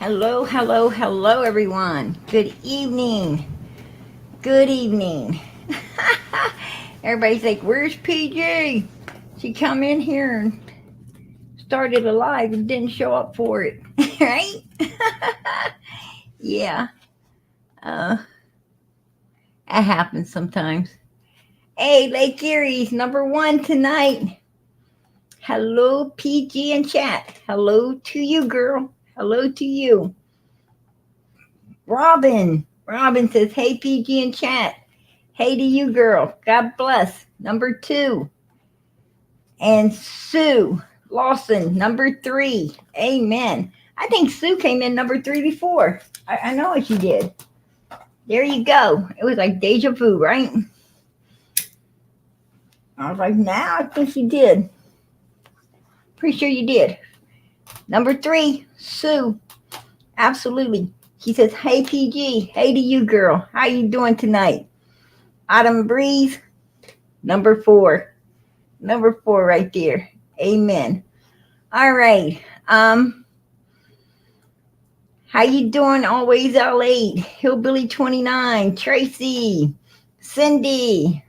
Hello, hello, hello, everyone. Good evening. Good evening. Everybody's like, where's PG? She come in here and started a live and didn't show up for it. Right? Yeah. Uh, that happens sometimes. Hey, Lake Erie's number one tonight. Hello, PG and chat. Hello to you, girl. Hello to you. Robin. Robin says, hey, PG and chat. Hey to you, girl. God bless. Number two. And Sue Lawson, number three. Amen. I think Sue came in number three before. I know what she did. There you go. It was like deja vu, right? I was like, nah, I think she did. Pretty sure you did. Number three, Sue. Absolutely. She says, hey, PG. Hey to you, girl. How you doing tonight? Autumn Breeze, number four. Number four right there. Amen. All right. How you doing? Always L8. Hillbilly 29. Tracy. Cindy.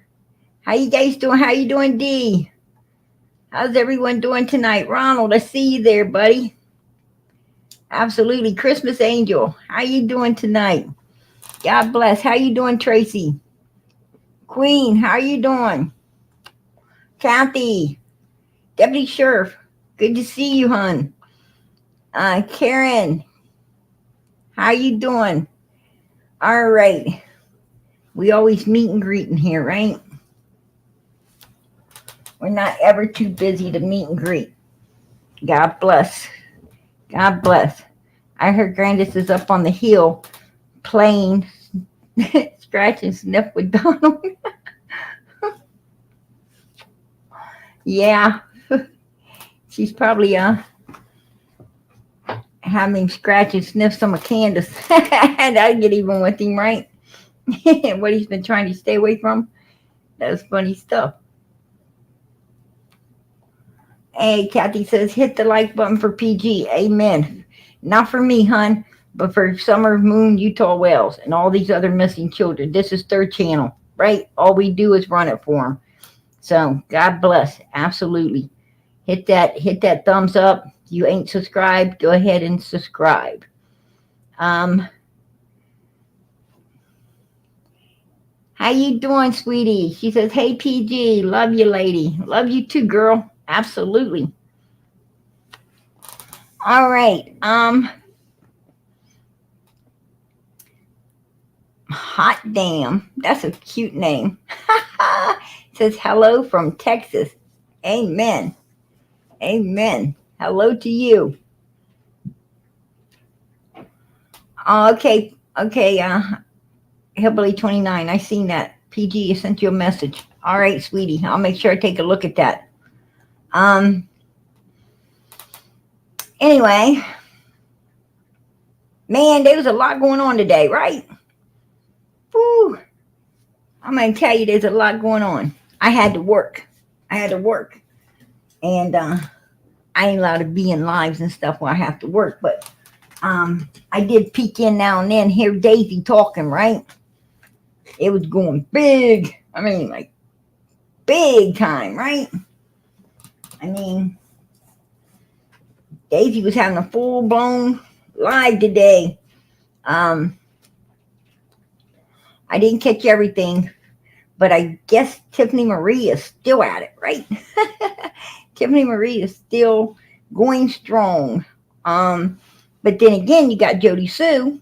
How you guys doing? How you doing, D? How's everyone doing tonight? Ronald, I see you there, buddy. Absolutely. Christmas Angel. How you doing tonight? God bless. How you doing, Tracy? Queen, how you doing? Kathy. Deputy Sheriff. Good to see you, hon. Karen. How you doing? All right. We always meet and greet in here, right? We're not ever too busy to meet and greet. God bless. God bless. I heard Candus is up on the hill playing scratch and sniff with Donald. Yeah. She's probably having him scratch and sniff some of Candus. And I get even with him, right? What he's been trying to stay away from. That's funny stuff. Hey, Kathy says, hit the like button for PG. Amen. Not for me, hon, but for Summer Moon, Utah Wells, and all these other missing children. This is their channel, right? All we do is run it for them. So, God bless. Absolutely. Hit that thumbs up. If you ain't subscribed, go ahead and subscribe. How you doing, sweetie? She says, hey, PG, love you, lady. Love you too, girl. Absolutely. All right. Hot damn. That's a cute name. Says hello from Texas. Amen. Amen. Hello to you. Okay. Hillbilly 29. I seen that. PG sent you a message. All right, sweetie. I'll make sure I take a look at that. Anyway, man, there was a lot going on today, right? Woo. I'm going to tell you there's a lot going on. I had to work. And I ain't allowed to be in lives and stuff where I have to work. But I did peek in now and then, hear Daisy talking, right? It was going big. I mean, like, big time, right? I mean, Daisy was having a full-blown live today. I didn't catch everything, but I guess Tiffany Marie is still at it, right? Tiffany Marie is still going strong. But then again, you got Jody Sue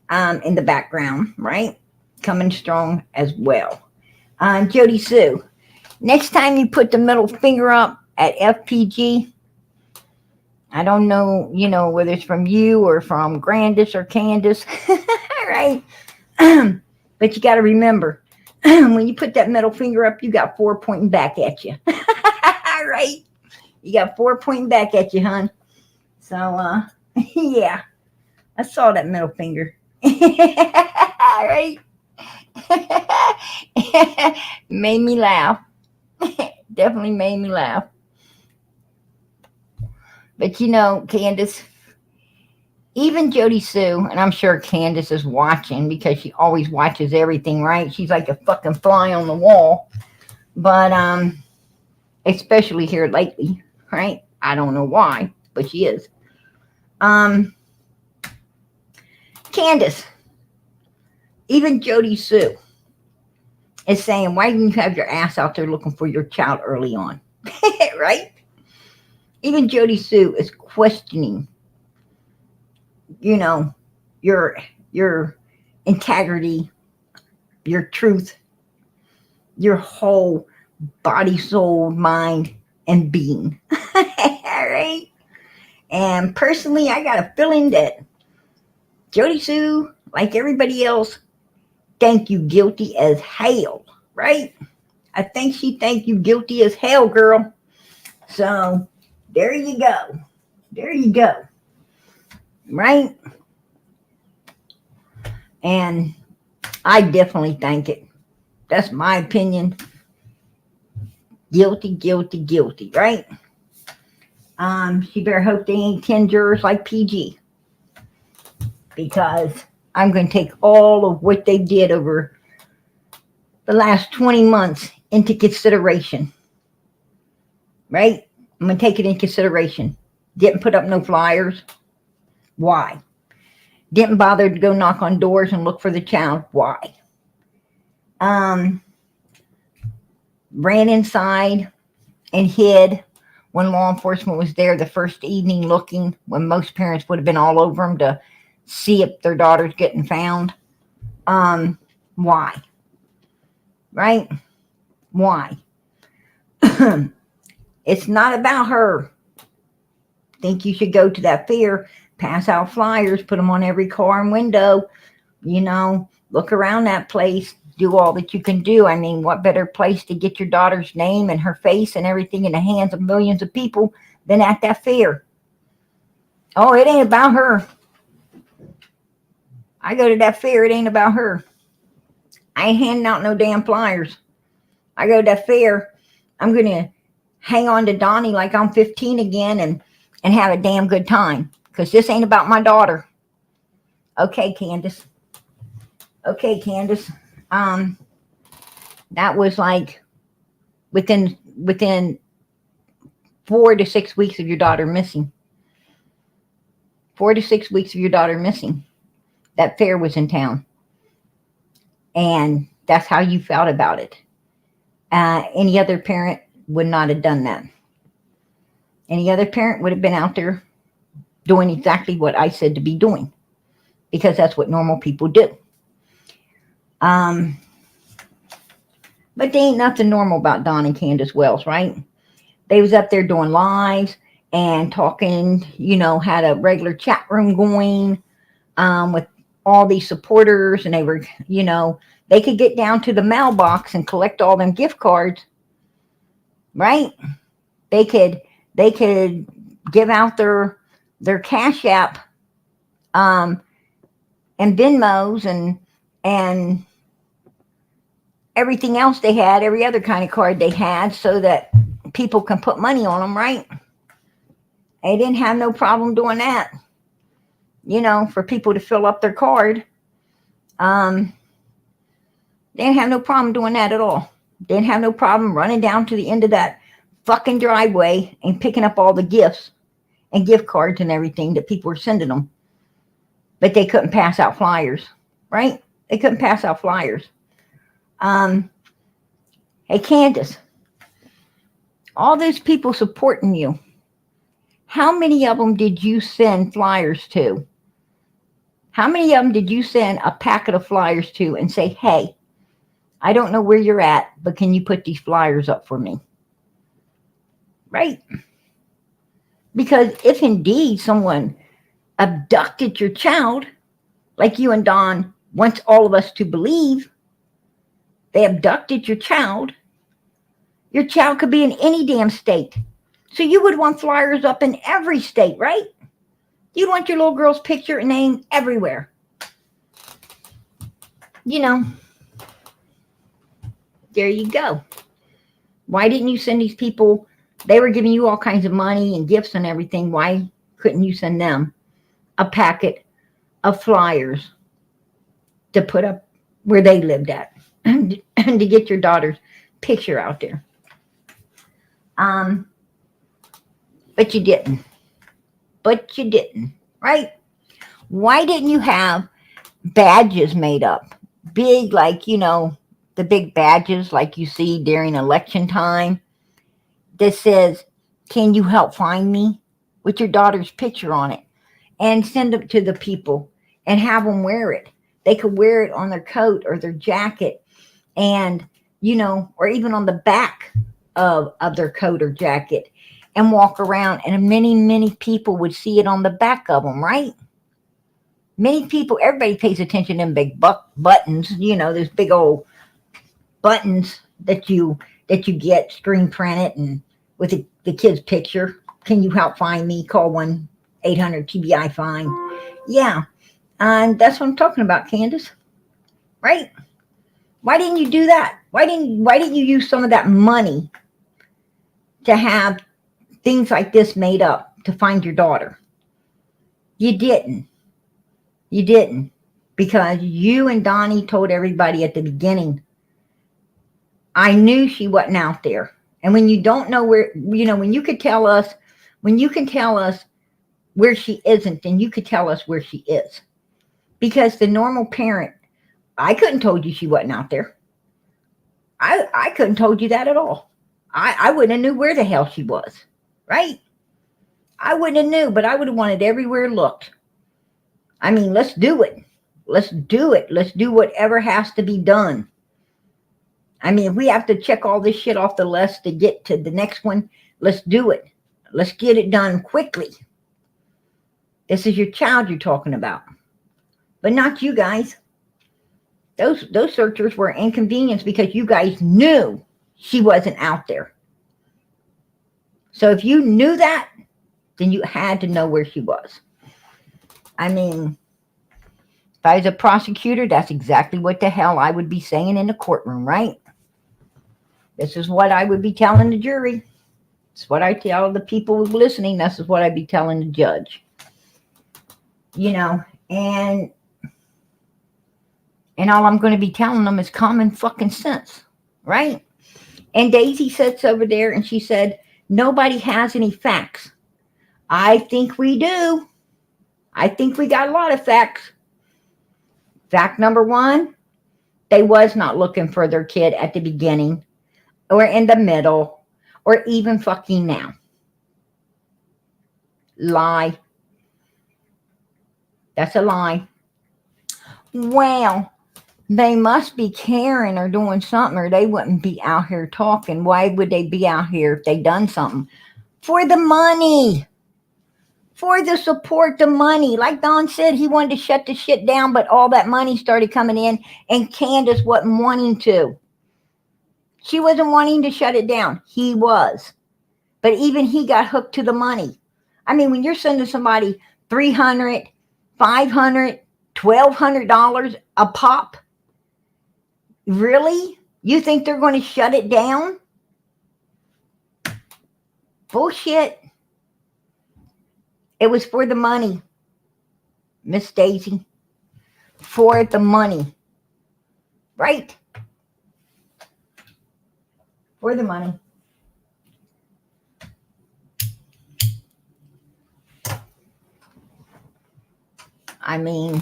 in the background, right? Coming strong as well. Jody Sue, next time you put the middle finger up at FPG, I don't know, whether it's from you or from Grandis or Candus, right? But you got to remember, when you put that middle finger up, you got 4 pointing back at you. Right? You got 4 pointing back at you, hon. So, yeah, I saw that middle finger. Right? Made me laugh. Definitely made me laugh. But Candus, Even Jody Sue, and I'm sure Candus is watching because she always watches everything, right? She's like a fucking fly on the wall. But especially here lately, right? I don't know why, but she is. Um, Candus, even Jody Sue is saying, why didn't you have your ass out there looking for your child early on? Right? Even Jody Sue is questioning, you know, your your integrity, your truth, your whole body, soul, mind, and being. All right. And personally, I got a feeling that Jody Sue, like everybody else, think you guilty as hell, right? I think she think you guilty as hell, girl. So there you go. There you go. Right? And I definitely think it. That's my opinion. Guilty, guilty, guilty, right? She better hope they ain't 10 jurors like PG. Because I'm going to take all of what they did over the last 20 months into consideration. Right? I'm going to take it in consideration. Didn't put up no flyers. Why? Didn't bother to go knock on doors and look for the child. Why? Ran inside and hid when law enforcement was there the first evening looking, when most parents would have been all over them to see if their daughter's getting found. Why? Right? Why? It's not about her. Think you should go to that fair, pass out flyers, put them on every car and window, look around that place, do all that you can do. I mean, what better place to get your daughter's name and her face and everything in the hands of millions of people than at that fair? Oh, it ain't about her. I go to that fair, it ain't about her. I ain't handing out no damn flyers. I go to that fair, I'm going to hang on to Donnie like I'm 15 again and have a damn good time. Because this ain't about my daughter. Okay, Candus. Okay, Candus. That was like within 4 to 6 weeks of your daughter missing. 4 to 6 weeks of your daughter missing. That fair was in town. And that's how you felt about it. Any other parent would not have done that. Any other parent would have been out there doing exactly what I said to be doing. Because that's what normal people do. But there ain't nothing normal about Don and Candus Wells, right? They was up there doing lives and talking, had a regular chat room going with all these supporters, and they were, they could get down to the mailbox and collect all them gift cards, right? They could give out their Cash App and Venmos and everything else they had, every other kind of card they had, so that people can put money on them, right? They didn't have no problem doing that, for people to fill up their card. They didn't have no problem doing that at all. They didn't have no problem running down to the end of that fucking driveway and picking up all the gifts and gift cards and everything that people were sending them. But they couldn't pass out flyers, right? They couldn't pass out flyers. Hey, Candus, all those people supporting you, how many of them did you send flyers to? How many of them did you send a packet of flyers to and say, hey, I don't know where you're at, but can you put these flyers up for me? Right? Because if indeed someone abducted your child, like you and Don wants all of us to believe, they abducted your child could be in any damn state. So you would want flyers up in every state, right? You'd want your little girl's picture and name everywhere. There you go. Why didn't you send these people? They were giving you all kinds of money and gifts and everything. Why couldn't you send them a packet of flyers to put up where they lived at and to get your daughter's picture out there. Um, but you didn't. But you didn't, right? Why didn't you have badges made up? Big, like, the big badges like you see during election time that says, "Can you help find me?" with your daughter's picture on it, and send it to the people and have them wear it. They could wear it on their coat or their jacket, and, or even on the back of their coat or jacket, and walk around, and many, many people would see it on the back of them, right? Many people, everybody pays attention to them big buttons, those big old buttons that you get screen printed and with the kid's picture. Can you help find me? Call 1-800-TBI-FIND. Yeah, and that's what I'm talking about, Candus. Right? Why didn't you do that? Why didn't you use some of that money to have things like this made up to find your daughter? You didn't. You didn't. Because you and Donnie told everybody at the beginning, I knew she wasn't out there. And when you don't know where, when you can tell us where she isn't, then you could tell us where she is. Because the normal parent, I couldn't told you she wasn't out there. I couldn't told you that at all. I wouldn't have knew where the hell she was, right? I wouldn't have knew, but I would have wanted everywhere looked. I mean, let's do it. Let's do it. Let's do whatever has to be done. I mean, if we have to check all this shit off the list to get to the next one, let's do it. Let's get it done quickly. This is your child you're talking about, but not you guys. Those searchers were inconvenienced because you guys knew she wasn't out there. So if you knew that, then you had to know where she was. I mean, if I was a prosecutor, that's exactly what the hell I would be saying in the courtroom, right? This is what I would be telling the jury. It's what I tell the people listening. This is what I'd be telling the judge. And all I'm going to be telling them is common fucking sense, right? And Daisy sits over there and she said, nobody has any facts. I think we do. I think we got a lot of facts. Fact number one, they was not looking for their kid at the beginning or in the middle or even fucking now. Lie. That's a lie. Well, they must be caring or doing something, or they wouldn't be out here talking. Why would they be out here if they done something? For the money. For the support, the money. Like Don said, he wanted to shut the shit down, but all that money started coming in, and Candus wasn't wanting to. She wasn't wanting to shut it down. He was. But even he got hooked to the money. I mean, when you're sending somebody $300, $500, $1,200 a pop, really? You think they're going to shut it down? Bullshit. It was for the money, Miss Daisy. For the money. Right? For the money. I mean,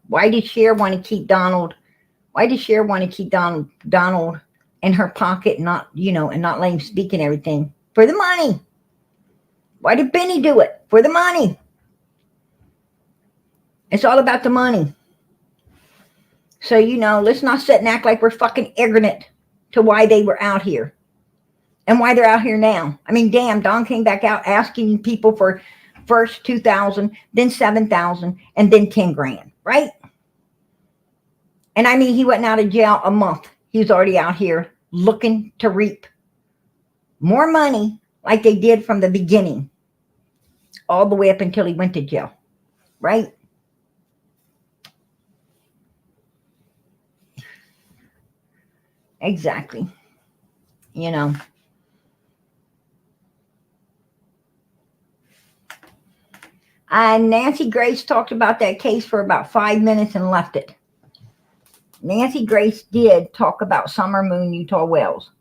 why did Cher want to keep Donald? Why did Cher want to keep Donald in her pocket, not, and not let him speak and everything? For the money. Why did Benny do it? For the money. It's all about the money. So, let's not sit and act like we're fucking ignorant to why they were out here. And why they're out here now. I mean, damn, Don came back out asking people for first $2,000, then $7,000, and then $10,000, right? And I mean, he wasn't out of jail a month. He was already out here looking to reap more money like they did from the beginning, all the way up until he went to jail, right? Exactly. Nancy Grace talked about that case for about 5 minutes and left it. Nancy Grace did talk about Summer Moon Utah Wells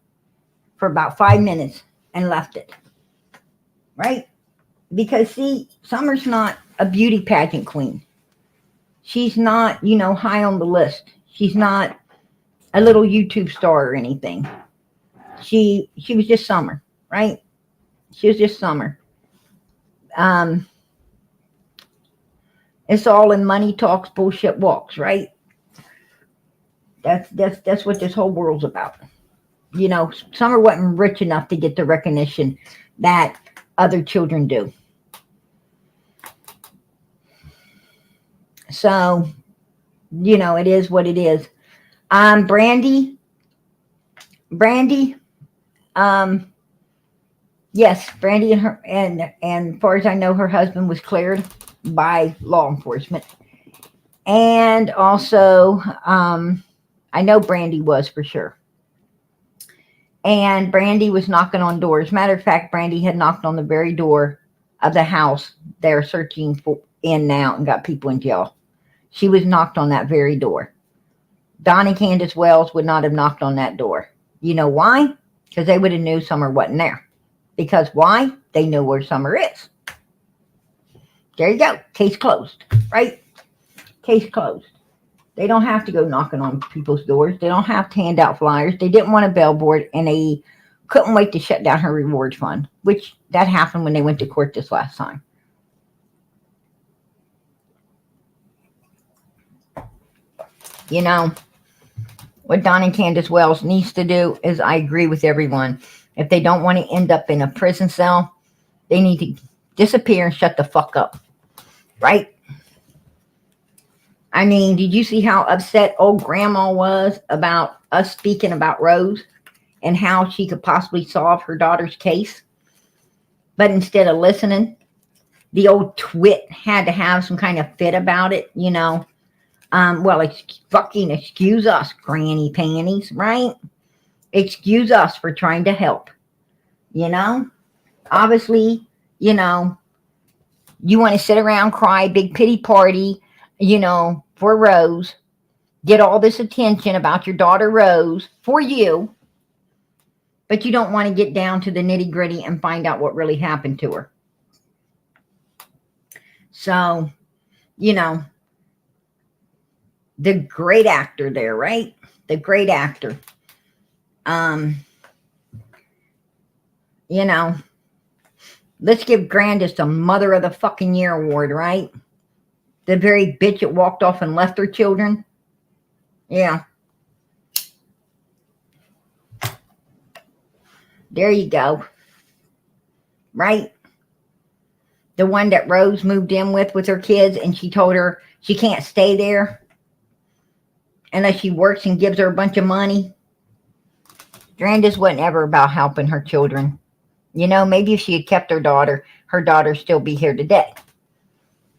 for about 5 minutes and left it. Right? Because, see, Summer's not a beauty pageant queen. She's not, high on the list. She's not a little YouTube star or anything. She was just Summer, right? She was just Summer. It's all in money talks, bullshit walks, right? That's what this whole world's about. Summer wasn't rich enough to get the recognition that other children do. So, it is what it is. Brandy, yes, Brandy and her, and as far as I know, her husband was cleared by law enforcement. And also, I know Brandy was for sure. And Brandy was knocking on doors. Matter of fact, Brandy had knocked on the very door of the house they're searching for in now and got people in jail. She was knocked on that very door. Donnie Candus Wells would not have knocked on that door. You know why? Because they would have knew Summer wasn't there. Because why? They know where Summer is. There you go. Case closed. Right? Case closed. They don't have to go knocking on people's doors. They don't have to hand out flyers. They didn't want a billboard, and they couldn't wait to shut down her reward fund, which that happened when they went to court this last time. What Donnie Candus Wells needs to do is, I agree with everyone. If they don't want to end up in a prison cell, they need to disappear and shut the fuck up. Right? I mean, did you see how upset old grandma was about us speaking about Rose and how she could possibly solve her daughter's case? But instead of listening, the old twit had to have some kind of fit about it, Well, fucking excuse us, granny panties, right? Excuse us for trying to help, Obviously, you want to sit around, cry, big pity party, for Rose, get all this attention about your daughter Rose for you, but you don't want to get down to the nitty gritty and find out what really happened to her. So, the great actor there, right? The great actor. Let's give Candus a Mother of the fucking Year award, right? The very bitch that walked off and left her children. Yeah. There you go. Right? The one that Rose moved in with her kids, and she told her she can't stay there unless she works and gives her a bunch of money. Candus wasn't ever about helping her children. Maybe if she had kept her daughter'd still be here today.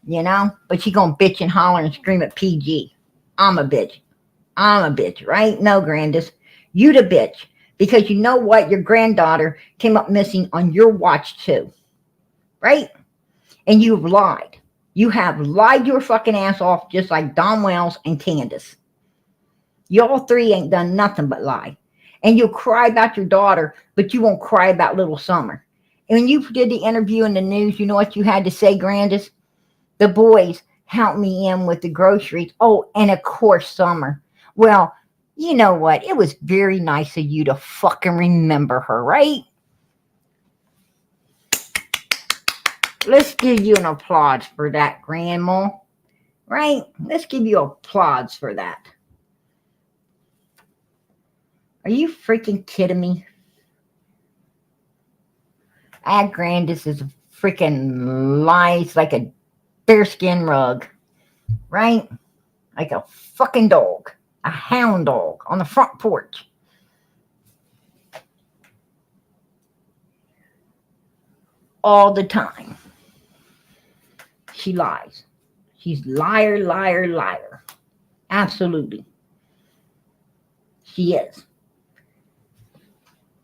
But she gonna bitch and holler and scream at PG. I'm a bitch, right? No, Candus, you the bitch. Because you know what? Your granddaughter came up missing on your watch too. Right? And you've lied. You have lied your fucking ass off just like Don Wells and Candus. Y'all three ain't done nothing but lie. And you'll cry about your daughter, but you won't cry about little Summer. And when you did the interview in the news, you know what you had to say, Candus? The boys helped me in with the groceries. Oh, and of course, Summer. Well, you know what? It was very nice of you to fucking remember her, right? Let's give you an applause for that, Grandma. Right? Let's give you applause for that. Are you freaking kidding me? Candus is a freaking lies like a bearskin rug. Right? Like a fucking dog. A hound dog on the front porch. All the time. She lies. She's liar, liar, liar. Absolutely. She is.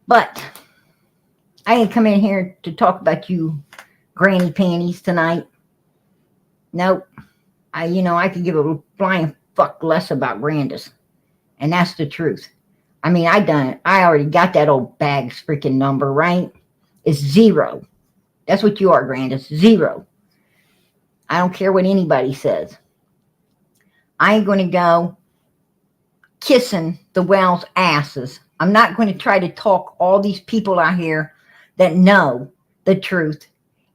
But I ain't come in here to talk about you granny panties tonight. Nope. I could give a flying fuck less about Grandis. And that's the truth. I mean, I already got that old bag's freaking number, right? It's 0. That's what you are, Grandis. 0. I don't care what anybody says. I ain't going to go kissing the whale's asses. I'm not going to try to talk all these people out here that know the truth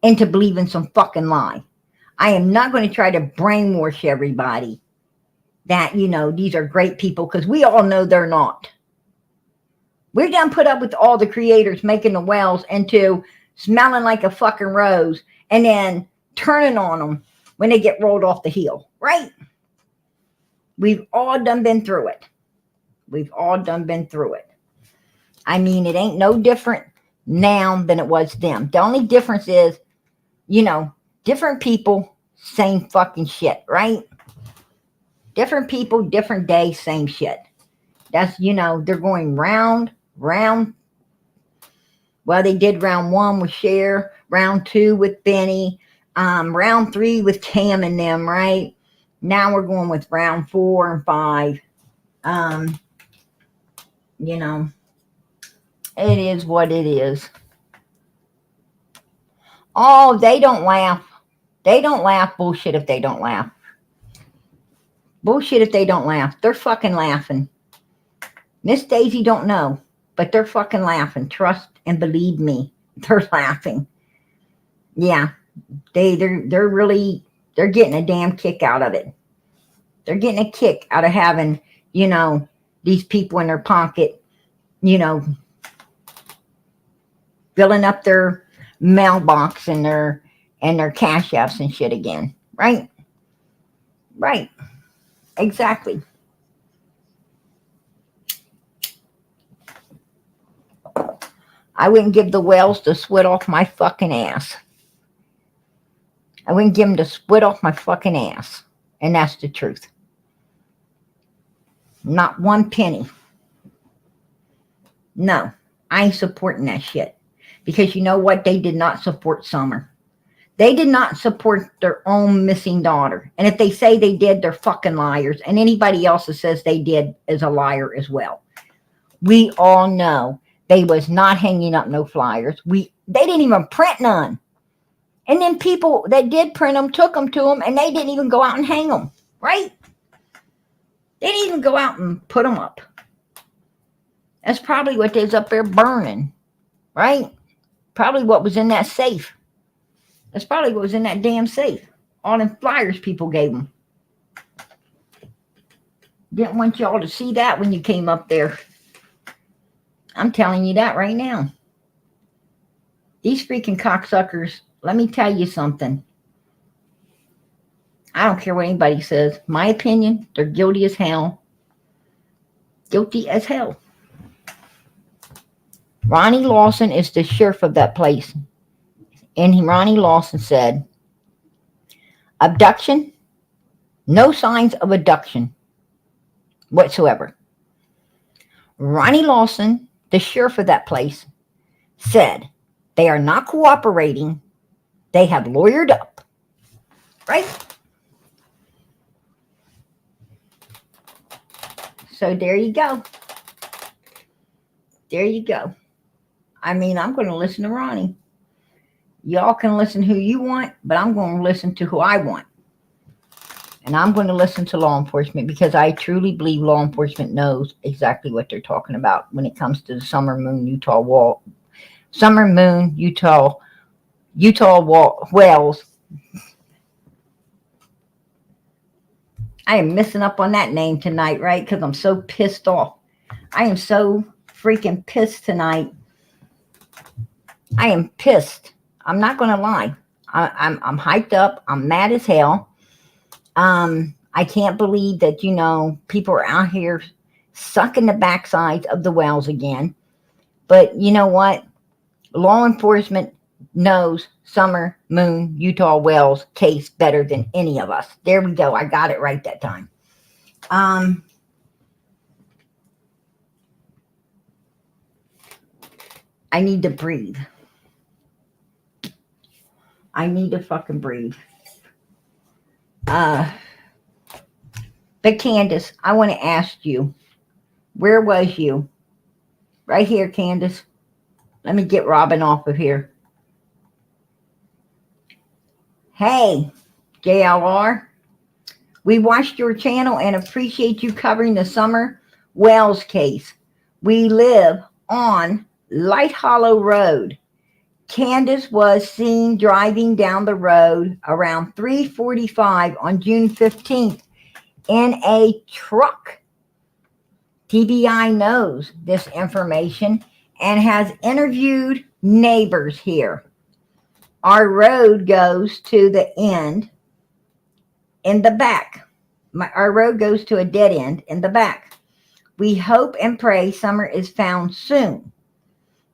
into believing some fucking lie. I am not going to try to brainwash everybody that, these are great people, because we all know they're not. We're done put up with all the creators making the whales into smelling like a fucking rose and then turning on them when they get rolled off the hill, right? We've all done been through it. We've all done been through it. I mean, it ain't no different now than it was then. The only difference is, different people, same fucking shit, right? Different people, different day, same shit. That's, they're going round. Well, they did round 1 with Cher, round 2 with Benny, round 3 with Cam and them, right? Now we're going with round 4 and 5. It is what it is. Oh, they don't laugh. They don't laugh. Bullshit if they don't laugh. Bullshit if they don't laugh. They're fucking laughing. Miss Daisy don't know, but they're fucking laughing. Trust and believe me, they're laughing. Yeah, they're getting a damn kick out of it. They're getting a kick out of having, these people in their pocket, filling up their mailbox and their cash apps and shit again. Right? Right. Exactly. I wouldn't give the whales the sweat off my fucking ass. I wouldn't give them the sweat off my fucking ass. And that's the truth. Not one penny. No, I ain't supporting that shit. Because you know what? They did not support Summer. They did not support their own missing daughter. And if they say they did, they're fucking liars. And anybody else that says they did is a liar as well. We all know they was not hanging up no flyers. They didn't even print none. And then people that did print them took them to them, and they didn't even go out and hang them, right? They didn't even go out and put them up. That's probably what they was up there burning, right? Probably what was in that safe. That's probably what was in that damn safe. All them flyers people gave them. Didn't want y'all to see that when you came up there. I'm telling you that right now. These freaking cocksuckers, let me tell you something. I don't care what anybody says. My opinion, they're guilty as hell. Guilty as hell. Ronnie Lawson is the sheriff of that place. And Ronnie Lawson said, abduction, no signs of abduction whatsoever. Ronnie Lawson, the sheriff of that place, said they are not cooperating. They have lawyered up. Right? So there you go. There you go. I mean, I'm going to listen to Ronnie. Y'all can listen who you want, but I'm going to listen to who I want. And I'm going to listen to law enforcement because I truly believe law enforcement knows exactly what they're talking about when it comes to the Summer Moon, Utah whales. I am messing up on that name tonight, right? Because I'm so pissed off. I am so freaking pissed tonight. I am pissed. I'm not going to lie. I'm hyped up. I'm mad as hell. I can't believe that, people are out here sucking the backsides of the whales again. But you know what? Law enforcement knows Summer Moon Utah whales case better than any of us. There we go. I got it right that time. I need to breathe. I need to fucking breathe. Uh, but Candus, I want to ask you, where was you? Right here, Candus. Let me get Robin off of here. Hey, JLR. We watched your channel and appreciate you covering the Summer Wells case. We live on Light Hollow Road. Candus was seen driving down the road around 3:45 on June 15th in a truck. TBI knows this information and has interviewed neighbors here. Our road goes to the end in the back. Our road goes to a dead end in the back. We hope and pray Summer is found soon.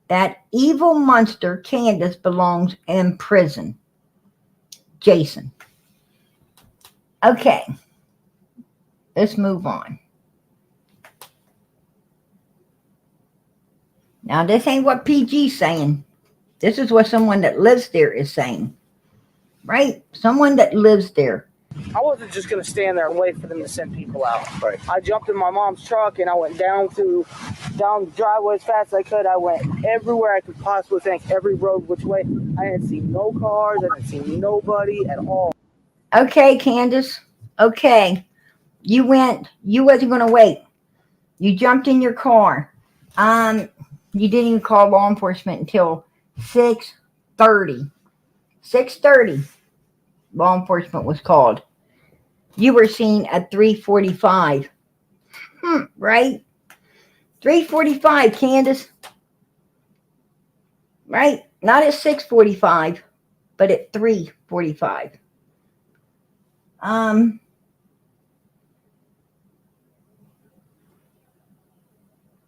That evil monster Candus belongs in prison. Jason. Okay. Let's move on. Now, this ain't what PG's saying. This is what someone that lives there is saying. Right? Someone that lives there. I wasn't just going to stand there and wait for them to send people out. Right. I jumped in my mom's truck and I went down the driveway as fast as I could. I went everywhere I could possibly think, every road which way. I didn't see no cars. I didn't see nobody at all. Okay, Candus. Okay. You wasn't going to wait. You jumped in your car. You didn't even call law enforcement until 6:30. 6:30. Law enforcement was called. You were seen at 3:45. Right? 3:45, Candus. Right? Not at 6:45, but at 3:45.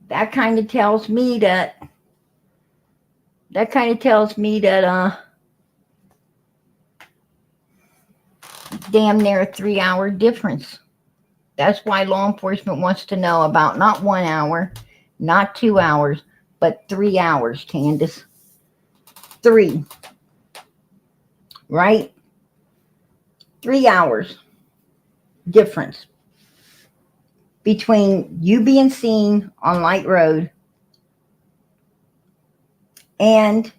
That kind of tells me that damn near a 3-hour difference. That's why law enforcement wants to know about not 1 hour, not 2 hours, but 3 hours, Candus. 3. Right? 3 hours difference between you being seen on Light Road and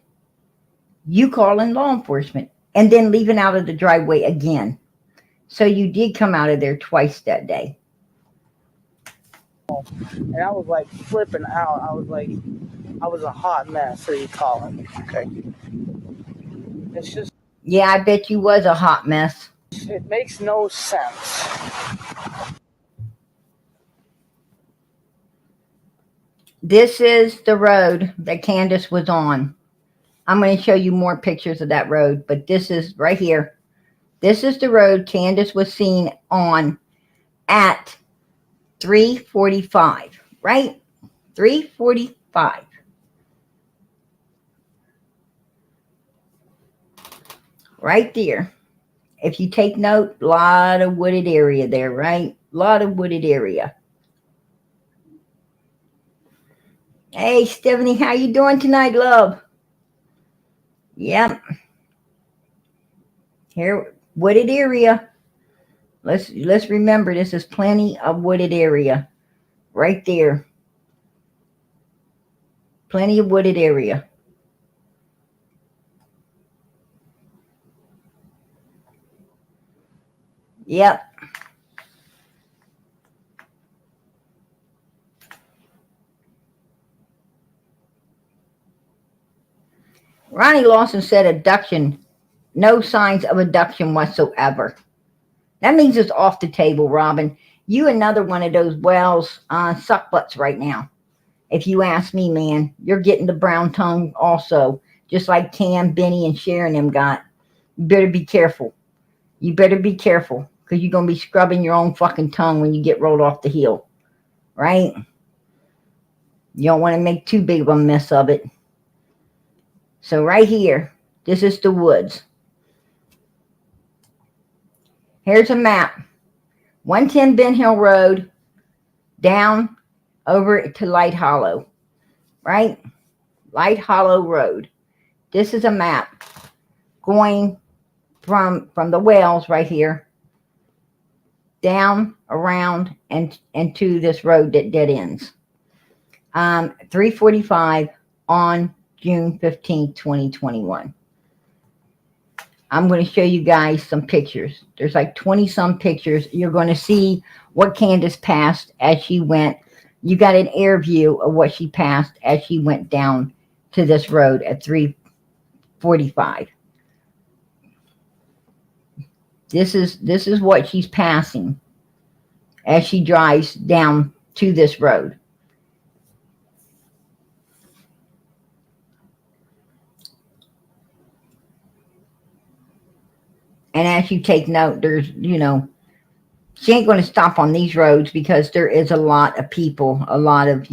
you calling law enforcement and then leaving out of the driveway again. So you did come out of there twice that day. And I was like flipping out. I was a hot mess, so you call it. Okay. It's just. Yeah, I bet you was a hot mess. It makes no sense. This is the road that Candus was on. I'm going to show you more pictures of that road, but this is right here. This is the road Candus was seen on at 3:45, right? 3:45. Right there. If you take note, a lot of wooded area there, right? A lot of wooded area. Hey, Stephanie, how you doing tonight, love? Yep. Here, wooded area. Let's remember, this is plenty of wooded area. Right there. Plenty of wooded area. Yep. Ronnie Lawson said abduction. No signs of abduction whatsoever. That means it's off the table, Robin. You another one of those Wells suck butts right now. If you ask me, man, you're getting the brown tongue also. Just like Cam, Benny, and Sharon them got. You better be careful. You better be careful. Because you're going to be scrubbing your own fucking tongue when you get rolled off the hill. Right? You don't want to make too big of a mess of it. So right here, this is the woods. Here's a map. 110 Ben Hill Road, down over to Light Hollow. Right? Light Hollow Road. This is a map going from the wells right here down, around, and to this road that dead ends. 3:45 on June 15th, 2021. I'm going to show you guys some pictures. There's like 20 some pictures. You're going to see what Candus passed as she went. You got an air view of what she passed as she went down to this road at 3:45. This is what she's passing as she drives down to this road. And as you take note, there's, she ain't going to stop on these roads because there is a lot of people, a lot of,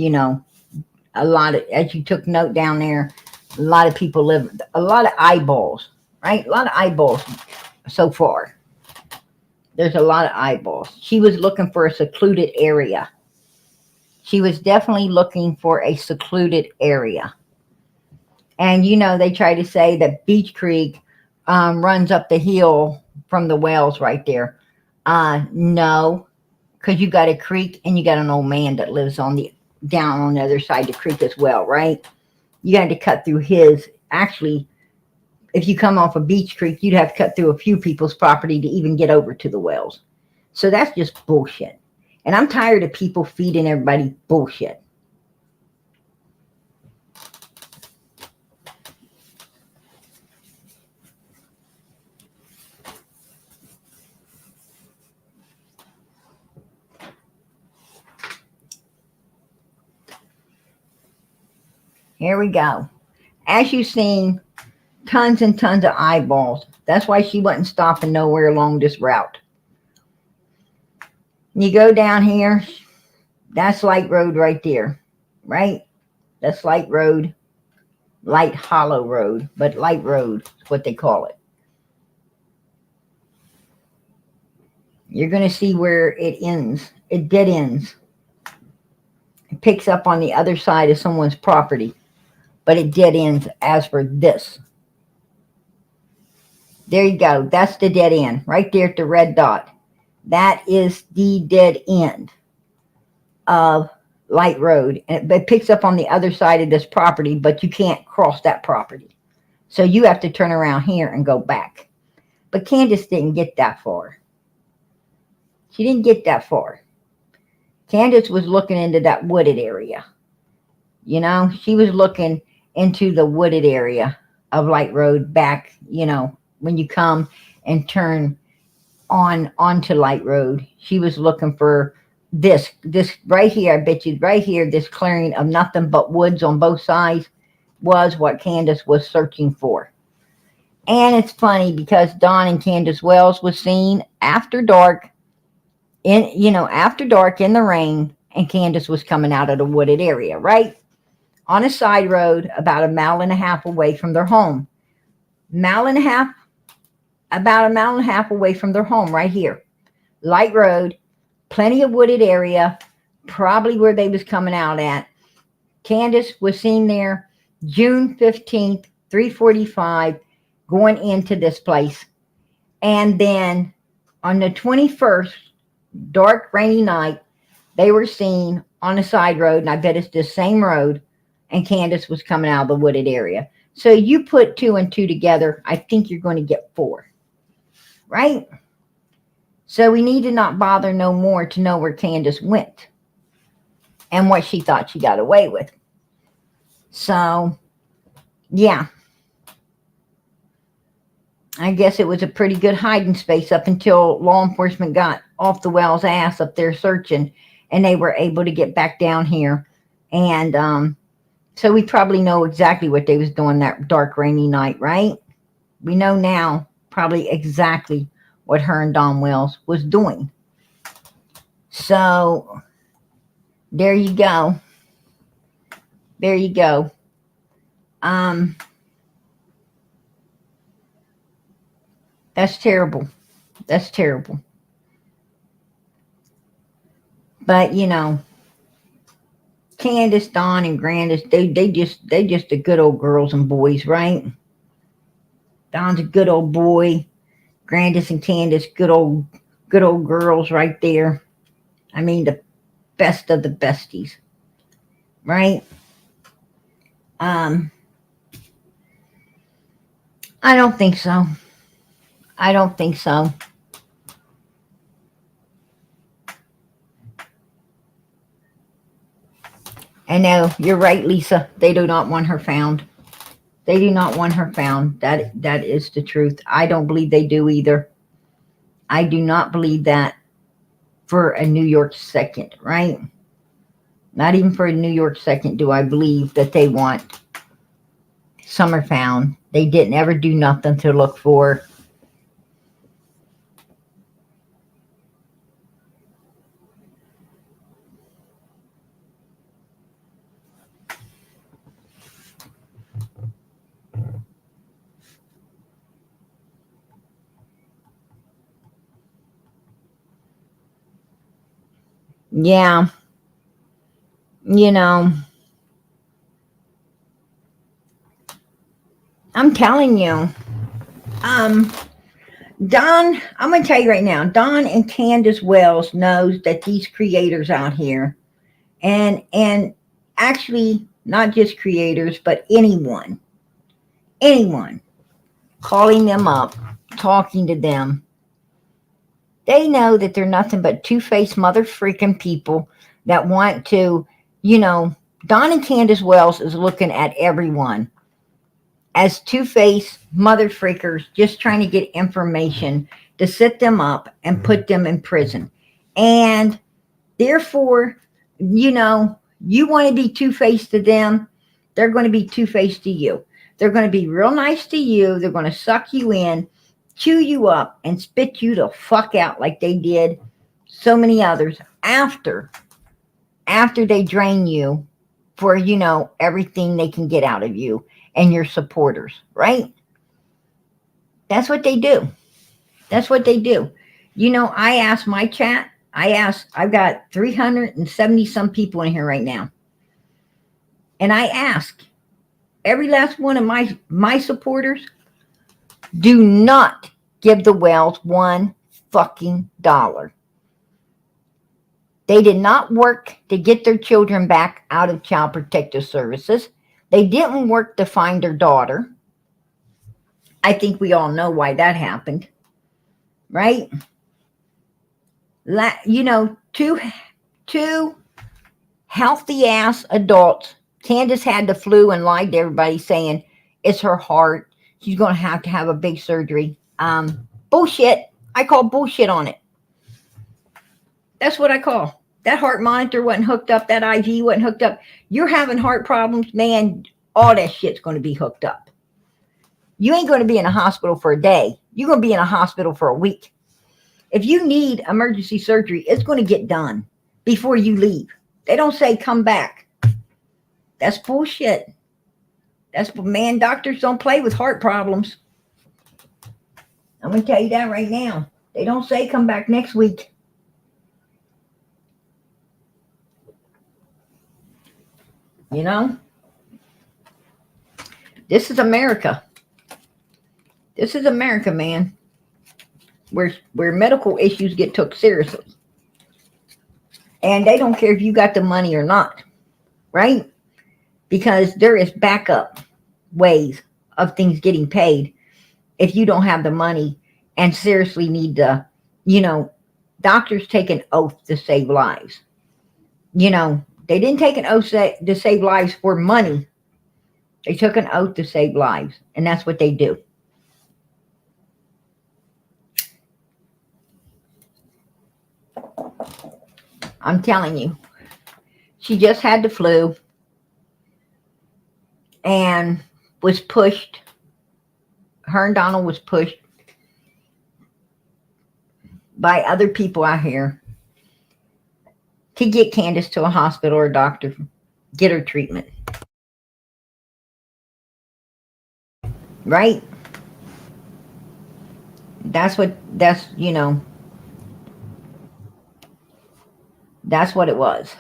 as you took note down there, a lot of people live, a lot of eyeballs, right? A lot of eyeballs so far. There's a lot of eyeballs. She was looking for a secluded area. She was definitely looking for a secluded area. And, they try to say that Beach Creek runs up the hill from the wells right there. No, because you got a creek and you got an old man that lives down on the other side of the creek as well, right? You had to cut through his. Actually, if you come off of Beach Creek, you'd have to cut through a few people's property to even get over to the wells. So that's just bullshit. And I'm tired of people feeding everybody bullshit. Here we go. As you've seen, tons and tons of eyeballs. That's why she wasn't stopping nowhere along this route. You go down here, that's Light Road right there, right? That's Light Road, Light Hollow Road, but Light Road is what they call it. You're going to see where it ends. It dead ends. It picks up on the other side of someone's property, but it dead ends as for this. There you go. That's the dead end right there at the red dot. That is the dead end of Light Road. And it picks up on the other side of this property, but you can't cross that property. So you have to turn around here and go back. But Candus didn't get that far. She didn't get that far. Candus was looking into that wooded area. She was looking into the wooded area of Light Road back, when you come and turn onto Light Road. She was looking for this right here. I bet you right here, this clearing of nothing but woods on both sides was what Candus was searching for. And it's funny because Dawn and Candus Wells was seen after dark after dark in the rain, and Candus was coming out of the wooded area, right? On a side road about 1.5 miles away from their home. About a 1.5 miles away from their home right here. Light Road, plenty of wooded area, probably where they was coming out at. Candus was seen there June 15th, 3:45, going into this place. And then on the 21st, dark, rainy night, they were seen on a side road, and I bet it's the same road, and Candus was coming out of the wooded area. So you put 2 and 2 together, I think you're going to get 4. Right? So we need to not bother no more to know where Candus went and what she thought she got away with. So, yeah. I guess it was a pretty good hiding space up until law enforcement got off the well's ass up there searching, and they were able to get back down here. And so we probably know exactly what they was doing that dark, rainy night, right? We know now probably exactly what her and Don Wells was doing. So there you go. There you go. That's terrible. That's terrible. But Candus, Dawn, and Grandis, they just the good old girls and boys, right? Don's a good old boy. Grandis and Candus, good old Good old girls right there. I mean, the best of the besties, right? Um, I don't think so. I don't think so. I know you're right, Lisa. They do not want her found. They do not want her found. That is the truth. I don't believe they do either. I do not believe that for a New York second, right? Not even for a New York second do I believe that they want Summer found. They didn't ever do nothing to look for. Yeah, you know, I'm telling you. Um, Don, I'm gonna tell you right now, Don and Candace Wells knows that these creators out here, and actually not just creators, but anyone calling them up, talking to them, they know that they're nothing but two-faced mother freaking people that want to, you know, Don and Candace Wells is looking at everyone as two-faced mother freakers just trying to get information to set them up and put them in prison. And therefore, you want to be two-faced to them, they're going to be two-faced to you. They're going to be real nice to you. They're going to suck you in, chew you up, and spit you the fuck out like they did so many others after they drain you for, everything they can get out of you and your supporters, right? That's what they do. That's what they do. I asked my chat, I've got 370 some people in here right now. And I ask every last one of my supporters, do not give the Wells one fucking dollar. They did not work to get their children back out of Child Protective Services. They didn't work to find their daughter. I think we all know why that happened, right? Two healthy ass adults. Candace had the flu and lied to everybody saying it's her heart. She's going to have a big surgery. Bullshit. I call bullshit on it. That's what I call. That heart monitor wasn't hooked up. That IV wasn't hooked up. You're having heart problems, man. All that shit's going to be hooked up. You ain't going to be in a hospital for a day. You're going to be in a hospital for a week. If you need emergency surgery, it's going to get done before you leave. They don't say come back. That's bullshit. Doctors don't play with heart problems. I'm going to tell you that right now. They don't say come back next week. This is America. This is America, man. Where medical issues get took seriously. And they don't care if you got the money or not, right? Because there is backup ways of things getting paid if you don't have the money and seriously need to, doctors take an oath to save lives. They didn't take an oath to save lives for money. They took an oath to save lives, and that's what they do. I'm telling you, she just had the flu and was pushed. Her and Donald was pushed by other people out here to get Candus to a hospital or a doctor, get her treatment. Right? That's what it was.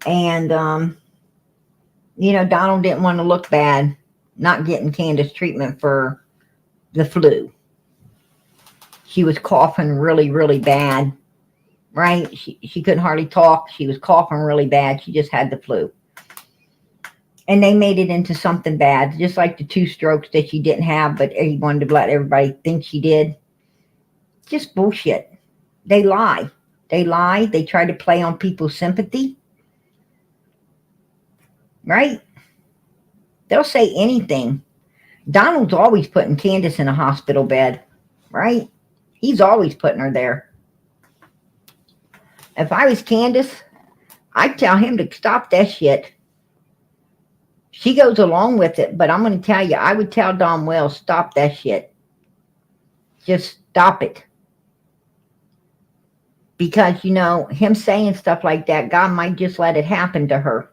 And, Donald didn't want to look bad not getting Candus treatment for the flu. She was coughing really, really bad, right? She couldn't hardly talk. She was coughing really bad. She just had the flu. And they made it into something bad, just like the 2 strokes that she didn't have, but he wanted to let everybody think she did. Just bullshit. They lie. They lie. They try to play on people's sympathy. Right? They'll say anything. Donald's always putting Candus in a hospital bed. Right? He's always putting her there. If I was Candus, I'd tell him to stop that shit. She goes along with it, but I'm going to tell you, I would tell Don Wells, stop that shit. Just stop it. Because, you know, him saying stuff like that, God might just let it happen to her.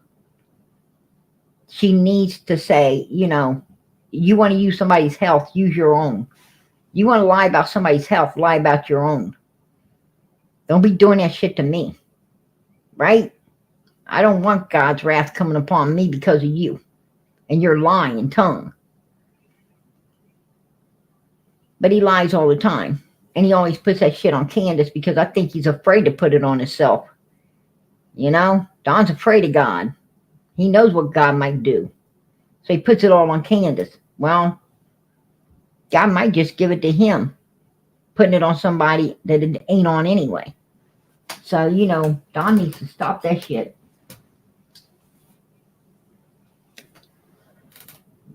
She needs to say, you know, you want to use somebody's health, use your own. You want to lie about somebody's health, lie about your own. Don't be doing that shit to me. Right? I don't want God's wrath coming upon me because of you and your lying tongue. But he lies all the time. And he always puts that shit on Candus because I think he's afraid to put it on himself. You know, Don's afraid of God. He knows what God might do. So he puts it all on Candus. Well, God might just give it to him, putting it on somebody that it ain't on anyway. So, you know, Don needs to stop that shit.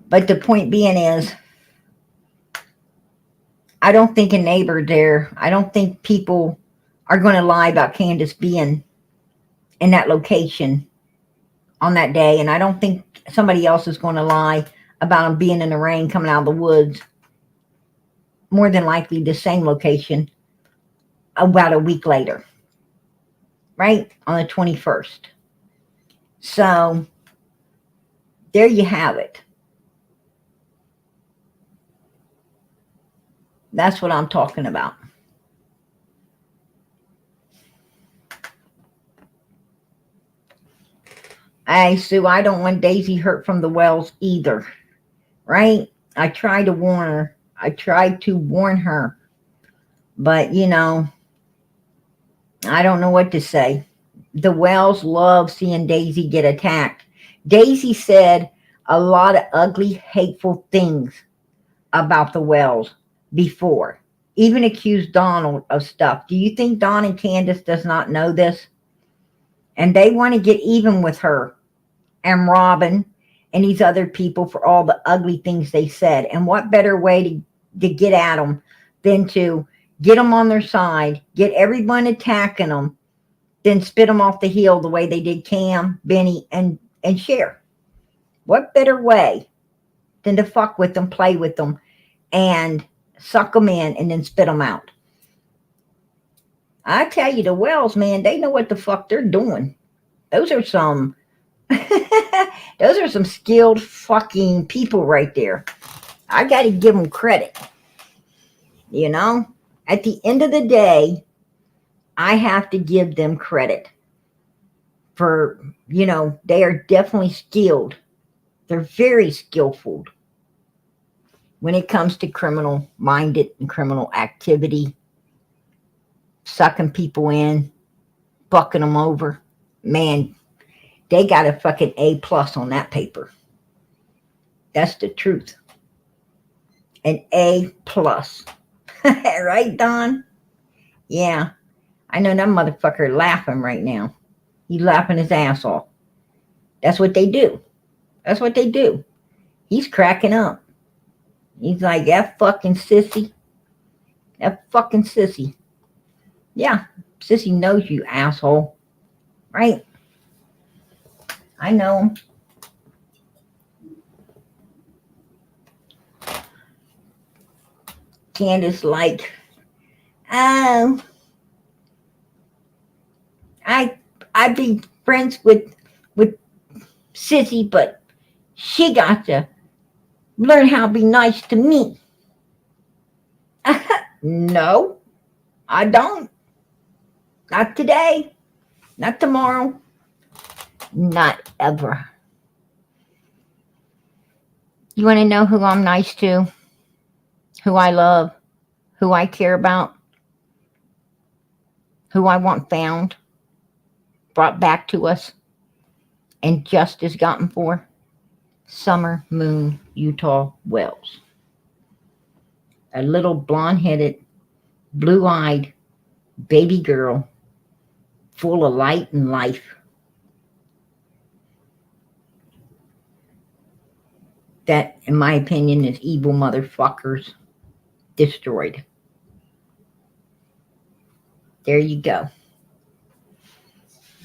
But the point being is, I don't think a neighbor there, I don't think people are going to lie about Candus being in that location on that day. And I don't think somebody else is going to lie about him being in the rain coming out of the woods. More than likely the same location about a week later. Right? On the 21st. So, there you have it. That's what I'm talking about. Hey, Sue, I don't want Daisy hurt from the wells either. Right? I tried to warn her. But, you know, I don't know what to say. The Wells love seeing Daisy get attacked. Daisy said a lot of ugly, hateful things about the Wells before. Even accused Donald of stuff. Do you think Don and Candus does not know this? And they want to get even with her and Robin and these other people for all the ugly things they said. And what better way to get at them than to get them on their side, get everyone attacking them, then spit them off the hill the way they did Cam, Benny, and Cher. What better way than to fuck with them, play with them, and suck them in and then spit them out? I tell you, the Wells, man, they know what the fuck they're doing. Those are some skilled fucking people right there. I got to give them credit. You know, at the end of the day, I have to give them credit for, you know, they are definitely skilled. They're very skillful when it comes to criminal minded and criminal activity, sucking people in, bucking them over. Man, they got a fucking A+ on that paper. That's the truth. An A+. Right, Don? Yeah. I know that motherfucker laughing right now. He's laughing his ass off. That's what they do. That's what they do. He's cracking up. He's like, that fucking sissy. That fucking sissy. Yeah, sissy knows you, asshole. Right? I know him. Candus like, oh, I'd be friends with Sissy, but she got to learn how to be nice to me. No, I don't. Not today. Not tomorrow. Not ever. You want to know who I'm nice to? Who I love? who I care about, who I want found, brought back to us, and justice gotten for? Summer Moon Utah Wells. A little blonde-headed, blue-eyed baby girl full of light and life that, in my opinion, is evil motherfuckers destroyed. There you go.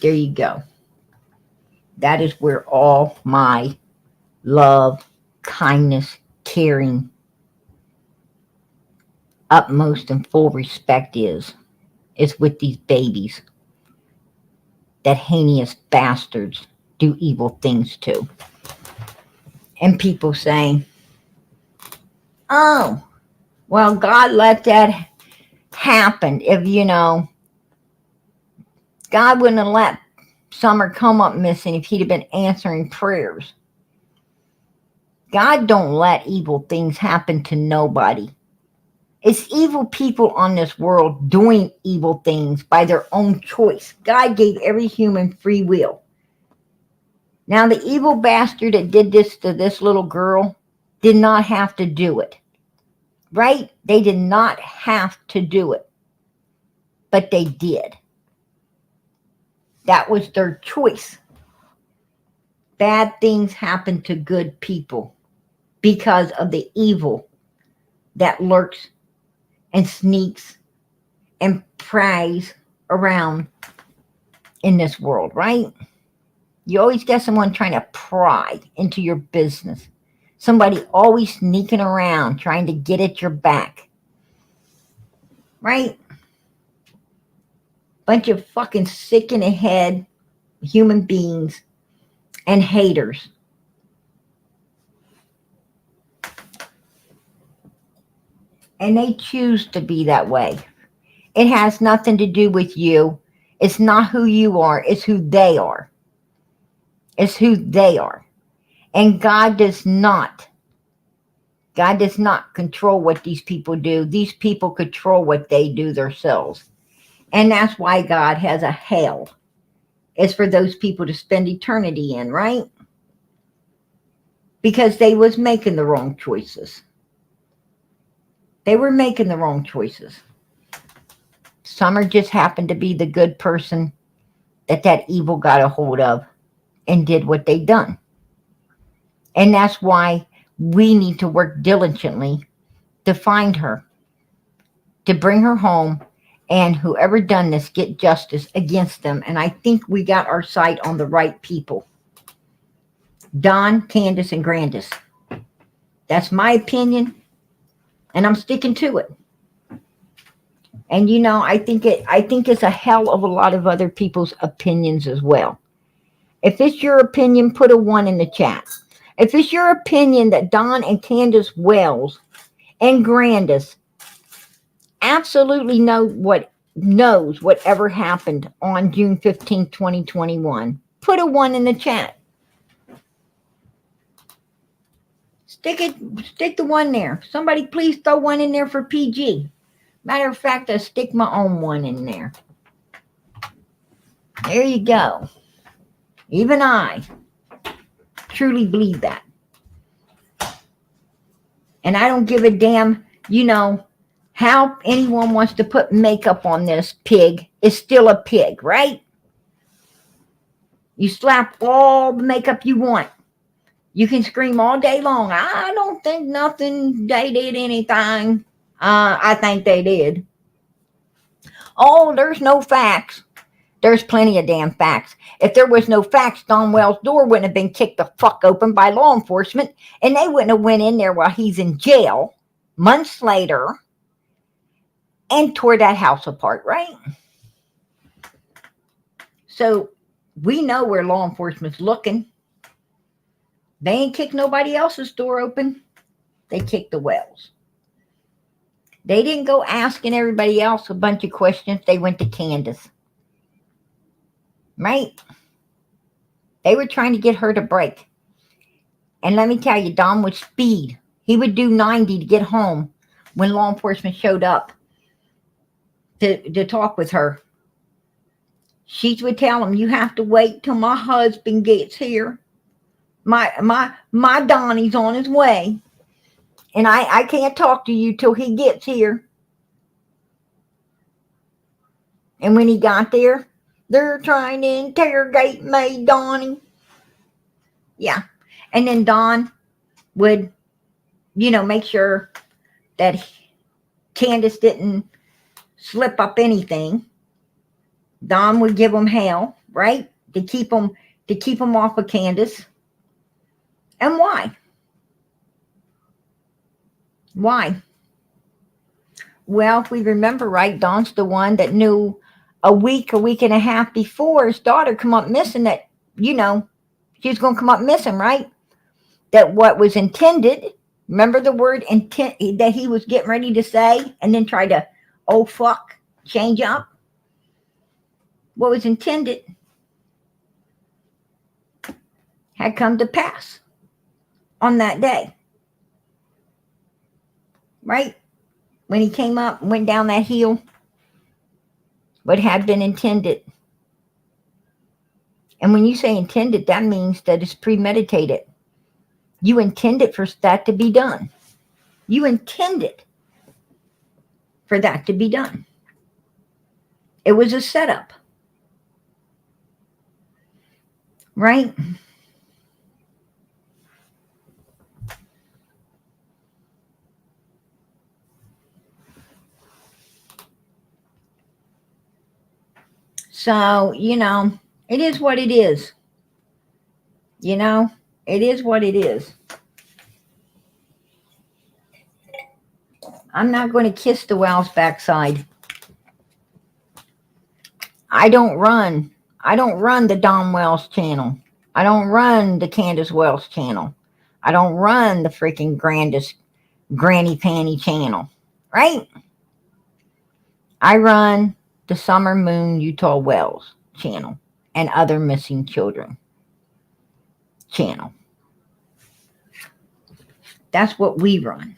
There you go. That is where all my love, kindness, caring, utmost and full respect is with these babies that heinous bastards do evil things to. And people saying, oh, well, God let that happen. If, God wouldn't have let Summer come up missing if he'd have been answering prayers. God don't let evil things happen to nobody. It's evil people on this world doing evil things by their own choice. God gave every human free will. Now, the evil bastard that did this to this little girl did not have to do it. Right? They did not have to do it. But they did. That was their choice. Bad things happen to good people because of the evil that lurks and sneaks and prays around in this world, right? You always get someone trying to pry into your business. Somebody always sneaking around trying to get at your back. Right? Bunch of fucking sick in the head human beings and haters. And they choose to be that way. It has nothing to do with you. It's not who you are. It's who they are. It's who they are. And God does not control what these people do. These people control what they do themselves. And that's why God has a hell. It's for those people to spend eternity in, right? Because they was making the wrong choices. They were making the wrong choices. Summer just happened to be the good person that evil got a hold of and did what they done. And that's why we need to work diligently to find her, to bring her home, and whoever done this, get justice against them. And I think we got our sight on the right people. Don, Candus, and Grandis. That's my opinion, and I'm sticking to it. And I think it's a hell of a lot of other people's opinions as well. If it's your opinion, put a 1 in the chat. If it's your opinion that Don and Candus Wells and Grandis absolutely knows whatever happened on June 15, 2021, put a 1 in the chat. Stick the 1 there. Somebody please throw 1 in there for PG. Matter of fact, I stick my own 1 in there. There you go. Even I truly believe that. And I don't give a damn, how anyone wants to put makeup on this pig. Is still a pig, right? You slap all the makeup you want. You can scream all day long. I don't think they did anything. I think they did. Oh, there's no facts. There's plenty of damn facts. If there was no facts, Don Wells' door wouldn't have been kicked the fuck open by law enforcement, and they wouldn't have went in there while he's in jail months later and tore that house apart, right? So we know where law enforcement's looking. They ain't kicked nobody else's door open. They kicked the Wells. They didn't go asking everybody else a bunch of questions. They went to Candus. Right? They were trying to get her to break. And let me tell you, Don would speed. He would do 90 to get home when law enforcement showed up to talk with her. She would tell them, you have to wait till my husband gets here. My Donnie's on his way. And I can't talk to you till he gets here. And when he got there, they're trying to interrogate me, Donnie. Yeah. And then Don would, make sure that Candus didn't slip up anything. Don would give them hell, right? To keep them off of Candus. And why? Why? Well, if we remember right, Don's the one that knew a week and a half before his daughter come up missing that, she was going to come up missing, right? That what was intended, remember the word intent that he was getting ready to say and then try to, change up? What was intended had come to pass on that day. Right? When he came up, went down that hill, what had been intended. And when you say intended, that means that it's premeditated. You intended for that to be done. You intended for that to be done. It was a setup. Right? So, it is what it is. It is what it is. I'm not going to kiss the Wells backside. I don't run the Don Wells channel. I don't run the Candus Wells channel. I don't run the freaking Granny Panty channel. Right? I run the Summer Moon Utah Wells channel and other missing children channel. That's what we run.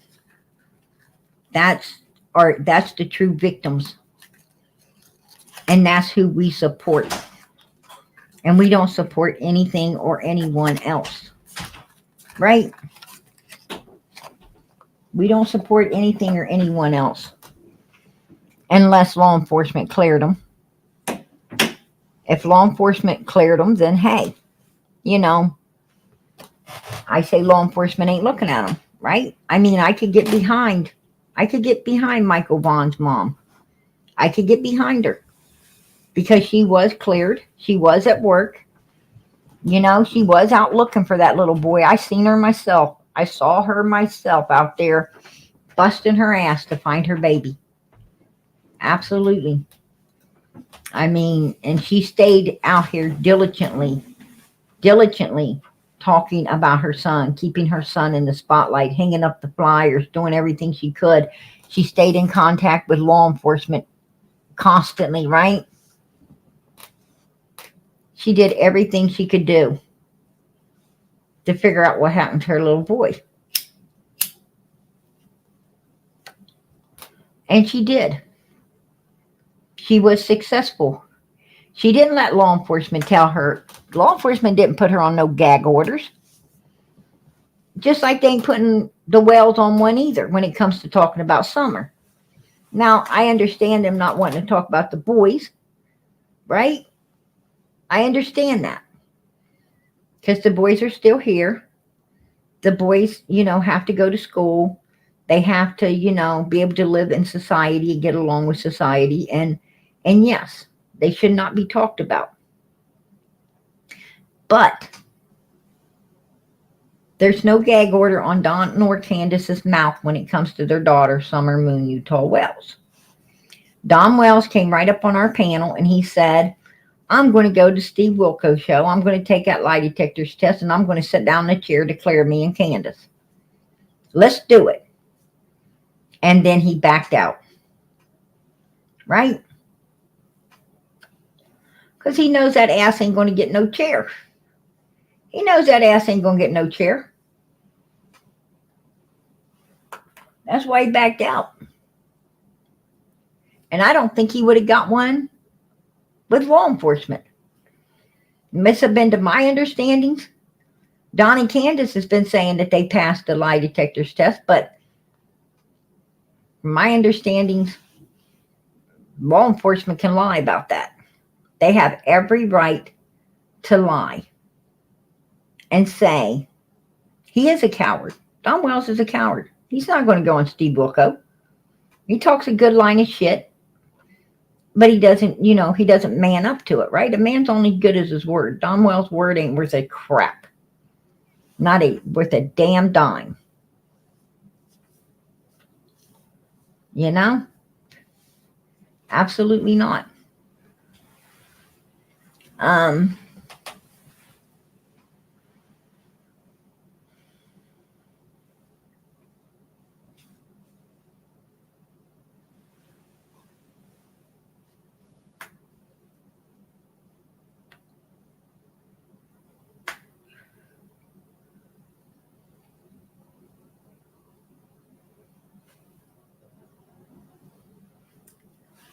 That's the true victims. And that's who we support. And we don't support anything or anyone else. Right? We don't support anything or anyone else. Unless law enforcement cleared them. If law enforcement cleared them, then hey, I say law enforcement ain't looking at them, right? I mean, I could get behind Michael Vaughn's mom. I could get behind her because she was cleared. She was at work. She was out looking for that little boy. I seen her myself. I saw her myself out there busting her ass to find her baby. Absolutely. I mean, and she stayed out here diligently talking about her son, keeping her son in the spotlight, hanging up the flyers, doing everything she could. She stayed in contact with law enforcement constantly, right? She did everything she could do to figure out what happened to her little boy. And she did. She was successful. She didn't let law enforcement tell her. Law enforcement didn't put her on no gag orders. Just like they ain't putting the Wells on one either when it comes to talking about Summer. Now, I understand them not wanting to talk about the boys, right? I understand that. Because the boys are still here. The boys, have to go to school. They have to, be able to live in society and get along with society. And yes, they should not be talked about. But there's no gag order on Don nor Candus's mouth when it comes to their daughter, Summer Moon Utah Wells. Don Wells came right up on our panel and he said, I'm going to go to Steve Wilko's show. I'm going to take that lie detector's test and I'm going to sit down in a chair to clear me and Candus. Let's do it. And then he backed out. Right? Because he knows that ass ain't going to get no chair. He knows that ass ain't going to get no chair. That's why he backed out. And I don't think he would have got one with law enforcement. It must have been, to my understandings, Don and Candus has been saying that they passed the lie detectors test, but from my understandings, law enforcement can lie about that. They have every right to lie and say he is a coward. Don Wells is a coward. He's not going to go on Steve Wilco. He talks a good line of shit, but he doesn't, he doesn't man up to it, right? A man's only good as his word. Don Wells' word ain't worth a crap. Not worth a damn dime. Absolutely not.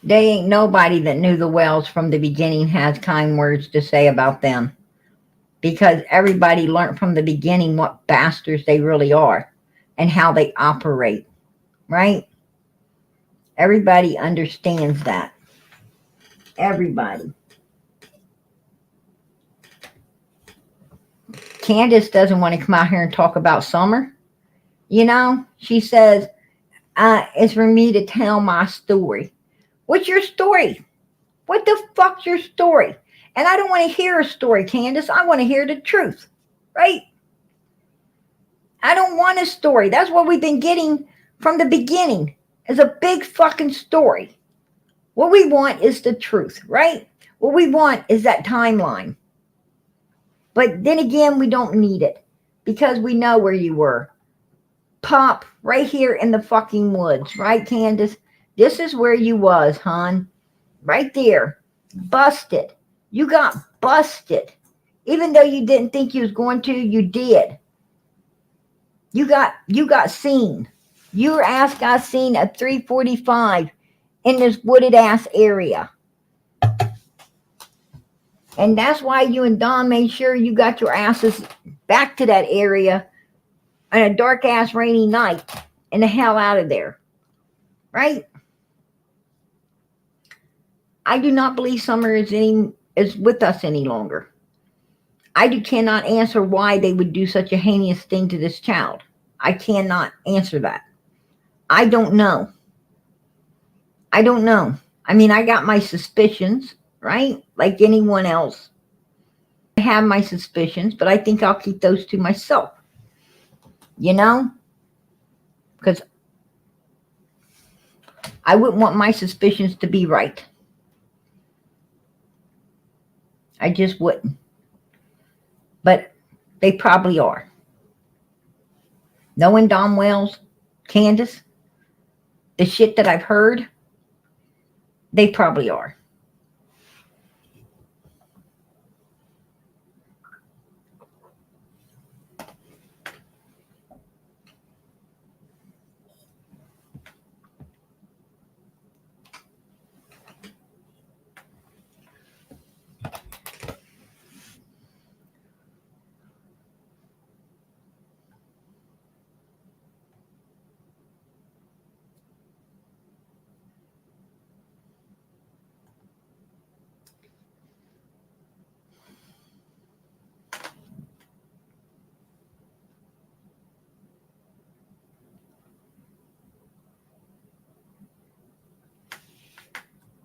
They ain't nobody that knew the Wells from the beginning has kind words to say about them. Because everybody learned from the beginning what bastards they really are and how they operate, right? Everybody understands that. Everybody. Candus doesn't want to come out here and talk about Summer. She says, it's for me to tell my story. What's your story? What the fuck's your story? And I don't want to hear a story, Candus. I want to hear the truth, right? I don't want a story. That's what we've been getting from the beginning, is a big fucking story. What we want is the truth, right? What we want is that timeline. But then again, we don't need it because we know where you were. Pop, right here in the fucking woods, right, Candus? This is where you was, hon. Right there. Busted. You got busted. Even though you didn't think you was going to, you did. You got seen. Your ass got seen at 3:45 in this wooded ass area. And that's why you and Don made sure you got your asses back to that area on a dark ass rainy night and the hell out of there. Right? I do not believe Summer is with us any longer. I cannot answer why they would do such a heinous thing to this child. I cannot answer that. I don't know. I don't know. I mean, I got my suspicions, right? Like anyone else. I have my suspicions, but I think I'll keep those to myself. Because I wouldn't want my suspicions to be right. I just wouldn't. But they probably are. Knowing Don Wells, Candus, the shit that I've heard, they probably are.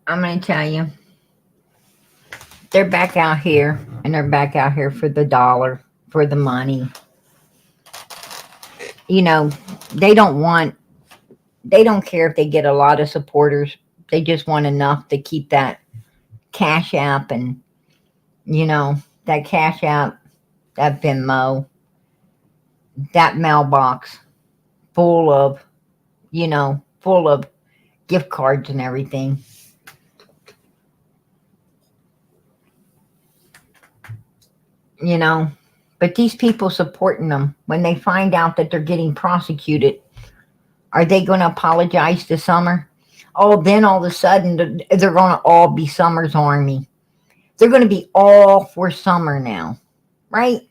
I'm going to tell you, they're back out here, and they're back out here for the dollar, for the money. They don't care if they get a lot of supporters. They just want enough to keep that Cash App and, that Cash App, that Venmo, that mailbox full of gift cards and everything. But these people supporting them, when they find out that they're getting prosecuted Are they going to apologize to Summer? Oh, then all of a sudden they're going to all be Summer's army. They're going to be all for Summer now, right?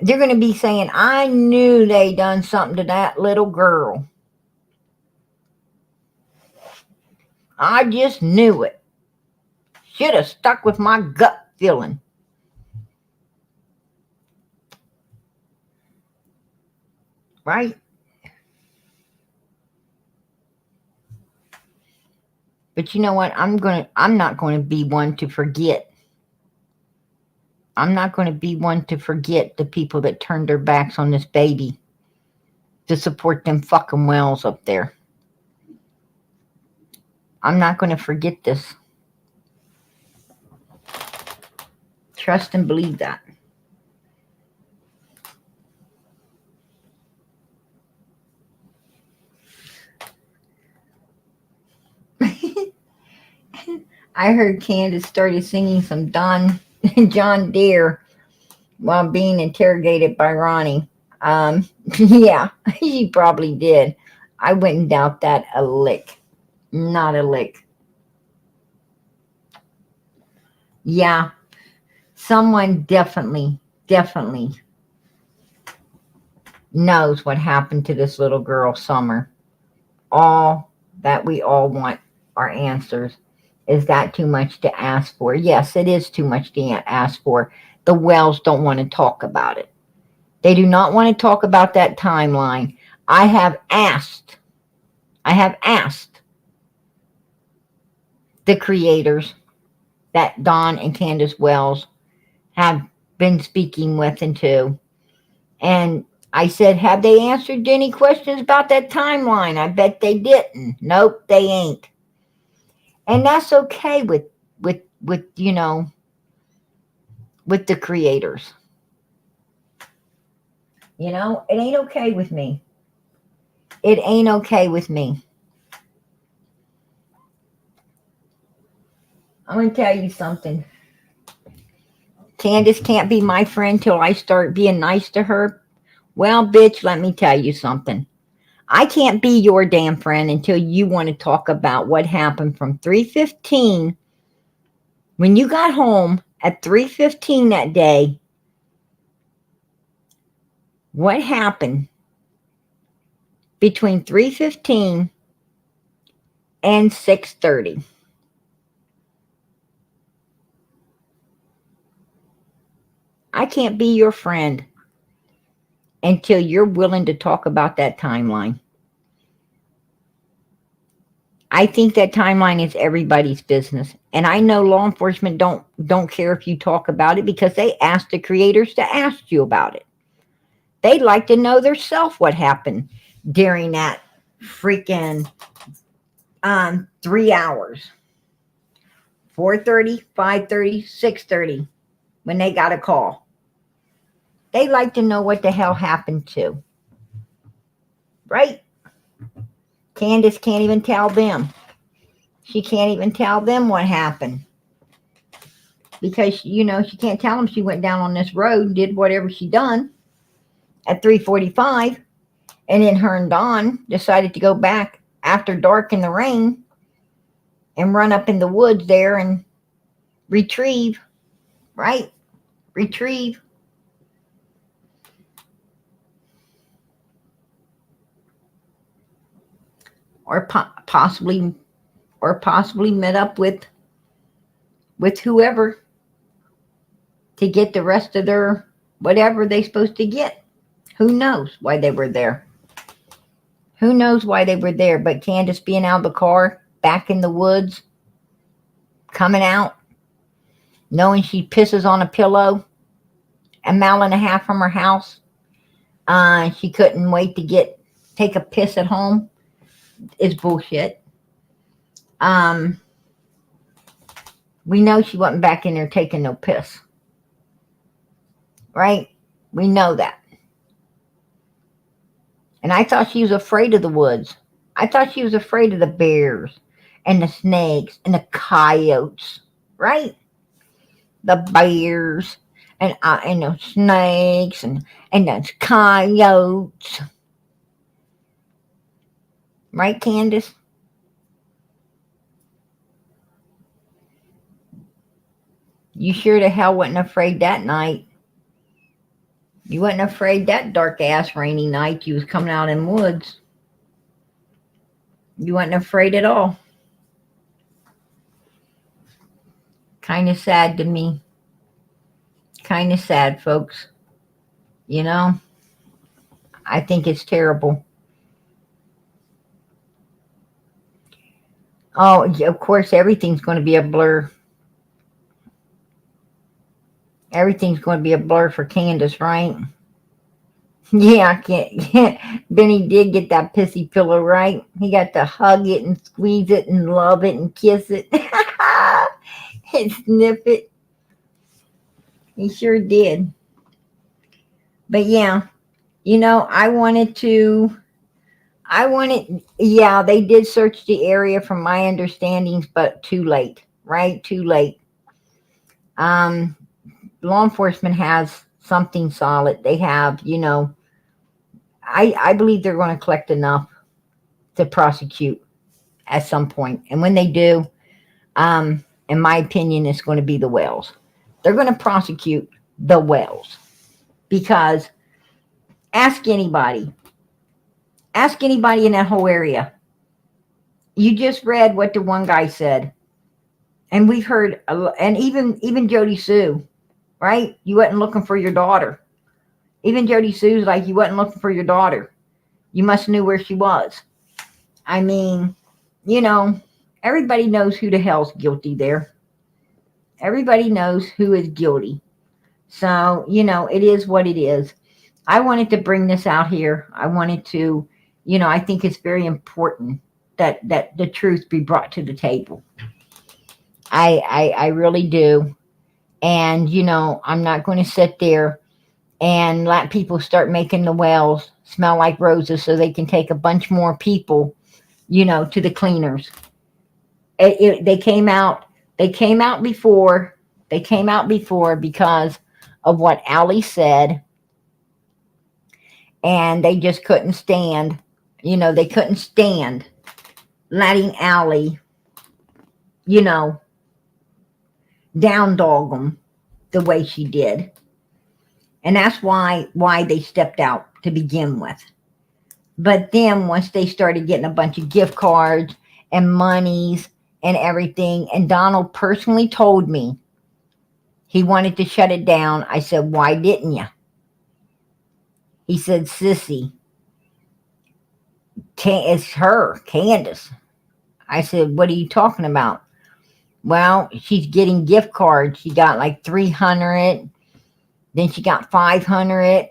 They're going to be saying, I knew they done something to that little girl. I just knew it. Should have stuck with my gut feeling. Right? But you know what? I'm not going to be one to forget. I'm not going to be one to forget the people that turned their backs on this baby to support them fucking wells up there. I'm not going to forget this. Trust and believe that. I heard Candus started singing some John Deere while being interrogated by Ronnie. Yeah, she probably did. I wouldn't doubt that a lick. Not a lick. Yeah, someone definitely knows what happened to this little girl, Summer. All that we all want are answers. Is that too much to ask for? Yes, it is too much to ask for. The Wells don't want to talk about it. They do not want to talk about that timeline. I have asked the creators that Don and Candus Wells have been speaking with and to. And I said, have they answered any questions about that timeline? I bet they didn't. Nope, they ain't. And that's okay with you know, with the creators. You know, it ain't okay with me. It ain't okay with me. I'm going to tell you something. Candus can't be my friend till I start being nice to her. Well, bitch, let me tell you something. I can't be your damn friend until you want to talk about what happened from 3:15 when you got home at 3:15 that day. What happened between 3:15 and 6:30? I can't be your friend until you're willing to talk about that timeline. I think that timeline is everybody's business. And I know law enforcement don't care if you talk about it because they asked the creators to ask you about it. They'd like to know themselves what happened during that freaking 3 hours. 4:30, 5:30, 6:30 when they got a call. They like to know what the hell happened to. Right? Candus can't even tell them. She can't even tell them what happened. Because, you know, she can't tell them she went down on this road and did whatever she done at 3:45. And then her and Don decided to go back after dark in the rain and run up in the woods there and retrieve. Right? Retrieve. Or possibly met up with whoever to get the rest of their whatever they're supposed to get. Who knows why they were there? Who knows why they were there? But Candus being out of the car, back in the woods, coming out, knowing she pisses on a pillow a mile and a half from her house. She couldn't wait to take a piss at home. Is bullshit. We know she wasn't back in there taking no piss. Right? We know that. And I thought she was afraid of the woods. I thought she was afraid of the bears and the snakes and the coyotes. Right? The bears and the snakes and the coyotes. Right, Candus? You sure the hell wasn't afraid that night. You wasn't afraid that dark ass rainy night you was coming out in woods. You wasn't afraid at all. Kind of sad to me. Kind of sad, folks. You know, I think it's terrible. Oh, of course, everything's going to be a blur. Everything's going to be a blur for Candus, right? Yeah, I can't. Benny did get that pissy pillow, right? He got to hug it and squeeze it and love it and kiss it and sniff it. He sure did. But yeah, yeah, they did search the area from my understandings, but too late, right? Too late. Um, Law enforcement has something solid. They have, I believe they're going to collect enough to prosecute at some point. And when they do, in my opinion, it's going to be the Wells. They're going to prosecute the Wells because ask anybody in that whole area. You just read what the one guy said, and we've heard, and even Jody Sue, right? You wasn't looking for your daughter. Even Jody Sue's like, you wasn't looking for your daughter. You must have knew where she was. I mean, everybody knows who the hell's guilty there. Everybody knows who is guilty. So, it is what it is. I wanted to bring this out here. I wanted to, I think it's very important that the truth be brought to the table. I really do. And, I'm not going to sit there and let people start making the wells smell like roses so they can take a bunch more people, to the cleaners. They came out before because of what Allie said, and they just couldn't stand, they couldn't stand letting Allie, down dog them the way she did. And that's why they stepped out to begin with. But then once they started getting a bunch of gift cards and monies and everything, and Donald personally told me he wanted to shut it down, I said, why didn't you? He said, Sissy, it's her, Candus. I said, what are you talking about? Well, she's getting gift cards. She got like 300. Then she got 500.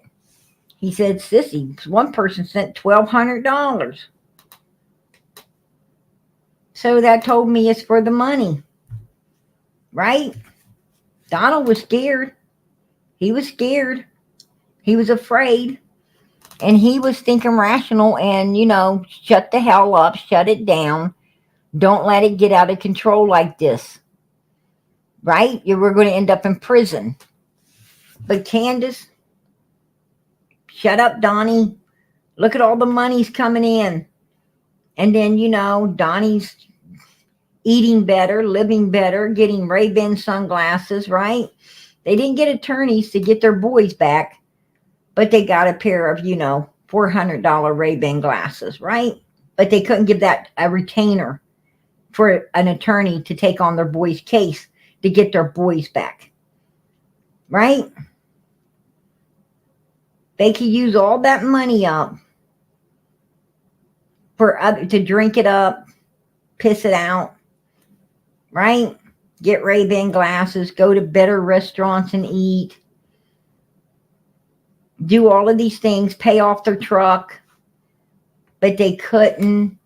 He said, Sissy, one person sent $1,200. So that told me it's for the money. Right? Donald was scared. He was scared. He was afraid. And he was thinking rational and, shut the hell up, shut it down. Don't let it get out of control like this. Right? We're going to end up in prison. But Candus, shut up, Donnie. Look at all the money's coming in. And then, Donnie's eating better, living better, getting Ray-Ban sunglasses, right? They didn't get attorneys to get their boys back, but they got a pair of, $400 Ray-Ban glasses, right? But they couldn't give that a retainer for an attorney to take on their boy's case to get their boys back, right? They could use all that money up to drink it up, piss it out, right? Get Ray-Ban glasses, go to better restaurants and eat, do all of these things, pay off their truck, but they couldn't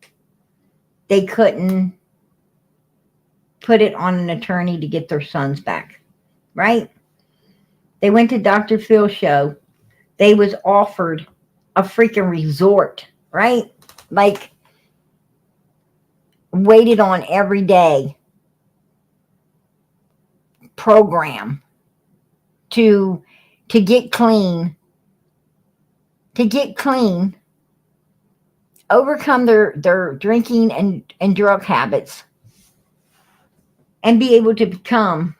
put it on an attorney to get their sons back, right? They went to Dr. Phil's show. They was offered a freaking resort, right? Like, waited on every day program to get clean overcome their drinking and drug habits, and be able to become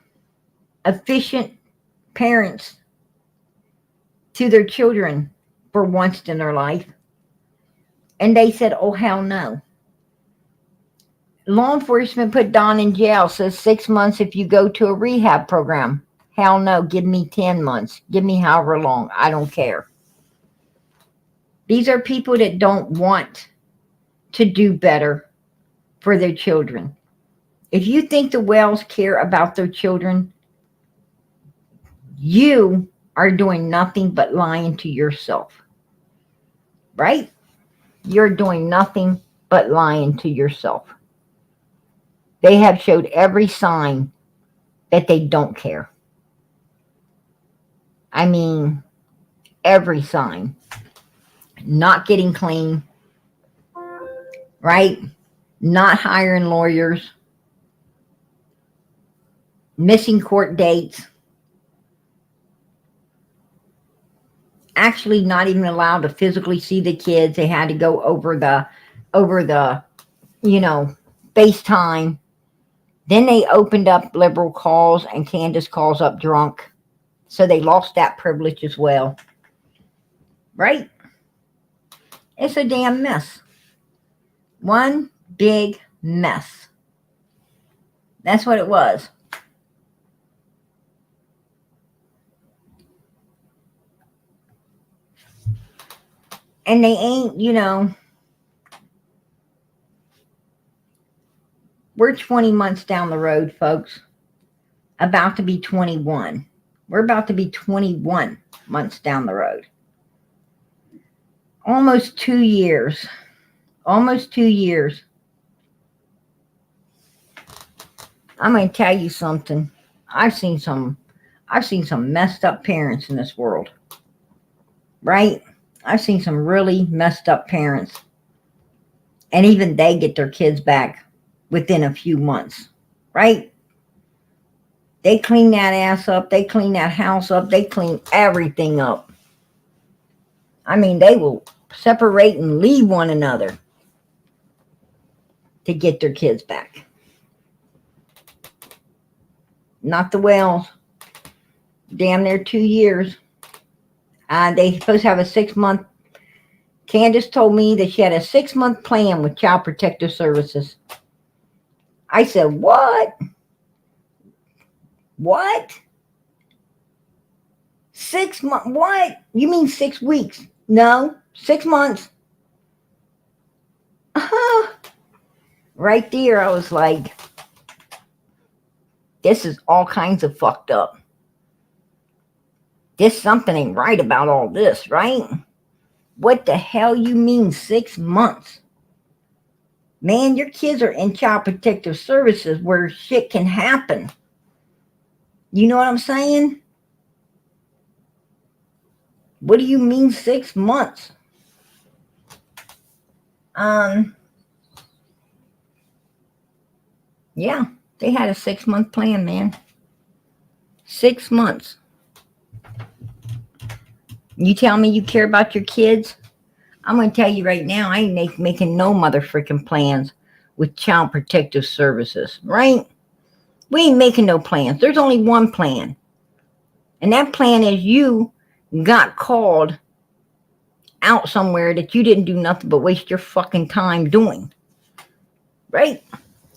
efficient parents to their children for once in their life. And they said, oh, hell no. Law enforcement put Don in jail, says 6 months if you go to a rehab program. Hell no, give me 10 months. Give me however long. I don't care. These are people that don't want to do better for their children. If you think the Wells care about their children, you are doing nothing but lying to yourself. Right? You're doing nothing but lying to yourself. They have showed every sign that they don't care. I mean, every sign. Not getting clean, right? Not hiring lawyers, missing court dates, actually not even allowed to physically see the kids. They had to go over the FaceTime. Then they opened up liberal calls, and Candus calls up drunk. So they lost that privilege as well. Right? It's a damn mess. One big mess. That's what it was. And they ain't, we're 20 months down the road, folks. About to be 21. We're about to be 21 months down the road. Almost 2 years. Almost 2 years. I'm going to tell you something. I've seen some messed up parents in this world. Right? I've seen some really messed up parents. And even they get their kids back within a few months. Right? They clean that ass up. They clean that house up. They clean everything up. I mean, they will separate and leave one another to get their kids back. Not the Wells. Damn near 2 years. They supposed to have a 6-month. Candus told me that she had a 6-month plan with Child Protective Services. I said, what? What? 6 months? What? You mean 6 weeks? No, 6 months. Right there, I was like, this is all kinds of fucked up. Something ain't right about all this, right? What the hell you mean 6 months? Man, your kids are in Child Protective Services where shit can happen. You know what I'm saying? What do you mean 6 months? Yeah, they had a 6-month plan, man. 6 months. You tell me you care about your kids? I'm going to tell you right now, I ain't making no motherfucking plans with Child Protective Services, right? We ain't making no plans. There's only one plan. And that plan is you got called out somewhere that you didn't do nothing but waste your fucking time doing. Right?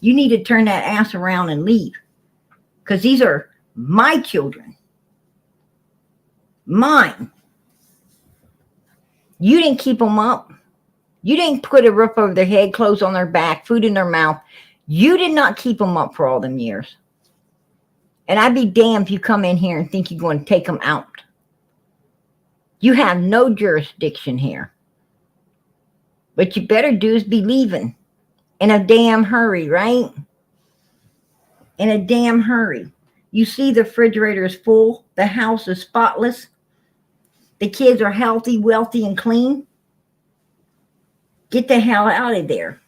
You need to turn that ass around and leave. Because these are my children. Mine. You didn't keep them up. You didn't put a roof over their head, clothes on their back, food in their mouth. You did not keep them up for all them years. And I'd be damned if you come in here and think you're going to take them out. You have no jurisdiction here. What you better do is be leaving in a damn hurry, right? In a damn hurry. You see the refrigerator is full. The house is spotless. The kids are healthy, wealthy, and clean. Get the hell out of there.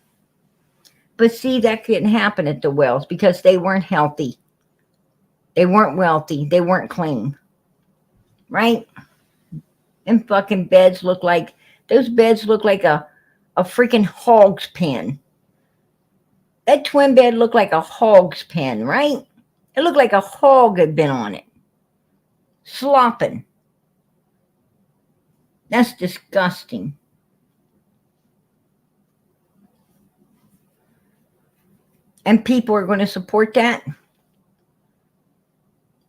But see, that couldn't happen at the Wells because they weren't healthy. They weren't wealthy. They weren't clean. Right? And fucking beds look like, those beds look like a a freaking hog's pen. That twin bed looked like a hog's pen, right? It looked like a hog had been on it. Slopping. That's disgusting. And people are going to support that,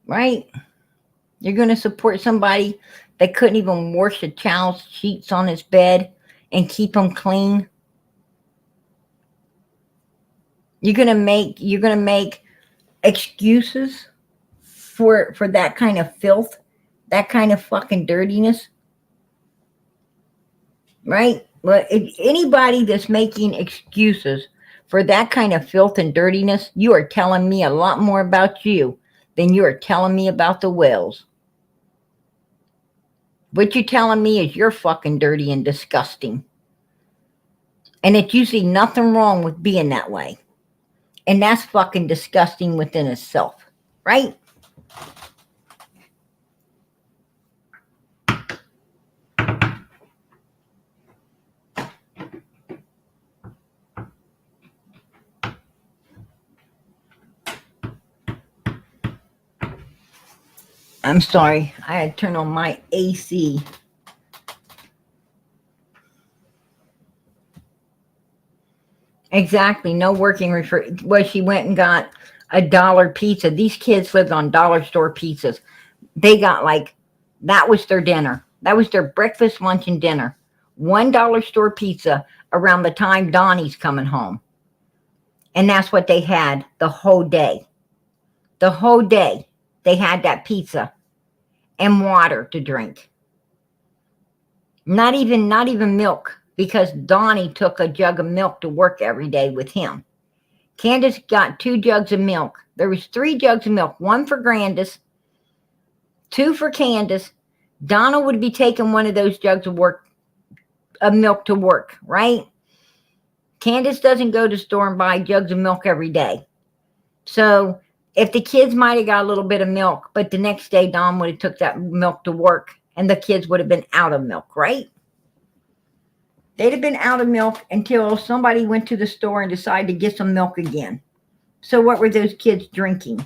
right? You're going to support somebody that couldn't even wash a child's sheets on his bed and keep them clean. You're going to make excuses for that kind of filth, that kind of fucking dirtiness, right? Well, if anybody that's making excuses for that kind of filth and dirtiness, you are telling me a lot more about you than you are telling me about the Wells. What you're telling me is you're fucking dirty and disgusting. And that you see nothing wrong with being that way. And that's fucking disgusting within itself, right? I'm sorry, I had to turn on my AC. Exactly, no working well, she went and got $1 pizza. These kids lived on dollar store pizzas. They got that was their dinner. That was their breakfast, lunch, and dinner. $1 store pizza around the time Donnie's coming home. And that's what they had the whole day. The whole day they had that pizza and water to drink. Not even milk, because Donnie took a jug of milk to work every day with him. Candus got 2 jugs of milk. There was 3 jugs of milk, 1 for Candus, 2 for Candus. Donna would be taking one of those jugs of milk to work, right? Candus doesn't go to the store and buy jugs of milk every day. So if the kids might have got a little bit of milk, but the next day Don would have took that milk to work and the kids would have been out of milk, right? They'd have been out of milk until somebody went to the store and decided to get some milk again. So what were those kids drinking?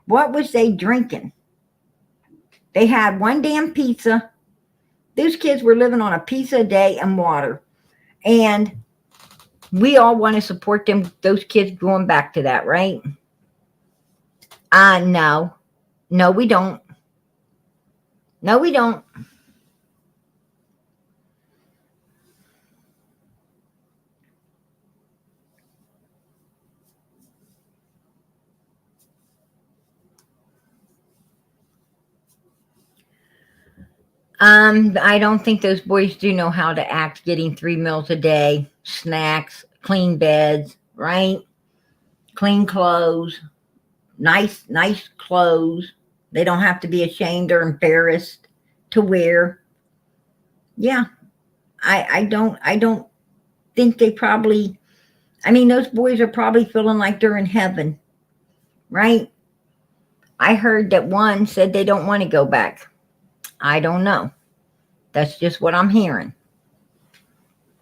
What was they drinking? They had 1 damn pizza. Those kids were living on a pizza a day and water. And we all want to support them, those kids going back to that, right? No. No, we don't. No, we don't. I don't think those boys do know how to act getting 3 meals a day, snacks, clean beds, right? Clean clothes, nice clothes. They don't have to be ashamed or embarrassed to wear. Yeah. I don't think they probably, those boys are probably feeling like they're in heaven, right? I heard that one said they don't want to go back. I don't know. That's just what I'm hearing.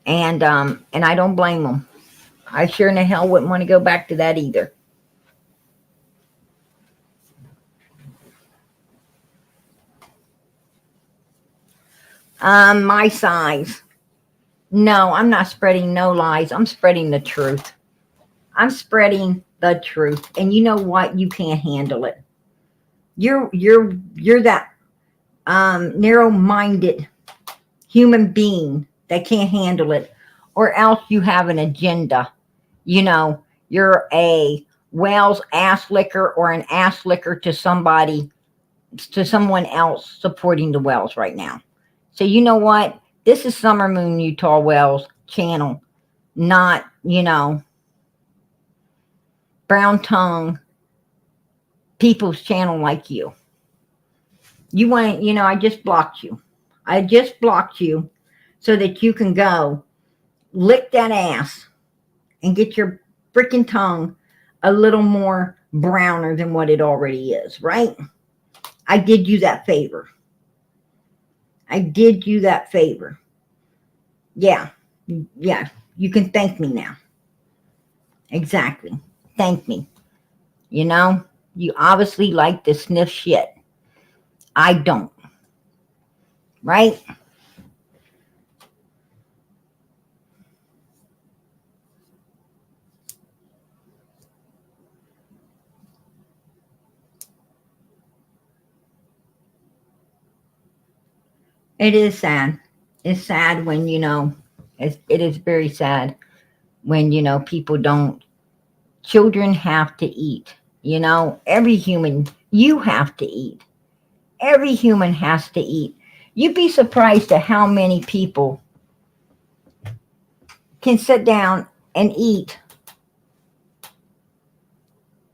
And I don't blame them. I sure in the hell wouldn't want to go back to that either. My size. No, I'm not spreading no lies. I'm spreading the truth. I'm spreading the truth. And you know what? You can't handle it. You're that narrow-minded human being that can't handle it, or else you have an agenda. You're a whale's ass licker or an ass licker to someone else supporting the whales right now. So you know what? This is Summer Moon Utah Whales channel, not, brown tongue people's channel like you. You want to, I just blocked you. I just blocked you so that you can go lick that ass and get your freaking tongue a little more browner than what it already is, right? I did you that favor. I did you that favor. Yeah. Yeah, you can thank me now. Exactly. Thank me. You know, you obviously like to sniff shit. I don't. Right? It is sad. It's sad when, it is very sad when, people don't. Children have to eat. Every human, you have to eat. Every human has to eat. You'd be surprised at how many people can sit down and eat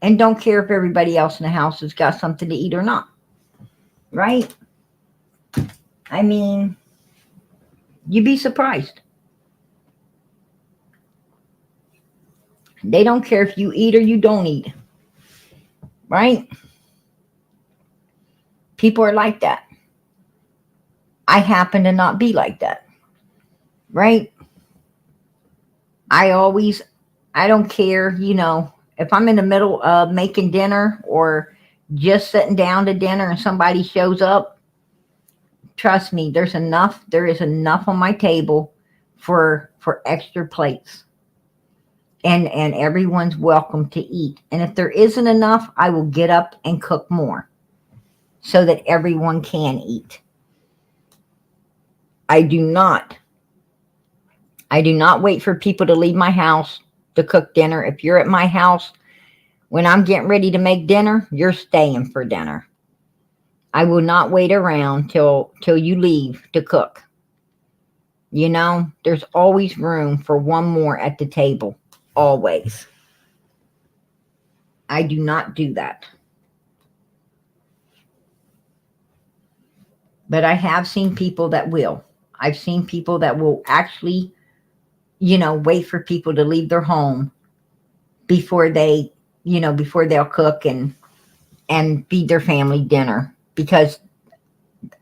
and don't care if everybody else in the house has got something to eat or not. Right? I mean, you'd be surprised. They don't care if you eat or you don't eat. Right? People are like that. I happen to not be like that. Right? I don't care, if I'm in the middle of making dinner or just sitting down to dinner and somebody shows up, trust me, there is enough on my table for extra plates. And everyone's welcome to eat. And if there isn't enough, I will get up and cook more so that everyone can eat. I do not wait for people to leave my house to cook dinner. If you're at my house when I'm getting ready to make dinner, you're staying for dinner. I will not wait around till you leave to cook. There's always room for one more at the table. Always. I do not do that. But I have seen people that will. I've seen people that will actually, wait for people to leave their home before before they'll cook and feed their family dinner. Because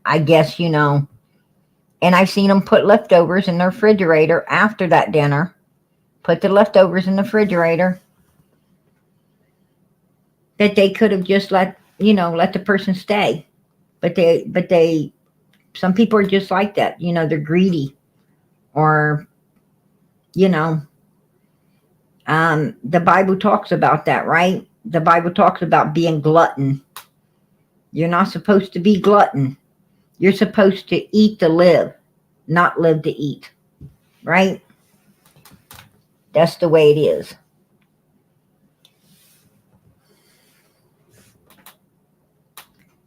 I guess, and I've seen them put leftovers in their refrigerator after that dinner. Put the leftovers in the refrigerator that they could have just let the person stay. But some people are just like that. They're greedy. Or, the Bible talks about that, right? The Bible talks about being glutton. You're not supposed to be glutton. You're supposed to eat to live, not live to eat. Right? That's the way it is.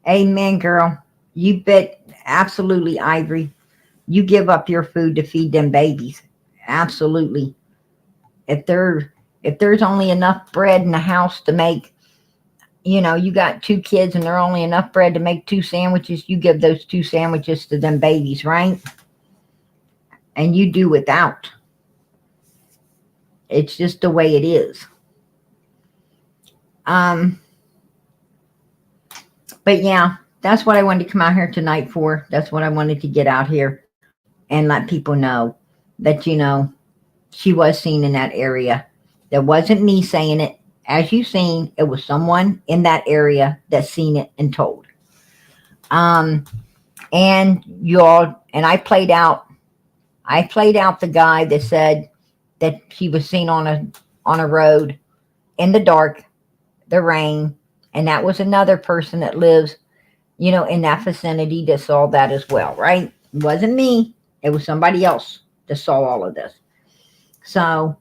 Amen, girl. You bet. Absolutely, Ivory. You give up your food to feed them babies. Absolutely. If there's only enough bread in the house to make, you got 2 kids and there's only enough bread to make 2 sandwiches, you give those 2 sandwiches to them babies, right? And you do without. It's just the way it is. But yeah, that's what I wanted to come out here tonight for. That's what I wanted to get out here and let people know that, she was seen in that area. That wasn't me saying it. As you've seen, it was someone in that area that seen it and told. And I played out the guy that said that he was seen on a road in the dark, the rain, and that was another person that lives, in that vicinity that saw that as well, right? It wasn't me. It was somebody else that saw all of this. So,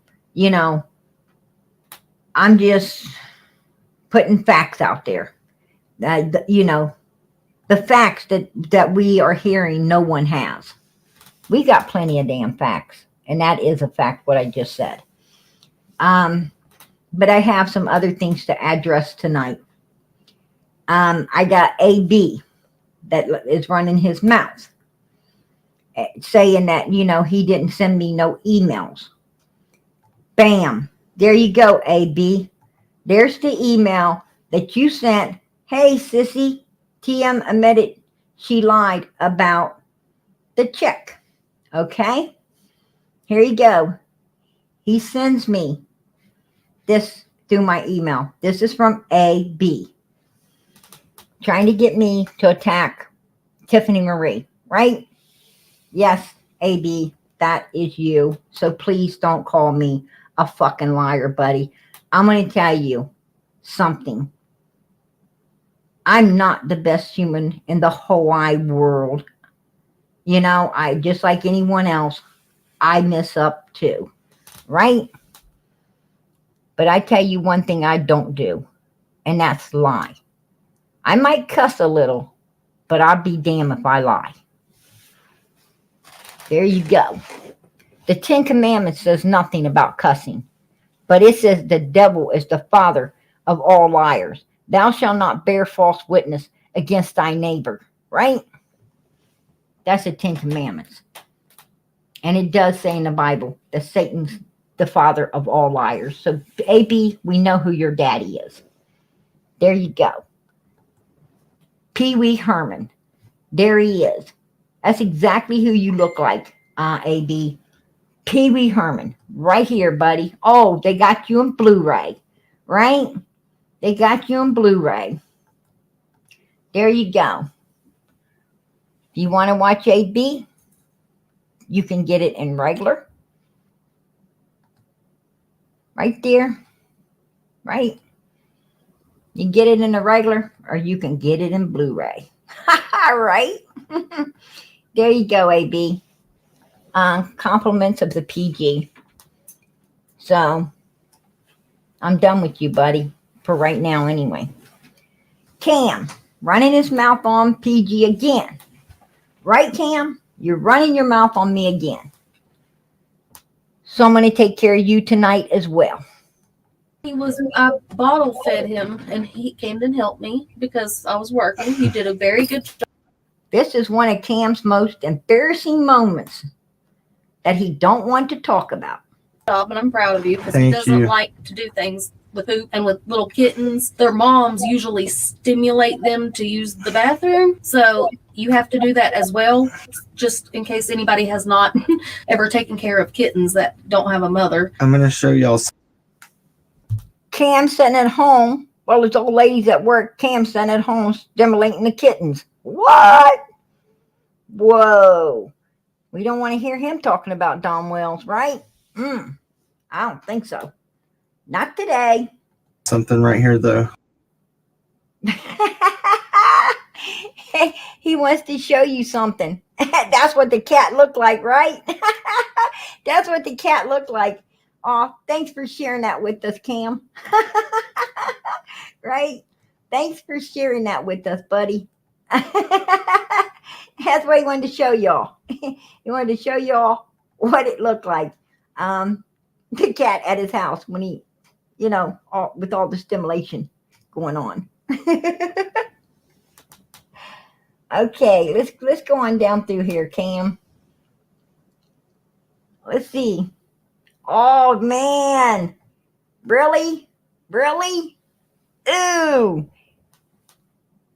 I'm just putting facts out there. The facts that we are hearing, no one has. We got plenty of damn facts, and that is a fact, what I just said. But I have some other things to address tonight. I got AB that is running his mouth, saying that, he didn't send me no emails. Bam. There you go, AB. There's the email that you sent. Hey, sissy, TM admitted she lied about the check. Okay? Here you go. He sends me this through my email. This is from AB, trying to get me to attack Tiffany Marie, right? Yes, AB, that is you. So please don't call me a fucking liar, buddy. I'm going to tell you something. I'm not the best human in the whole wide world. You know, I just like anyone else, I mess up too, right? But I tell you one thing I don't do, and that's lie. I might cuss a little, but I'll be damned if I lie. There you go. The Ten Commandments says nothing about cussing, but it says the devil is the father of all liars. Thou shalt not bear false witness against thy neighbor, right? That's the Ten Commandments. And it does say in the Bible that Satan's the father of all liars. So, AB, we know who your daddy is. There you go. Pee Wee Herman. There he is. That's exactly who you look like, AB. Pee Wee Herman. Right here, buddy. Oh, they got you in Blu-ray, right? They got you in Blu-ray. There you go. If you want to watch AB, you can get it in regular. Right there. Right? You get it in the regular, or you can get it in Blu-ray. Right? There you go, AB. Compliments of the PG. So, I'm done with you, buddy. For right now, anyway. Cam, running his mouth on PG again. Right, Cam? You're running your mouth on me again. So I'm going to take care of you tonight as well. I bottle fed him, and he came and helped me because I was working. He did a very good job. This is one of Cam's most embarrassing moments that he don't want to talk about. And I'm proud of you because he doesn't like to do things with poop and with little kittens. Their moms usually stimulate them to use the bathroom, so you have to do that as well, just in case anybody has not ever taken care of kittens that don't have a mother. I'm going to show y'all. Cam sitting at home, well, it's old ladies at work. Cam sitting at home stimulating the kittens. What? Whoa. We don't want to hear him talking about Don Wells, right? I don't think so. Not today. Something right here, though. He wants to show you something. That's what the cat looked like, right? That's what the cat looked like. Oh, thanks for sharing that with us, Cam. Right? Thanks for sharing that with us, buddy. That's what he wanted to show y'all. He wanted to show y'all what it looked like. The cat at his house when he, with all the stimulation going on. Okay, let's go on down through here, Cam. Let's see. Oh man, really? Ooh,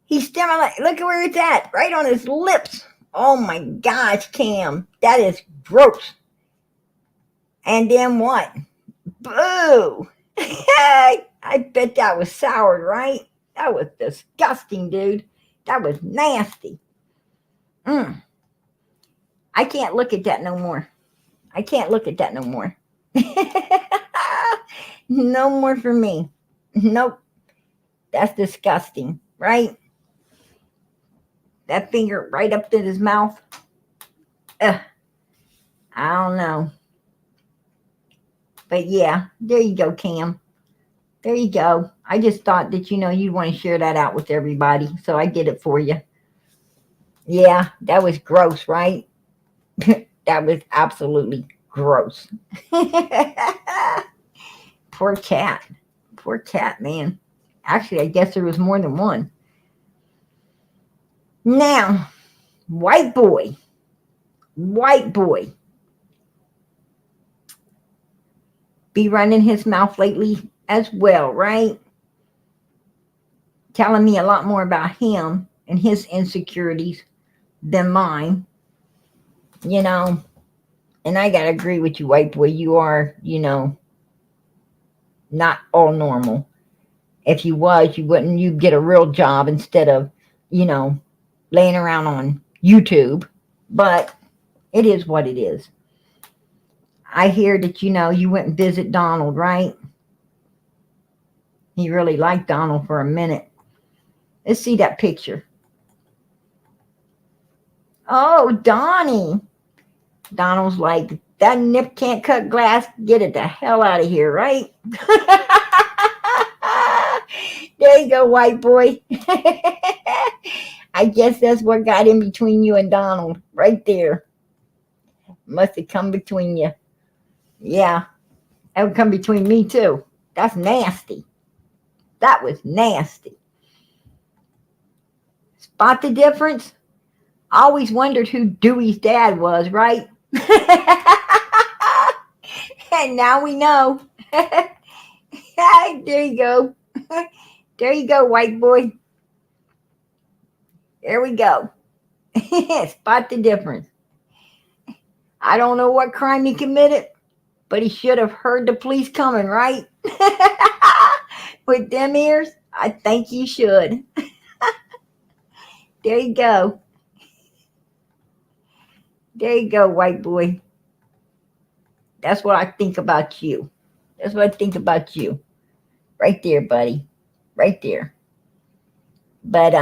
he's stimulating. Look at where it's at, right on his lips. Oh my gosh, Cam, that is gross. And then what? Boo! I bet that was soured, right? That was disgusting, dude. That was nasty. I can't look at that no more. No more for me. Nope. That's disgusting, right? That finger right up to his mouth. I don't know. But yeah, there you go, Cam. There you go. I just thought that, you'd want to share that out with everybody. So I did it for you. Yeah, that was gross, right? That was absolutely gross. Poor cat, man. Actually, I guess there was more than one. Now, white boy. Be running his mouth lately as well, right? Telling me a lot more about him and his insecurities than mine. And I gotta agree with you, white boy. You are, not all normal. If you was, you'd get a real job instead of, laying around on YouTube. But it is what it is. I hear that, you went and visit Donald, right? He really liked Donald for a minute. Let's see that picture. Oh, Donnie. Donald's like, that nip can't cut glass. Get it the hell out of here, right? There you go, white boy. I guess that's what got in between you and Donald. Right there. Must have come between you. Yeah. That would come between me, too. That's nasty. That was nasty. Spot the difference? I always wondered who Dewey's dad was, right? And now we know. There you go. There you go, white boy. There we go. Spot the difference. I don't know what crime he committed, but he should have heard the police coming, right? With them ears, I think he should. There you go. There you go, white boy. That's what I think about you. That's what I think about you. Right there, buddy. Right there. But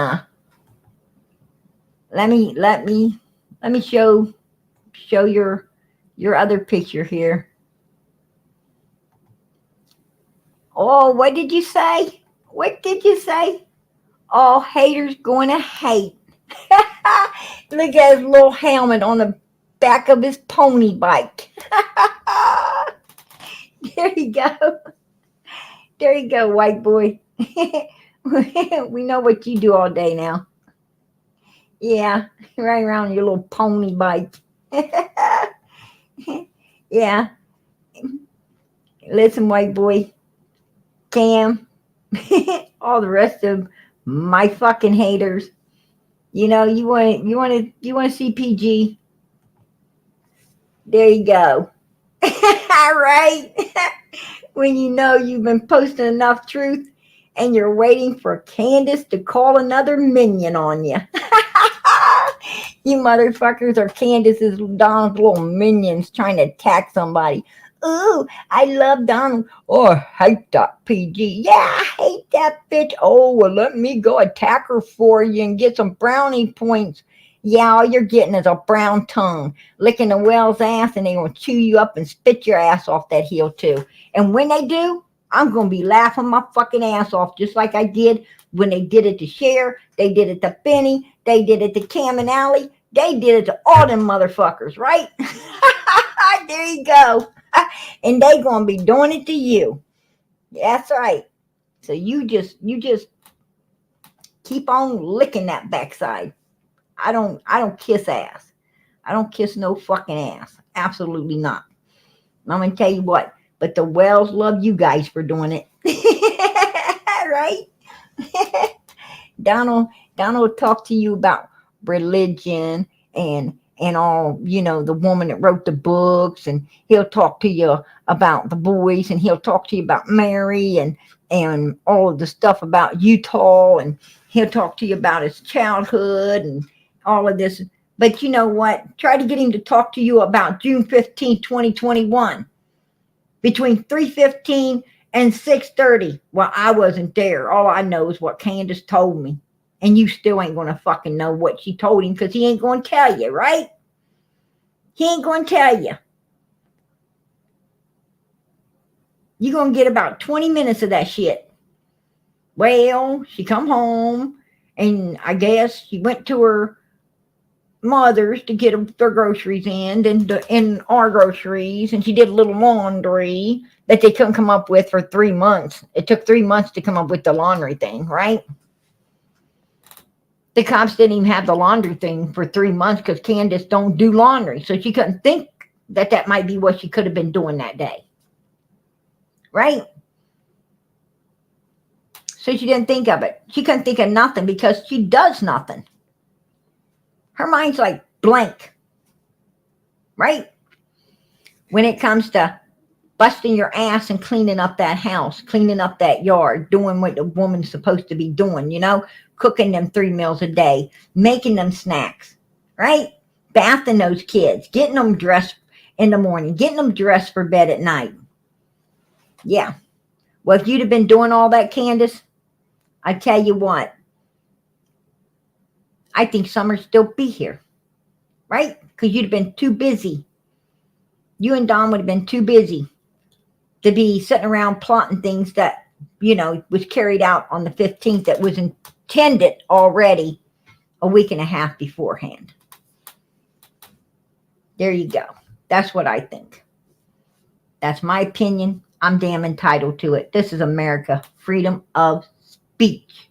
let me show your other picture here. Oh, what did you say? What did you say? All haters going to hate. Look at his little helmet on the back of his pony bike. There you go. There you go, white boy. We know what you do all day now. Yeah, right around your little pony bike. Yeah. Listen, white boy. Cam. All the rest of my fucking haters. You want to see PG. There you go. Right? When you've been posting enough truth and you're waiting for Candus to call another minion on you. You motherfuckers are Candus's Donald's little minions trying to attack somebody. Ooh, I love Donald. Oh, I hate that PG. Yeah, I hate that bitch. Oh, well, let me go attack her for you and get some brownie points. Yeah, all you're getting is a brown tongue, licking a whale's ass, and they're going to chew you up and spit your ass off that hill, too. And when they do, I'm going to be laughing my fucking ass off, just like I did when they did it to Cher, they did it to Benny, they did it to Cam and Allie, they did it to all them motherfuckers, right? There you go. And they going to be doing it to you. That's right. So you just keep on licking that backside. I don't kiss ass. I don't kiss no fucking ass. Absolutely not. I'm going to tell you what, but the whales love you guys for doing it. Right? Donald will talk to you about religion and all, the woman that wrote the books, and he'll talk to you about the boys, and he'll talk to you about Mary and all of the stuff about Utah, and he'll talk to you about his childhood and all of this. But you know what? Try to get him to talk to you about June 15, 2021, between 3:15 and 6:30. Well, I wasn't there. All I know is what Candus told me. And you still ain't going to fucking know what she told him, because he ain't going to tell you, right? He ain't going to tell you. You're going to get about 20 minutes of that shit. Well, she come home, and I guess she went to her mother's to get their groceries in our groceries, and she did a little laundry that they couldn't come up with for 3 months. It took 3 months to come up with the laundry thing, right? The cops didn't even have the laundry thing for 3 months because Candus don't do laundry. So she couldn't think that might be what she could have been doing that day. Right? So she didn't think of it. She couldn't think of nothing because she does nothing. Her mind's like blank. Right? when it comes to busting your ass and cleaning up that house, cleaning up that yard, doing what the woman's supposed to be doing, cooking them 3 meals a day, making them snacks, right? Bathing those kids, getting them dressed in the morning, getting them dressed for bed at night. Yeah. Well, if you'd have been doing all that, Candus, I tell you what, I think summer'd still be here, right? Because you'd have been too busy. You and Don would have been too busy to be sitting around plotting things that, was carried out on the 15th that was intended already a week and a half beforehand. There you go. That's what I think. That's my opinion. I'm damn entitled to it. This is America. Freedom of speech.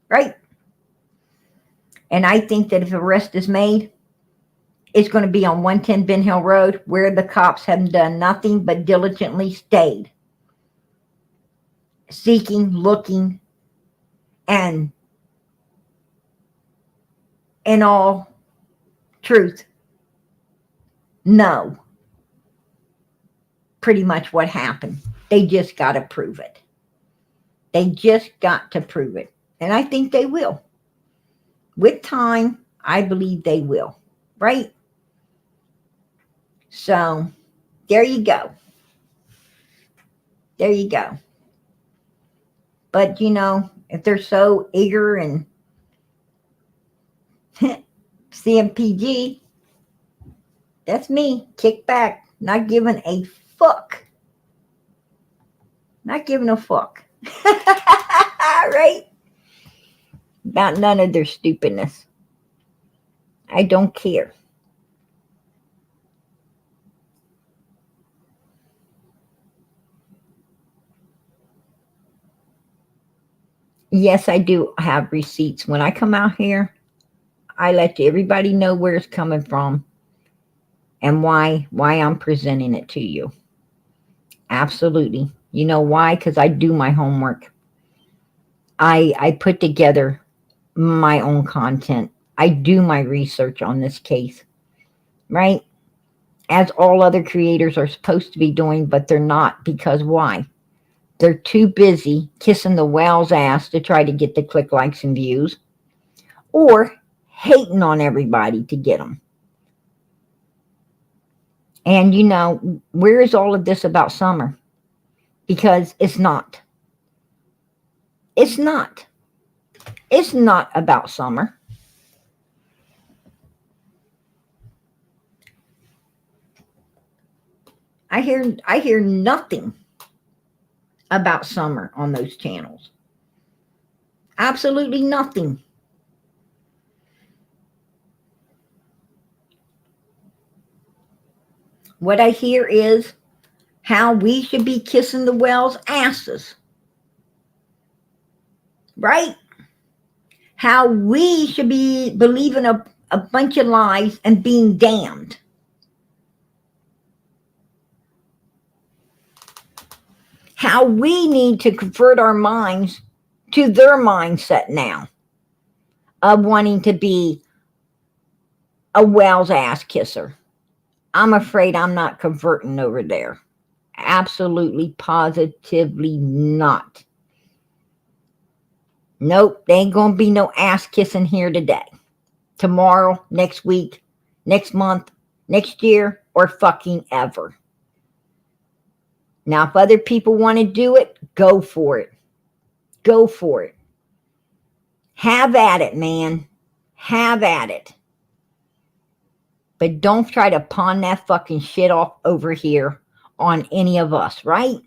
Right? And I think that if arrest is made, it's going to be on 110 Ben Hill Road, where the cops have done nothing but diligently stayed, seeking, looking, and in all truth, know pretty much what happened. They just got to prove it. They just got to prove it. And I think they will. With time, I believe they will. Right? So, there you go. There you go. But, if they're so eager and CMPG, that's me. Kick back. Not giving a fuck. Not giving a fuck. Right? About none of their stupidness. I don't care. Yes, I do have receipts. When I come out here, I let everybody know where it's coming from and why I'm presenting it to you. Absolutely. You know why? Because I do my homework. I put together my own content. I do my research on this case. Right? As all other creators are supposed to be doing, but they're not. Because why? They're too busy kissing the whale's ass to try to get the click, likes, and views, or hating on everybody to get them. And where is all of this about summer? Because it's not. It's not. It's not about summer. I hear nothing about summer on those channels. Absolutely nothing. What I hear is how we should be kissing the whale's asses. Right? How we should be believing a bunch of lies and being damned. How we need to convert our minds to their mindset now of wanting to be a whale's ass kisser. I'm afraid I'm not converting over there. Absolutely, positively not. Nope, there ain't gonna be no ass kissing here today, tomorrow, next week, next month, next year, or fucking ever. Now, if other people want to do it, go for it. Go for it. Have at it, man. Have at it. But don't try to pawn that fucking shit off over here on any of us, right?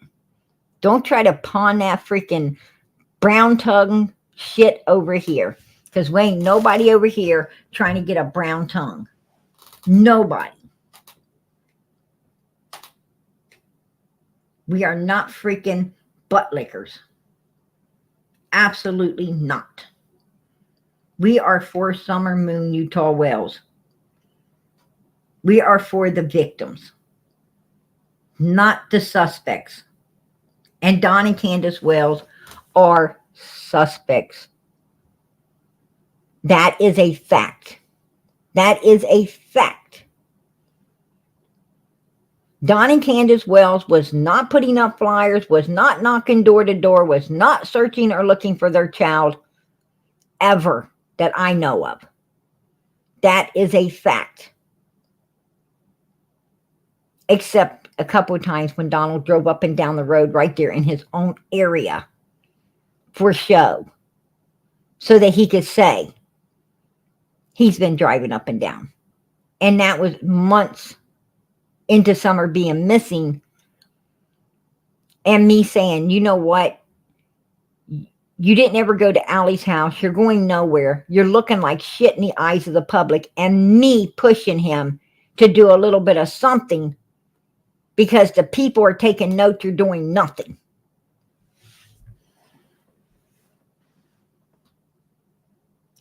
Don't try to pawn that freaking brown tongue shit over here. Because we ain't nobody over here trying to get a brown tongue. Nobody. We are not freaking butt lickers. Absolutely not. We are for Summer Moon Utah whales. We are for the victims, not the suspects. And Don and Candus Wells are suspects. That is a fact. That is a fact. Don and Candus Wells was not putting up flyers, was not knocking door to door, was not searching or looking for their child ever that I know of. That is a fact. Except a couple of times when Donald drove up and down the road right there in his own area for show, so that he could say he's been driving up and down. And that was months into Summer being missing, and me saying, you know what? You didn't ever go to Allie's house. You're going nowhere. You're looking like shit in the eyes of the public. And me pushing him to do a little bit of something because the people are taking note you're doing nothing.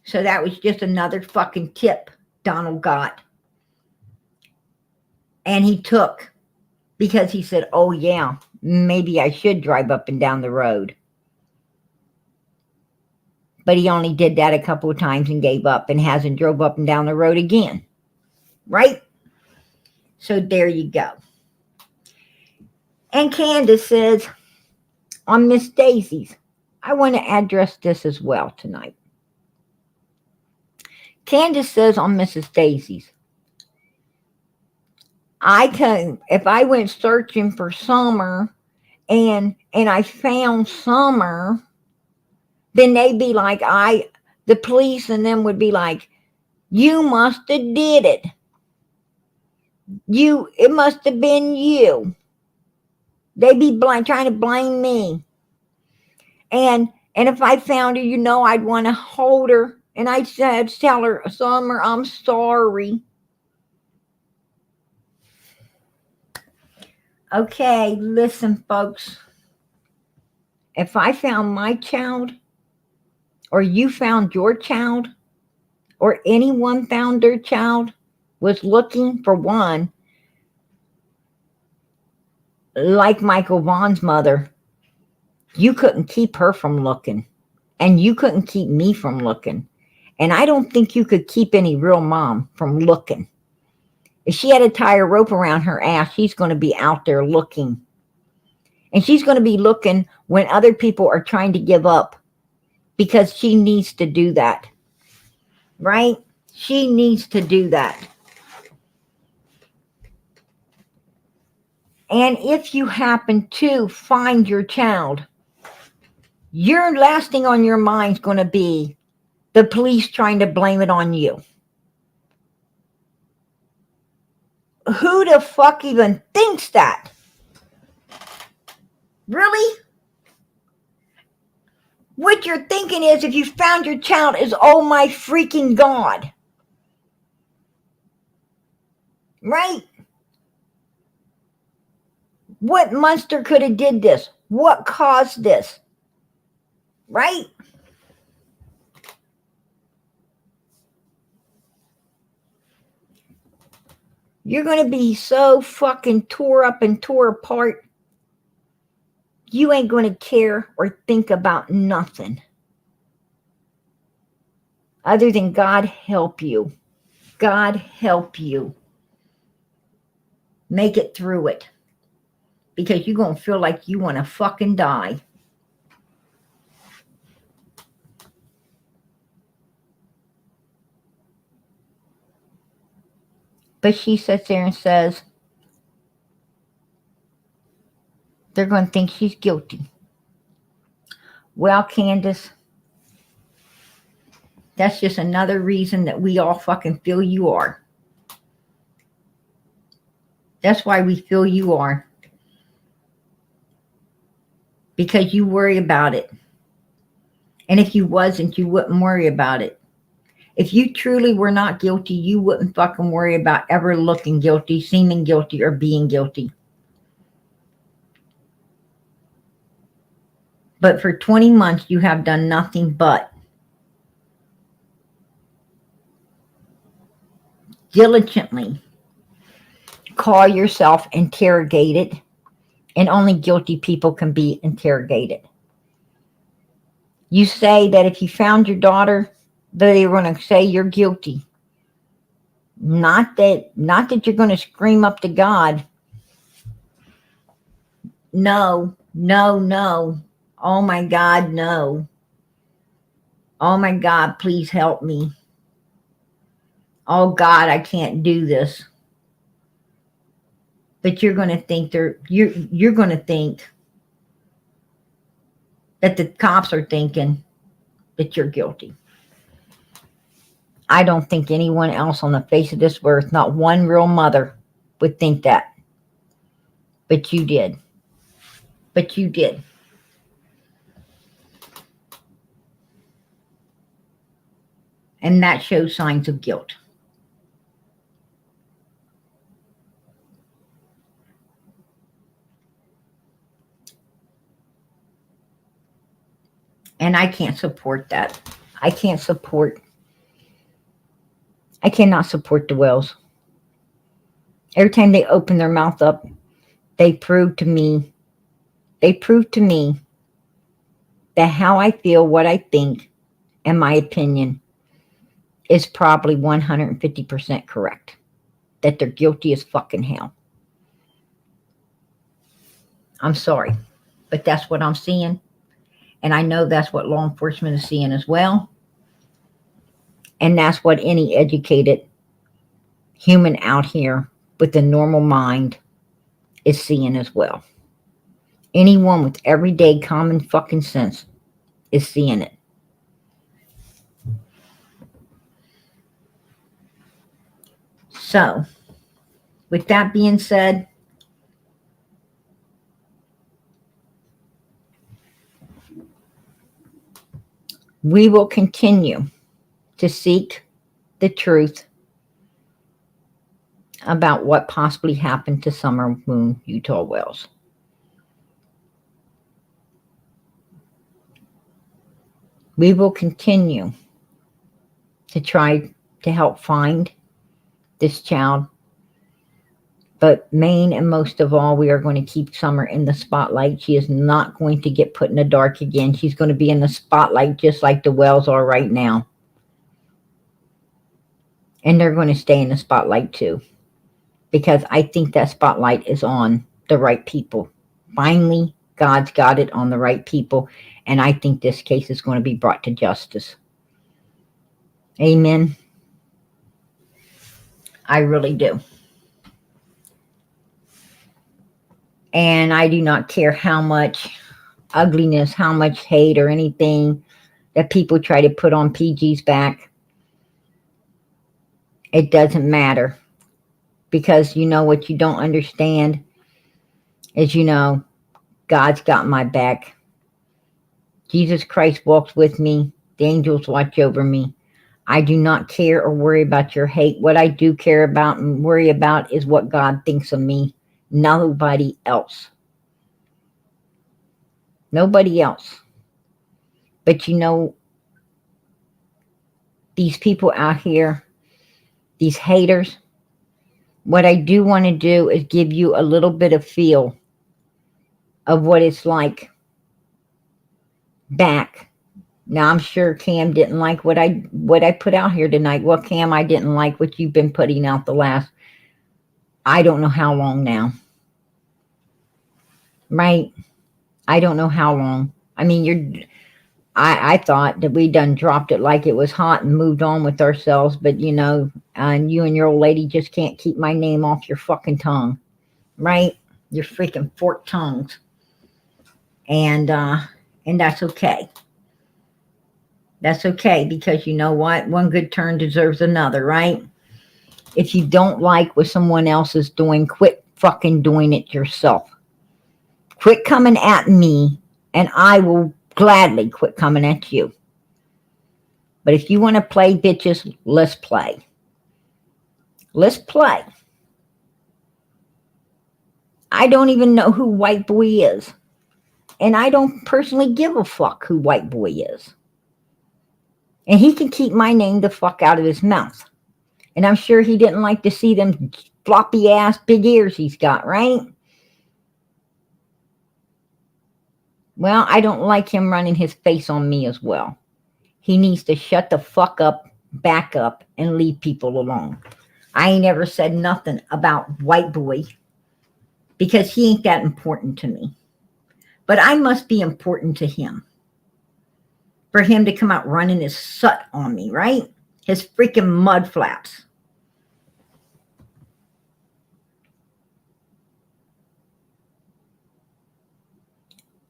So that was just another fucking tip Donald got. And he took, because he said, oh yeah, maybe I should drive up and down the road. But he only did that a couple of times and gave up and hasn't drove up and down the road again. Right? So there you go. And Candus says, on Miss Daisy's, I want to address this as well tonight. Candus says on Mrs. Daisy's, if I went searching for Summer and I found Summer, then they'd be like, the police and them would be like, you must have did it. It must have been you. They'd be trying to blame me. And if I found her, I'd want to hold her and I'd tell her, Summer, I'm sorry. Okay, listen, folks. If I found my child, or you found your child, or anyone found their child, was looking for one, like Michael Vaughn's mother, you couldn't keep her from looking. And you couldn't keep me from looking. And I don't think you could keep any real mom from looking. If she had to tie a rope around her ass, she's going to be out there looking. And she's going to be looking when other people are trying to give up, because she needs to do that. Right? She needs to do that. And if you happen to find your child, your last thing on your mind is going to be the police trying to blame it on you. Who the fuck even thinks that? Really? What you're thinking is, if you found your child, is, oh my freaking God. Right? What monster could have did this? What caused this? Right? You're going to be so fucking tore up and tore apart. You ain't going to care or think about nothing other than God help you. God help you. Make it through it. Because you're going to feel like you want to fucking die. But she sits there and says, they're going to think she's guilty. Well, Candus, that's just another reason that we all fucking feel you are. That's why we feel you are. Because you worry about it. And if you wasn't, you wouldn't worry about it. If you truly were not guilty, you wouldn't fucking worry about ever looking guilty, seeming guilty, or being guilty. But for 20 months, you have done nothing but diligently call yourself interrogated, and only guilty people can be interrogated. You say that if you found your daughter, that they were going to say you're guilty. Not that you're going to scream up to God no, no, no. Oh my God, no. Oh my God, please help me. Oh God, I can't do this. But you're going to think you're going to think that the cops are thinking that you're guilty. I don't think anyone else on the face of this earth, not one real mother, would think that. But you did. But you did. And that shows signs of guilt. And I can't support that. I cannot support the Wells. Every time they open their mouth up, they prove to me that how I feel, what I think, and my opinion is probably 150% correct. That they're guilty as fucking hell. I'm sorry, but that's what I'm seeing. And I know that's what law enforcement is seeing as well. And that's what any educated human out here with a normal mind is seeing as well. Anyone with everyday common fucking sense is seeing it. So, with that being said, we will continue to seek the truth about what possibly happened to Summer Moon Utah Wells. We will continue to try to help find this child. But main and most of all, we are going to keep Summer in the spotlight. She is not going to get put in the dark again. She's going to be in the spotlight just like the Wells are right now. And they're going to stay in the spotlight too. Because I think that spotlight is on the right people. Finally, God's got it on the right people. And I think this case is going to be brought to justice. Amen. I really do. And I do not care how much ugliness, how much hate or anything that people try to put on PG's back. It doesn't matter. Because you know what you don't understand is, God's got my back. Jesus Christ walks with me. The angels watch over me. I do not care or worry about your hate. What I do care about and worry about is what God thinks of me. Nobody else. Nobody else. But these people out here, these haters, what I do want to do is give you a little bit of feel of what it's like back. Now, I'm sure Cam didn't like what I put out here tonight. Well, Cam, I didn't like what you've been putting out the last, I don't know how long now. Right? I don't know how long. I mean, I thought that we done dropped it like it was hot and moved on with ourselves. But, and you and your old lady just can't keep my name off your fucking tongue. Right? Your freaking forked tongues. And that's okay. That's okay, because you know what? One good turn deserves another, right? If you don't like what someone else is doing, quit fucking doing it yourself. Quit coming at me, and I will gladly quit coming at you. But if you want to play, bitches, let's play. Let's play. I don't even know who White Boy is. And I don't personally give a fuck who White Boy is. And he can keep my name the fuck out of his mouth. And I'm sure he didn't like to see them floppy ass big ears he's got, right? Well, I don't like him running his face on me as well. He needs to shut the fuck up, back up, and leave people alone. I ain't ever said nothing about White Boy because he ain't that important to me. But I must be important to him for him to come out running his soot on me, right? His freaking mud flaps.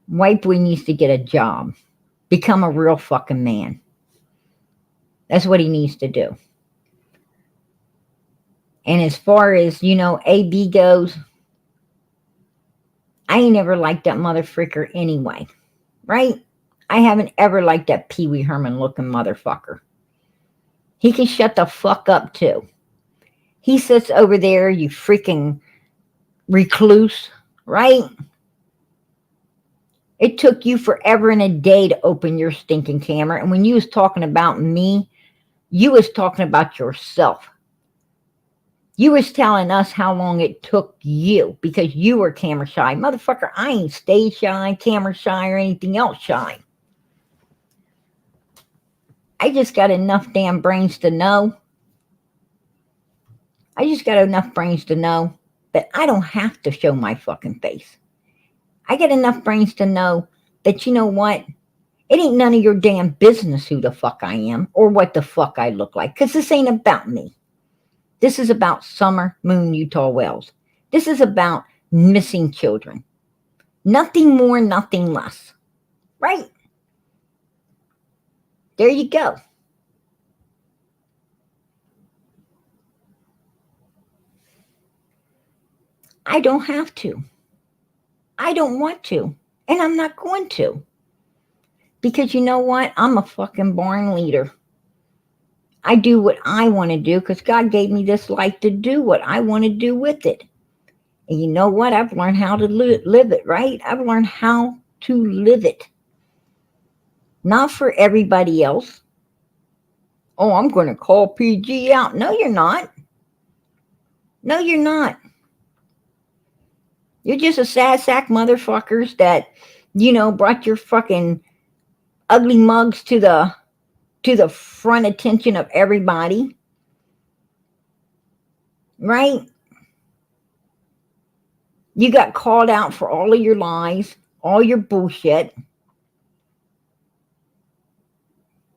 White boy needs to get a job. Become a real fucking man. That's what he needs to do. And as far as, AB goes, I ain't ever liked that motherfricker anyway. Right? I haven't ever liked that Pee Wee Herman looking motherfucker. He can shut the fuck up too. He sits over there, you freaking recluse, right? It took you forever and a day to open your stinking camera. And when you was talking about me, you was talking about yourself. You was telling us how long it took you because you were camera shy. Motherfucker, I ain't stage shy, camera shy, or anything else shy. I just got enough damn brains to know. I just got enough brains to know that I don't have to show my fucking face. I got enough brains to know that, you know what? It ain't none of your damn business who the fuck I am or what the fuck I look like. Because this ain't about me. This is about Summer Moon Utah Wells. This is about missing children. Nothing more, nothing less. Right? There you go. I don't have to. I don't want to. And I'm not going to. Because you know what? I'm a fucking born leader. I do what I want to do because God gave me this life to do what I want to do with it. And you know what? I've learned how to live it, right? I've learned how to live it. Not for everybody else. Oh, I'm going to call PG out. No, you're not. No, you're not. You're just a sad sack motherfuckers that, brought your fucking ugly mugs to the front attention of everybody. Right? You got called out for all of your lies, all your bullshit.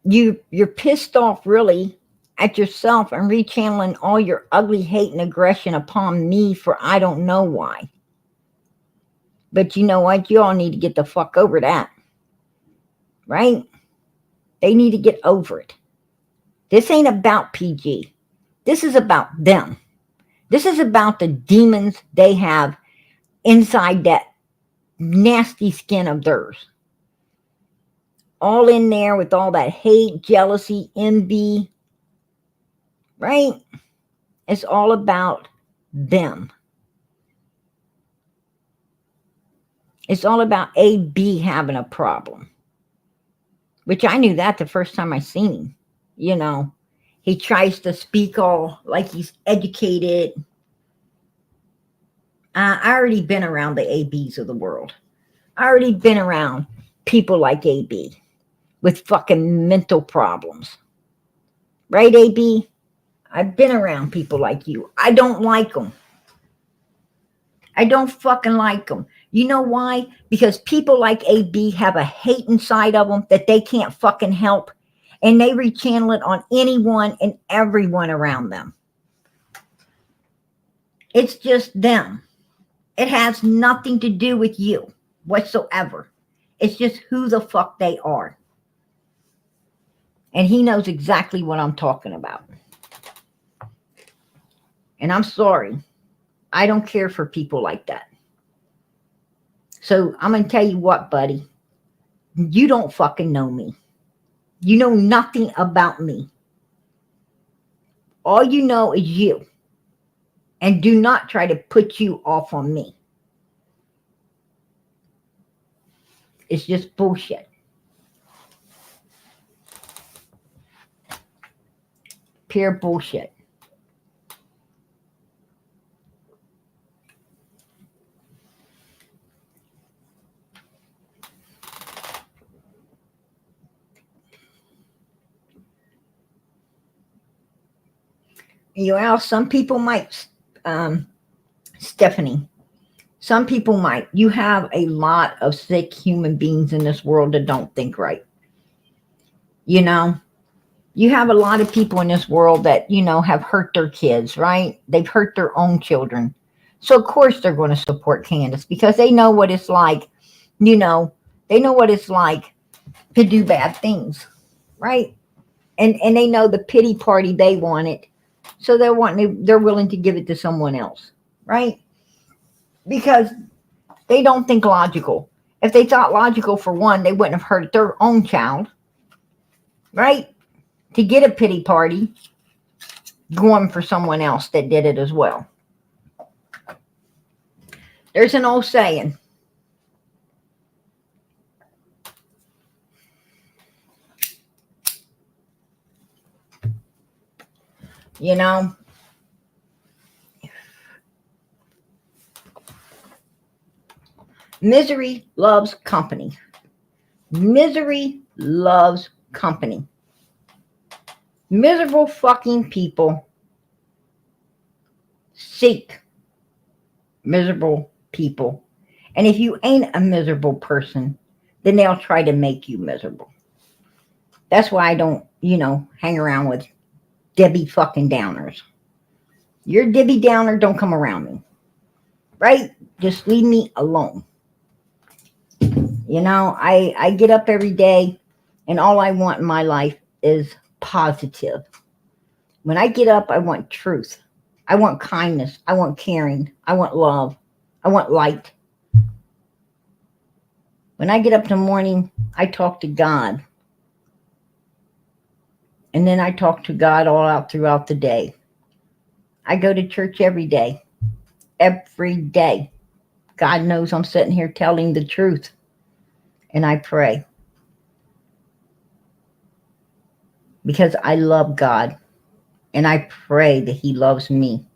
You're pissed off really at yourself and rechanneling all your ugly hate and aggression upon me for I don't know why. But you know what? You all need to get the fuck over that. Right? They need to get over it. This ain't about PG. This is about them. This is about the demons they have inside that nasty skin of theirs. All in there with all that hate, jealousy, envy. Right? It's all about them. It's all about AB having a problem. Which I knew that the first time I seen him. He tries to speak all like he's educated. I already been around the ABs of the world. I already been around people like AB with fucking mental problems. Right, AB? I've been around people like you. I don't like them. I don't fucking like them. You know why? Because people like AB have a hate inside of them that they can't fucking help. And they rechannel it on anyone and everyone around them. It's just them. It has nothing to do with you whatsoever. It's just who the fuck they are. And he knows exactly what I'm talking about. And I'm sorry. I don't care for people like that. So I'm going to tell you what, buddy. You don't fucking know me. You know nothing about me. All you know is you. And do not try to put you off on me. It's just bullshit. Pure bullshit. Some people might, Stephanie, some people might. You have a lot of sick human beings in this world that don't think right. You know, you have a lot of people in this world that, have hurt their kids, right? They've hurt their own children. So, of course, they're going to support Candus because they know what it's like, they know what it's like to do bad things, right? And they know the pity party they wanted. So they're willing to give it to someone else, right? Because they don't think logical. If they thought logical, for one, they wouldn't have hurt their own child, right? To get a pity party going for someone else that did it as well. There's an old saying. Misery loves company. Misery loves company. Miserable fucking people seek miserable people. And if you ain't a miserable person, then they'll try to make you miserable. That's why I don't, hang around with Debbie fucking Downers. You're a Debbie Downer, don't come around me. Right? Just leave me alone. I get up every day and all I want in my life is positive. When I get up, I want truth. I want kindness. I want caring. I want love. I want light. When I get up in the morning, I talk to God. And then I talk to God all out throughout the day. I go to church every day. Every day. God knows I'm sitting here telling the truth. And I pray. Because I love God. And I pray that He loves me.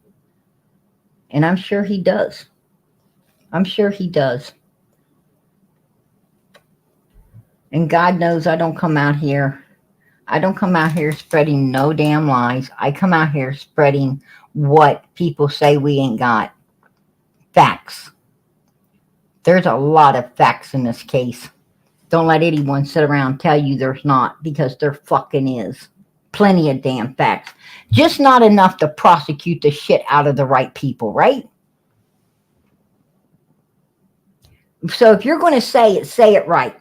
And I'm sure He does. I'm sure He does. And God knows I don't come out here spreading no damn lies. I come out here spreading what people say we ain't got. Facts. There's a lot of facts in this case. Don't let anyone sit around and tell you there's not, because there fucking is. Plenty of damn facts. Just not enough to prosecute the shit out of the right people, right? So if you're going to say it right.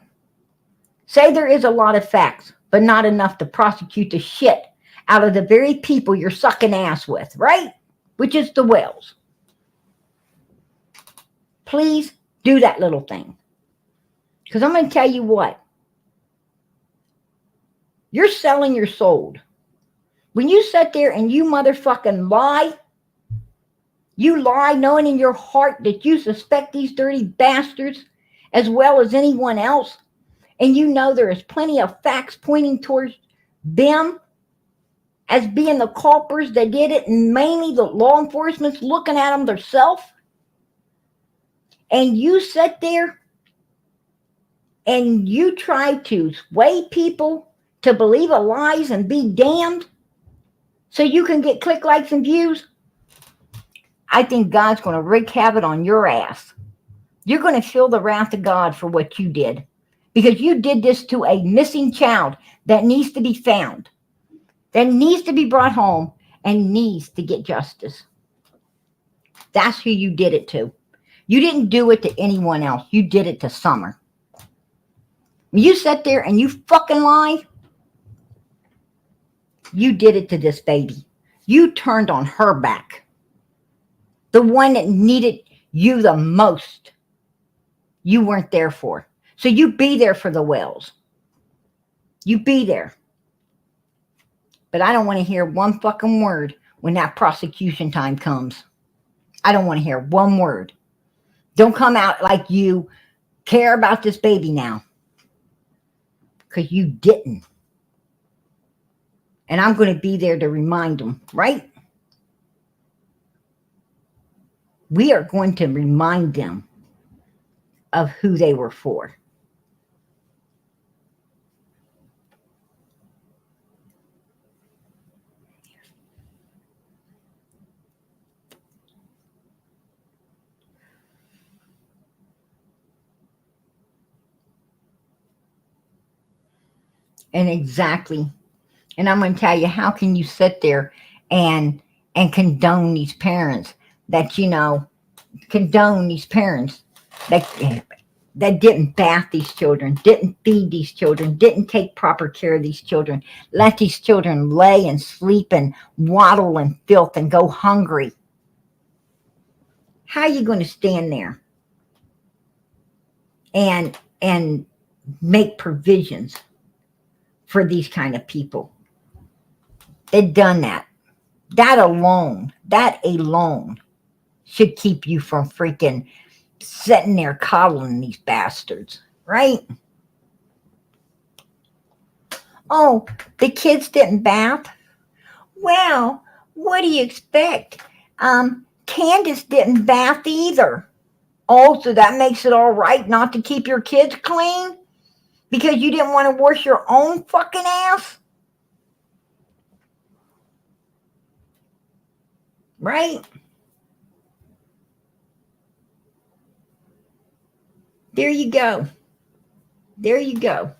Say there is a lot of facts, but not enough to prosecute the shit out of the very people you're sucking ass with, right? Which is the whales. Please do that little thing. Because I'm going to tell you what. You're selling your soul. When you sit there and you motherfucking lie, you lie knowing in your heart that you suspect these dirty bastards as well as anyone else, and you know there is plenty of facts pointing towards them as being the culprits that did it, and mainly the law enforcement's looking at them themselves, and you sit there and you try to sway people to believe a lies and be damned so you can get click, likes, and views, I think God's going to wreak havoc on your ass. You're going to feel the wrath of God for what you did, because you did this to a missing child that needs to be found, that needs to be brought home, and needs to get justice. That's who you did it to. You didn't do it to anyone else. You did it to Summer. When you sat there and you fucking lie, you did it to this baby. You turned on her back. The one that needed you the most. You weren't there for. So you be there for the whales. You be there. But I don't want to hear one fucking word when that prosecution time comes. I don't want to hear one word. Don't come out like you care about this baby now. Because you didn't. And I'm going to be there to remind them, right? We are going to remind them of who they were for. And exactly. And I'm going to tell you, how can you sit there and condone these parents that, condone these parents that didn't bath these children, didn't feed these children, didn't take proper care of these children, let these children lay and sleep and waddle in filth and go hungry. How are you going to stand there and make provisions for these kind of people? They've done that. That alone should keep you from freaking sitting there coddling these bastards, right? Oh, the kids didn't bath? Well, what do you expect? Candus didn't bath either. Oh, so that makes it all right not to keep your kids clean? Because you didn't want to wash your own fucking ass? Right? There you go. There you go.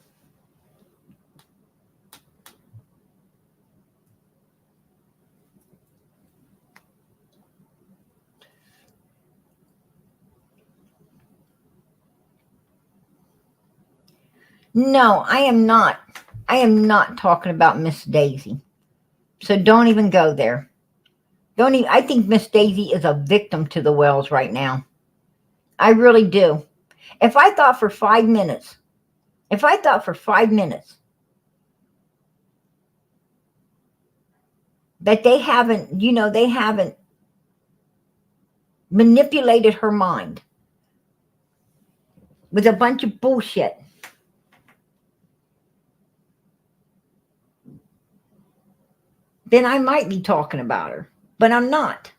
No, I am not. I am not talking about Miss Daisy. So don't even go there. Don't even. I think Miss Daisy is a victim to the Wells right now. I really do. If I thought for 5 minutes that they haven't manipulated her mind with a bunch of bullshit, then I might be talking about her. But I'm not.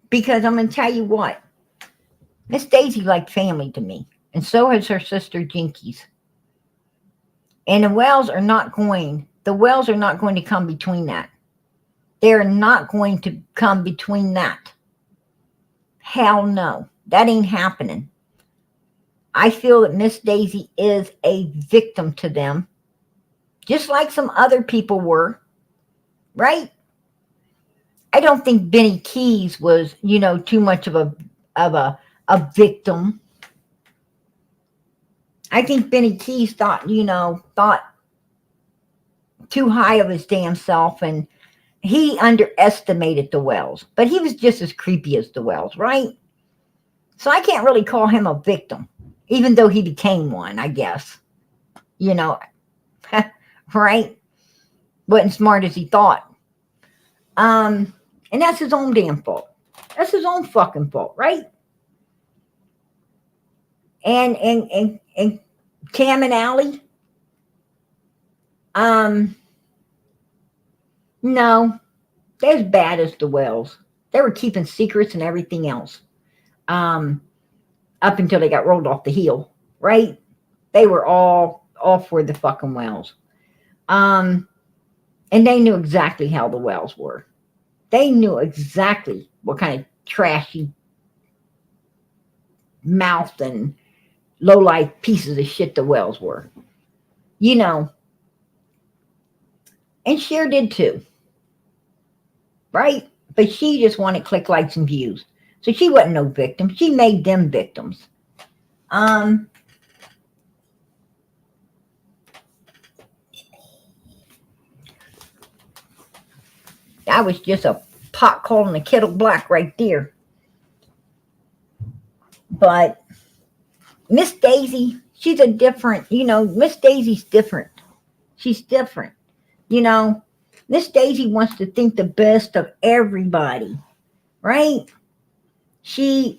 Because I'm going to tell you what. Miss Daisy like family to me. And so has her sister Jinkies. And the Wells are not going to come between that. They're not going to come between that. Hell no. That ain't happening. I feel that Miss Daisy is a victim to them. Just like some other people were. Right? I don't think Benny Keys was, too much of a victim. I think Benny Keys thought too high of his damn self, and he underestimated the Wells. But he was just as creepy as the Wells, right? So I can't really call him a victim, even though he became one, I guess. Right? Wasn't smart as he thought. And that's his own damn fault. That's his own fucking fault, right? And Cam and Allie, no, they're as bad as the Wells. They were keeping secrets and everything else, up until they got rolled off the hill, right? They were all for the fucking Wells, and they knew exactly how the Wells were. They knew exactly what kind of trashy mouth and low-life pieces of shit the Wells were. And Cher did too. Right? But she just wanted click, likes, and views. So she wasn't no victim. She made them victims. That was just a pot calling the kettle black right there. But Miss Daisy, she's a different, Miss Daisy's different. She's different. Miss Daisy wants to think the best of everybody, right? She's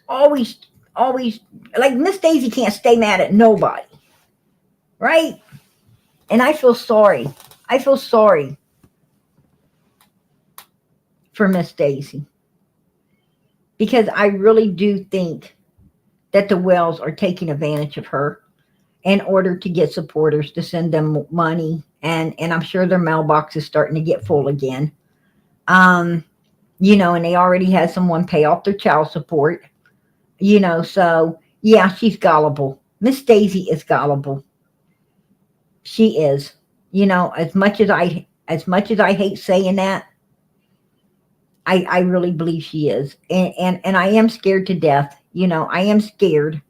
always, like Miss Daisy can't stay mad at nobody, right? And I feel sorry. I feel sorry for Miss Daisy. Because I really do think that the Wells are taking advantage of her in order to get supporters to send them money. And I'm sure their mailbox is starting to get full again. And they already had someone pay off their child support. So, yeah, she's gullible. Miss Daisy is gullible. She is. You know, as much as I hate saying that, I really believe she is. And I am scared to death. You know, I am scared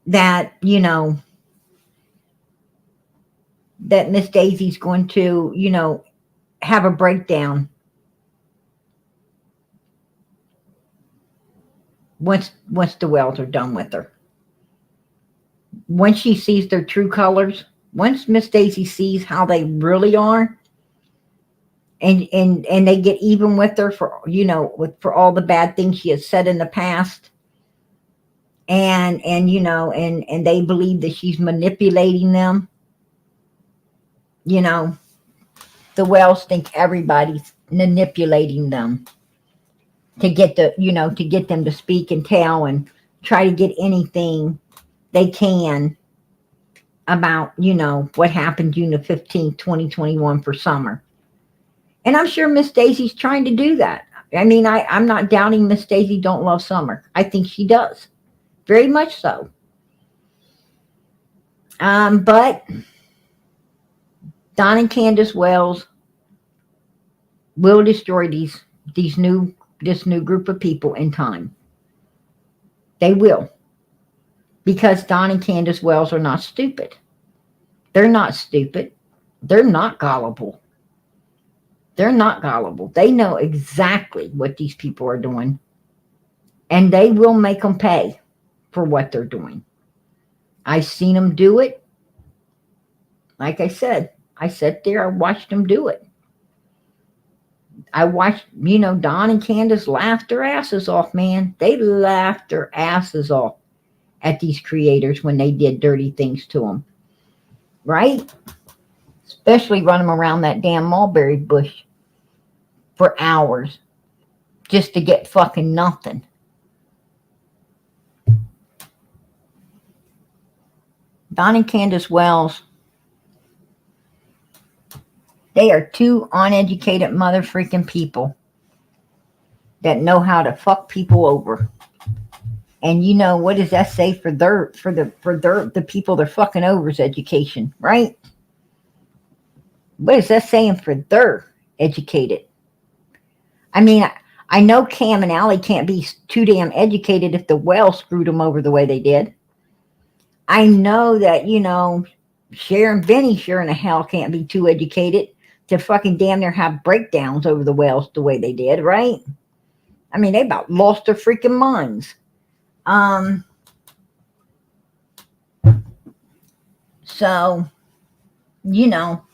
that, you know, that Miss Daisy's going to, you know, have a breakdown once the Wells are done with her. Once she sees their true colors, once Miss Daisy sees how they really are, and they get even with her for, you know, for all the bad things she has said in the past, and you know, and they believe that she's manipulating them, you know, the Wells think everybody's manipulating them to get to get them to speak and tell and try to get anything they can about, you know, what happened June the 15th, 2021 for Summer. And I'm sure Miss Daisy's trying to do that. I mean, I'm not doubting Miss Daisy don't love Summer. I think she does. Very much so. But Don and Candus Wells will destroy this new group of people in time. They will. Because Don and Candus Wells are not stupid. They're not stupid. They're not gullible. They're not gullible. They know exactly what these people are doing. And they will make them pay for what they're doing. I've seen them do it. Like I said, I sat there, I watched them do it. I watched, you know, Don and Candus laugh their asses off, man. They laughed their asses off at these creators when they did dirty things to them. Right? Especially run them around that damn mulberry bush for hours just to get fucking nothing. Don and Candus Wells, they are two uneducated mother freaking people that know how to fuck people over. And you know, what does that say for the people they're fucking over's education, right? What is that saying for their educated? I mean, I know Cam and Allie can't be too damn educated if the Wells screwed them over the way they did. I know that, you know, Sharon Benny sure in the hell can't be too educated to fucking damn near have breakdowns over the Wells the way they did, right? I mean, they about lost their freaking minds. So, you know,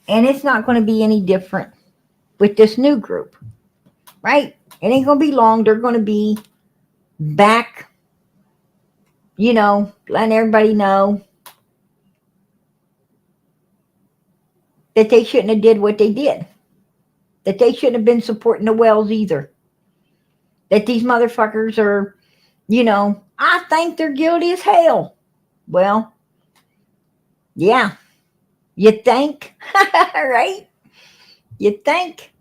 and it's not going to be any different with this new group, right? It ain't going to be long. They're going to be back, you know, letting everybody know that they shouldn't have did what they did. That they shouldn't have been supporting the Wells either. That these motherfuckers are, you know, I think they're guilty as hell. Well, yeah. You think? Right? You think?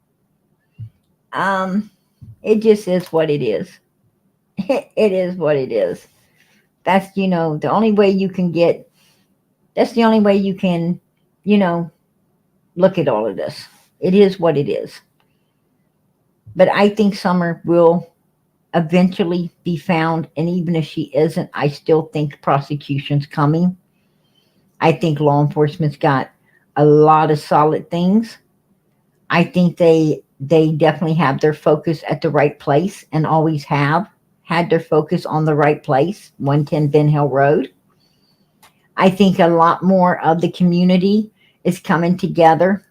It just is what it is. It is what it is. That's, you know, the only way you can get, that's the only way you can, you know, look at all of this. It is what it is. But I think Summer will eventually be found. And even if she isn't, I still think prosecution's coming. I think law enforcement's got a lot of solid things. I think they definitely have their focus at the right place and always have had their focus on the right place, 110 Ben Hill Road. I think a lot more of the community is coming together.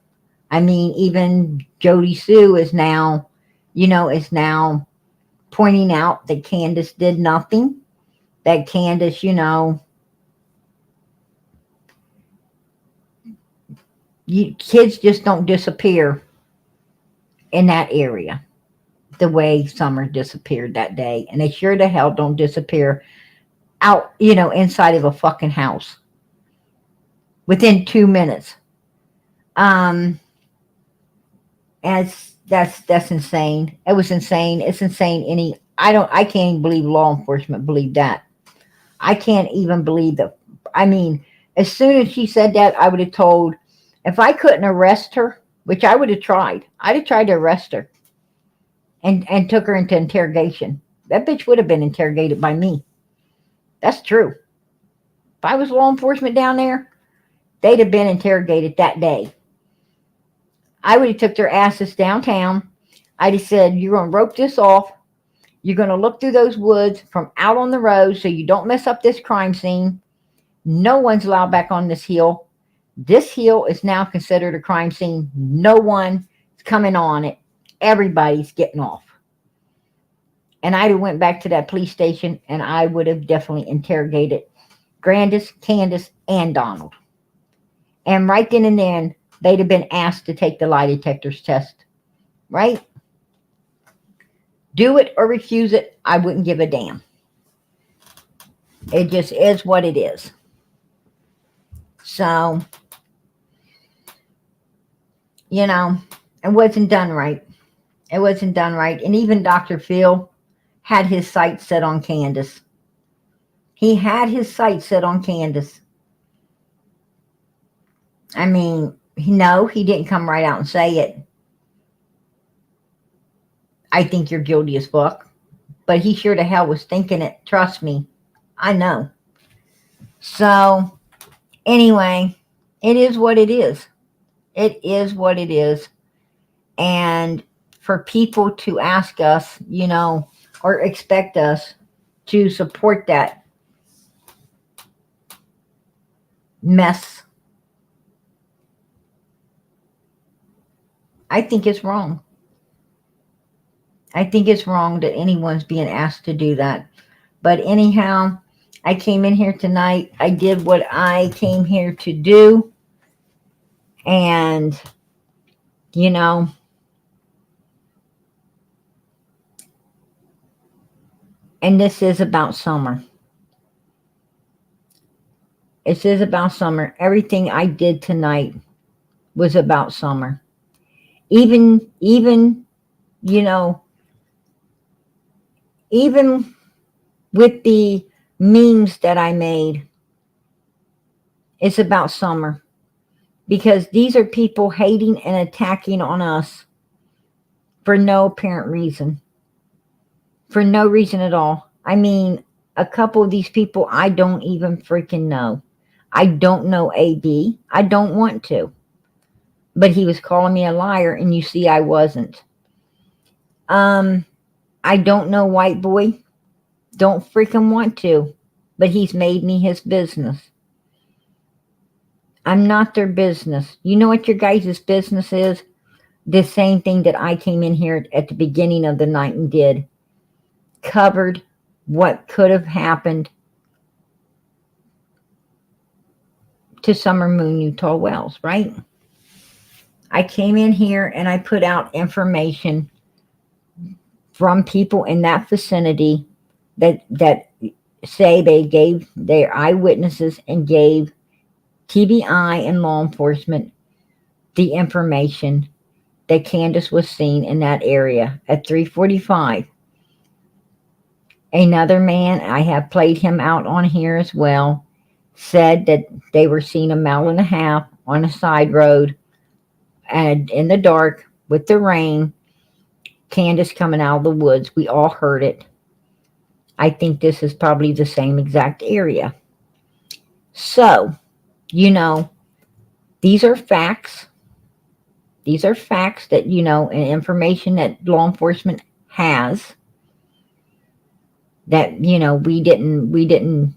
I mean, even Jody Sue is now, you know, pointing out that Candus did nothing. That Candus, you know, kids just don't disappear in that area the way Summer disappeared that day. And they sure the hell don't disappear out, you know, inside of a fucking house within 2 minutes. As that's insane. It was insane. It's insane. I can't even believe law enforcement believed that. I can't even believe that. I mean, as soon as she said that, I would have told, if I couldn't arrest her, which I would have tried, I'd have tried to arrest her and took her into interrogation. That bitch would have been interrogated by me. That's true. If I was law enforcement down there, they'd have been interrogated that day. I would have took their asses downtown. I'd have said, you're going to rope this off. You're going to look through those woods from out on the road so you don't mess up this crime scene. No one's allowed back on this hill. This hill is now considered a crime scene. No one is coming on it. Everybody's getting off. And I'd have went back to that police station and I would have definitely interrogated Candus, and Donald. And right then and then, they'd have been asked to take the lie detectors test. Right? Do it or refuse it, I wouldn't give a damn. It just is what it is. So, you know, it wasn't done right. It wasn't done right. And even Dr. Phil had his sights set on Candus. He had his sights set on Candus. I mean, no, he didn't come right out and say it. I think you're guilty as fuck. But he sure to hell was thinking it. Trust me. I know. So, anyway, it is what it is. It is what it is. And for people to ask us, you know, or expect us to support that mess, I think it's wrong. I think it's wrong that anyone's being asked to do that. But anyhow, I came in here tonight. I did what I came here to do. And, you know, and this is about Summer. This is about Summer. Everything I did tonight was about Summer. Even, you know, even with the memes that I made, it's about Summer. Because these are people hating and attacking on us for no apparent reason. For no reason at all. I mean, a couple of these people I don't even freaking know. I don't know AB. I don't want to. But he was calling me a liar, and you see I wasn't. I don't know White Boy. Don't freaking want to. But he's made me his business. I'm not their business. You know what your guys' business is? The same thing that I came in here at the beginning of the night and did. Covered what could have happened to Summer Moon Utah Wells, right? I came in here and I put out information from people in that vicinity that say they gave their eyewitnesses and gave TBI and law enforcement the information that Candus was seen in that area at 3:45. Another man, I have played him out on here as well, said that they were seen a mile and a half on a side road and in the dark with the rain, Candus coming out of the woods. We all heard it. I think this is probably the same exact area. So, you know, these are facts. These are facts that, you know, and information that law enforcement has that, you know, we didn't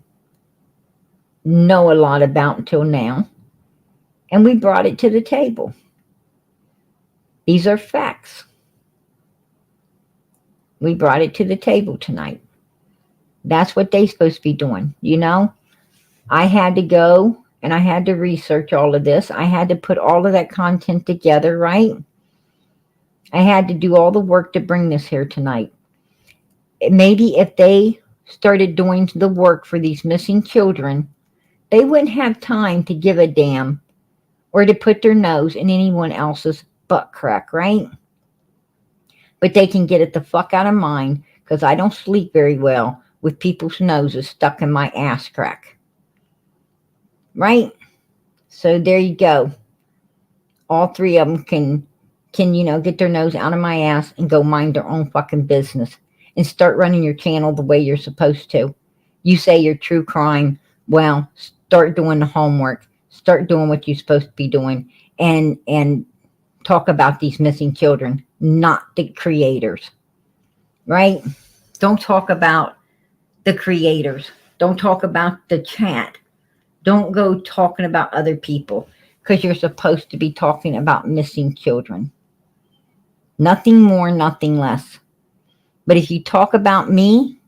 know a lot about until now. And we brought it to the table. These are facts. We brought it to the table tonight. That's what they're supposed to be doing, you know. I had to go and I had to research all of this. I had to put all of that content together, right? I had to do all the work to bring this here tonight. Maybe if they started doing the work for these missing children, they wouldn't have time to give a damn or to put their nose in anyone else's butt crack, right? But they can get it the fuck out of mine because I don't sleep very well with people's noses stuck in my ass crack. Right? So there you go. All three of them can get their nose out of my ass and go mind their own fucking business and start running your channel the way you're supposed to. You say you're true crime. Well, start doing the homework. Start doing what you're supposed to be doing and talk about these missing children, not the creators. Right? Don't talk about the creators. Don't talk about the chat. Don't go talking about other people because you're supposed to be talking about missing children. Nothing more, nothing less. But if you talk about me,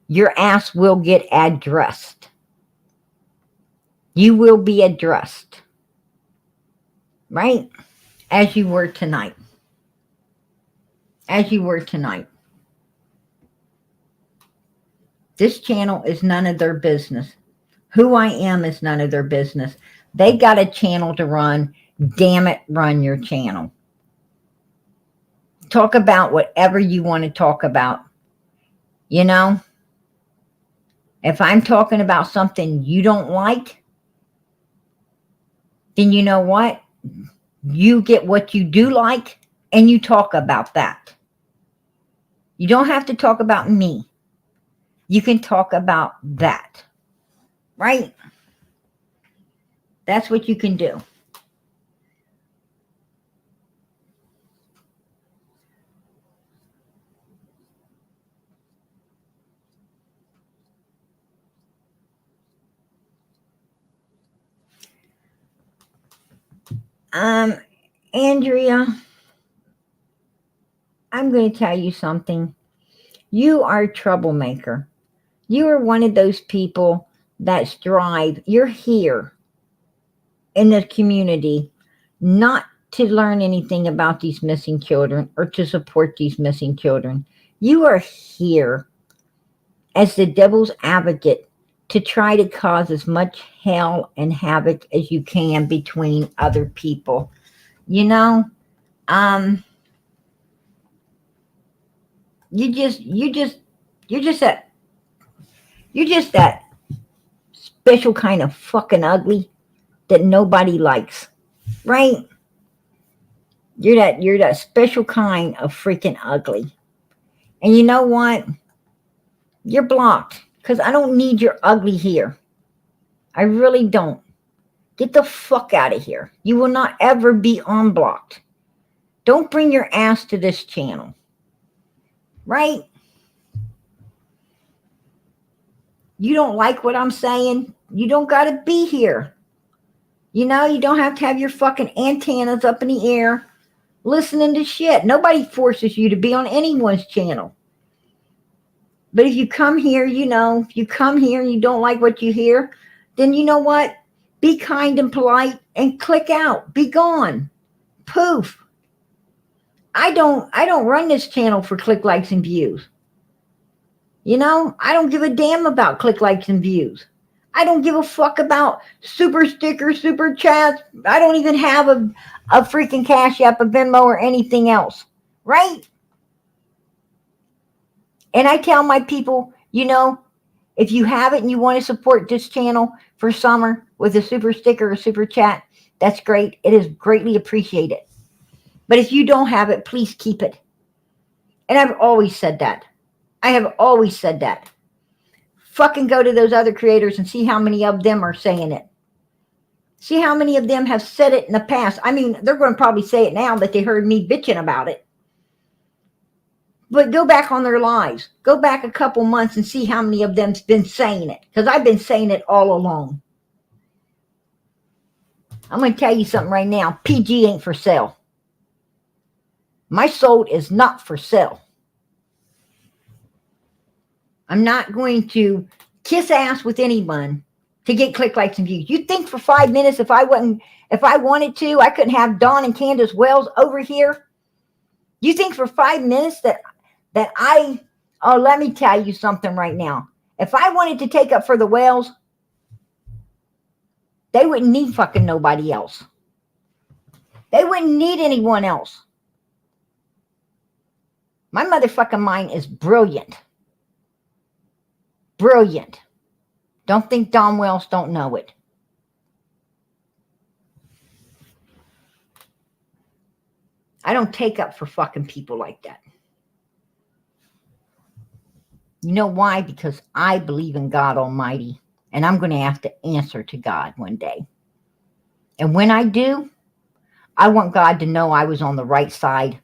your ass will get addressed. You will be addressed. Right? As you were tonight. As you were tonight. This channel is none of their business. Who I am is none of their business. They got a channel to run. Damn it, run your channel. Talk about whatever you want to talk about. You know? If I'm talking about something you don't like, then you know what? You get what you do like and you talk about that. You don't have to talk about me. You can talk about that. Right? That's what you can do. Andrea, I'm going to tell you something. You are a troublemaker. You are one of those people that strive. You're here in the community not to learn anything about these missing children or to support these missing children. You are here as the devil's advocate to try to cause as much hell and havoc as you can between other people. You know, you're just that special kind of fucking ugly that nobody likes, right? You're that special kind of freaking ugly. And you know what? You're blocked because I don't need your ugly here. I really don't. Get the fuck out of here. You will not ever be unblocked. Don't bring your ass to this channel. Right? You don't like what I'm saying? You don't got to be here. You know, you don't have to have your fucking antennas up in the air listening to shit. Nobody forces you to be on anyone's channel. But if you come here, if you come here and you don't like what you hear, then you know what? Be kind and polite and click out. Be gone. Poof. I don't run this channel for click, likes, and views. You know, I don't give a damn about click, likes, and views. I don't give a fuck about super stickers, super chats. I don't even have a freaking Cash App, a Venmo, or anything else. Right? And I tell my people, if you have it and you want to support this channel for summer with a super sticker or super chat, that's great. It is greatly appreciated. But if you don't have it, please keep it. And I've always said that. I have always said that. Fucking go to those other creators and see how many of them are saying it. See how many of them have said it in the past. I mean, they're going to probably say it now that they heard me bitching about it. But go back on their lives. Go back a couple months and see how many of them's been saying it. Because I've been saying it all along. I'm going to tell you something right now. PG ain't for sale. My soul is not for sale. I'm not going to kiss ass with anyone to get click, likes, and views. You think for 5 minutes if I wanted to, I couldn't have Dawn and Candus Wells over here? You think for 5 minutes that let me tell you something right now. If I wanted to take up for the Wells, they wouldn't need fucking nobody else. They wouldn't need anyone else. My motherfucking mind is brilliant. Brilliant. Don't think Don Wells don't know it. I don't take up for fucking people like that. You know why? Because I believe in God Almighty, and I'm going to have to answer to God one day. And when I do, I want God to know I was on the right side,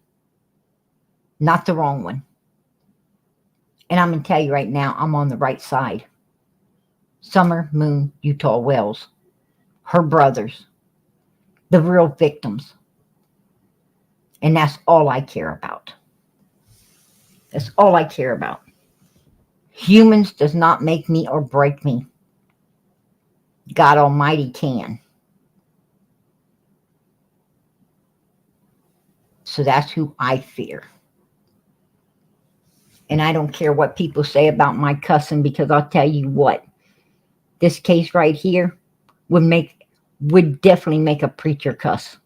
not the wrong one. And I'm going to tell you right now, I'm on the right side. Summer Moon Utah Wells, her brothers, the real victims. And that's all I care about. That's all I care about. Humans does not make me or break me. God Almighty can. So that's who I fear. And I don't care what people say about my cussing, because I'll tell you what, this case right here would definitely make a preacher cuss.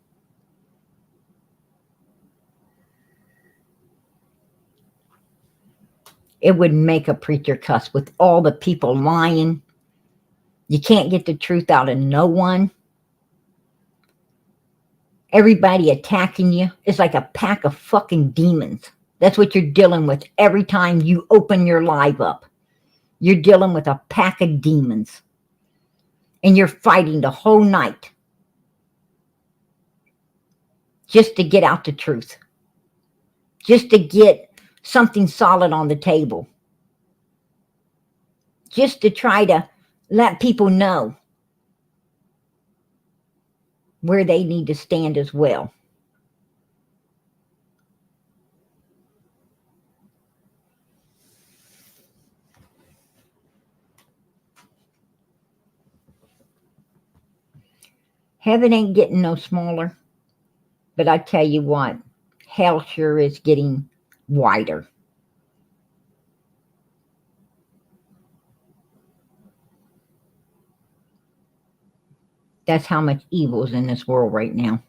It would make a preacher cuss with all the people lying. You can't get the truth out of no one. Everybody attacking you is like a pack of fucking demons. That's what you're dealing with every time you open your live up. You're dealing with a pack of demons. And you're fighting the whole night just to get out the truth. Just to get something solid on the table. Just to try to let people know where they need to stand as well. Heaven ain't getting no smaller, but I tell you what, hell sure is getting wider. That's how much evil is in this world right now.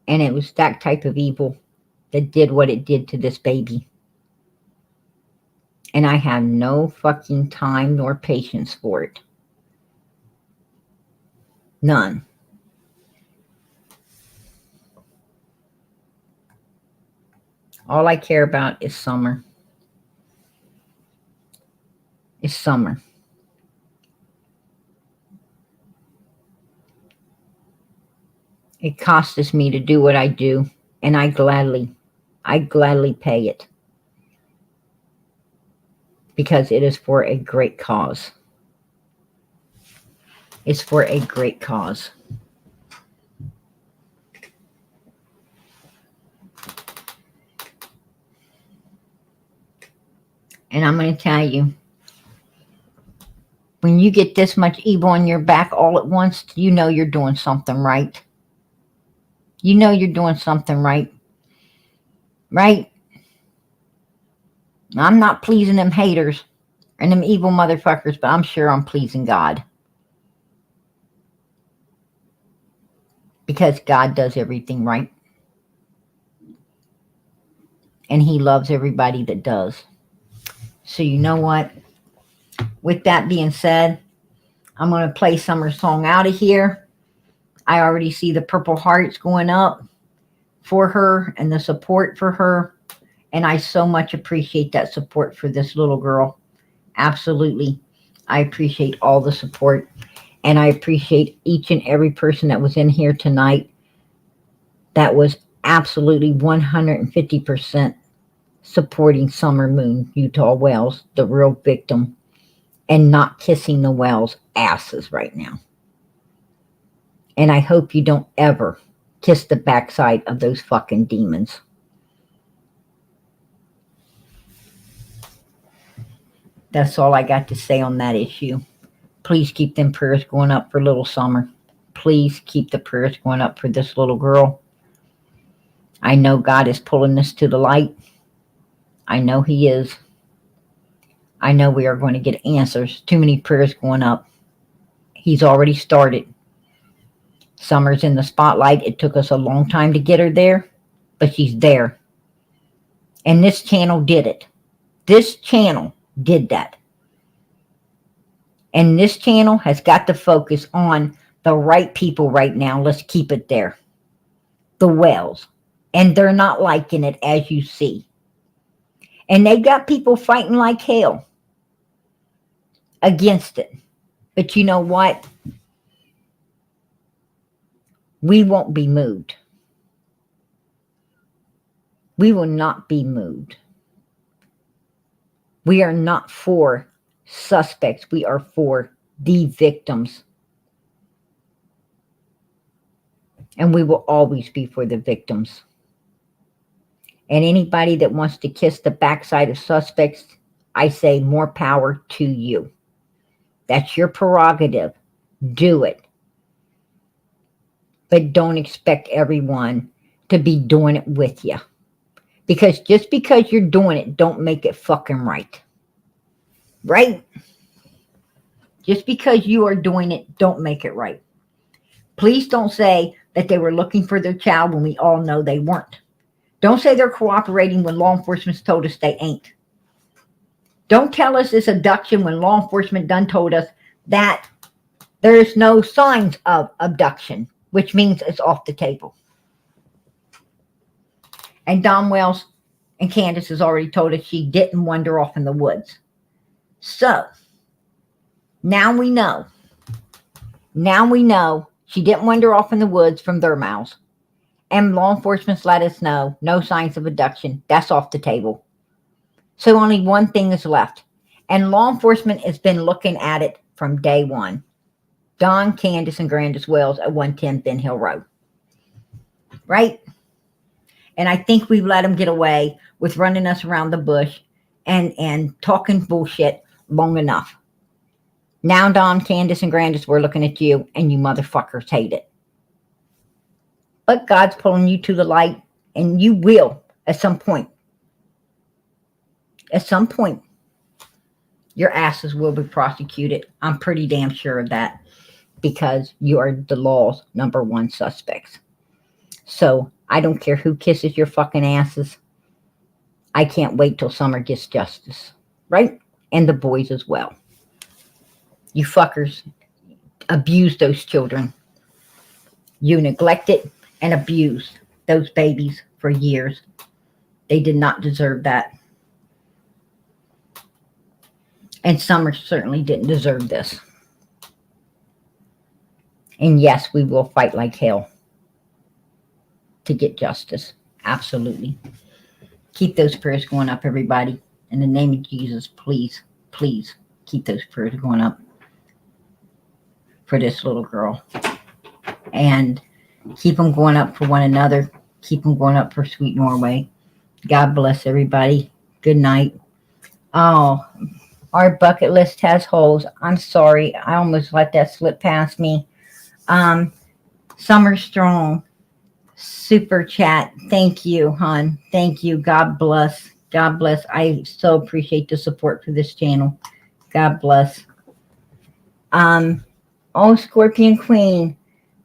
And it was that type of evil that did what it did to this baby. And I have no fucking time nor patience for it. None. All I care about is Summer. It's Summer. It costs me to do what I do, and I gladly pay it. Because it is for a great cause. It's for a great cause. And I'm going to tell you, when you get this much evil on your back all at once, you know you're doing something right. You know you're doing something right. Right? I'm not pleasing them haters and them evil motherfuckers, but I'm sure I'm pleasing God. Because God does everything right. And He loves everybody that does. So you know what? With that being said, I'm going to play Summer's song out of here. I already see the purple hearts going up for her and the support for her. And I so much appreciate that support for this little girl. Absolutely. I appreciate all the support. And I appreciate each and every person that was in here tonight that was absolutely 150% supporting Summer Moon Utah Wells, the real victim, and not kissing the Wells' asses right now. And I hope you don't ever kiss the backside of those fucking demons. That's all I got to say on that issue. Please keep them prayers going up for little Summer. Please keep the prayers going up for this little girl. I know God is pulling this to the light. I know He is. I know we are going to get answers. Too many prayers going up. He's already started. Summer's in the spotlight. It took us a long time to get her there, but she's there. And this channel did it. This channel did that. And this channel has got to focus on the right people right now. Let's keep it there. The Wells. And they're not liking it, as you see. And they got people fighting like hell against it. But you know what? We won't be moved. We will not be moved. We are not for suspects. We are for the victims. And we will always be for the victims. And anybody that wants to kiss the backside of suspects, I say more power to you. That's your prerogative. Do it. But don't expect everyone to be doing it with you. Because just because you're doing it, don't make it fucking right. Right? Just because you are doing it, don't make it right. Please don't say that they were looking for their child when we all know they weren't. Don't say they're cooperating when law enforcement's told us they ain't. Don't tell us it's abduction when law enforcement done told us that there's no signs of abduction, which means it's off the table. And Don Wells and Candus has already told us she didn't wander off in the woods. So, now we know. Now we know she didn't wander off in the woods from their mouths. And law enforcement's let us know no signs of abduction. That's off the table. So only one thing is left. And law enforcement has been looking at it from day one. Don, Candus, and Grandis Wells at 110 Ben Hill Road. Right? And I think we've let them get away with running us around the bush and talking bullshit long enough. Now, Don, Candus, and Grandis, we're looking at you, and you motherfuckers hate it. But God's pulling you to the light, and you will at some point. At some point, your asses will be prosecuted. I'm pretty damn sure of that, because you are the law's #1 suspects. So I don't care who kisses your fucking asses. I can't wait till Summer gets justice. Right? And the boys as well. You fuckers abused those children. You neglected and abused those babies for years. They did not deserve that. And Summer certainly didn't deserve this. And yes, we will fight like hell to get justice. Absolutely. Keep those prayers going up, everybody. In the name of Jesus, please, please keep those prayers going up for this little girl. And keep them going up for one another. Keep them going up for Sweet Norway. God bless everybody. Good night. Oh, our bucket list has holes. I'm sorry. I almost let that slip past me. Summer Strong. Super chat. Thank you, hon. Thank you. God bless. God bless. I so appreciate the support for this channel. God bless. Oh, Scorpion Queen.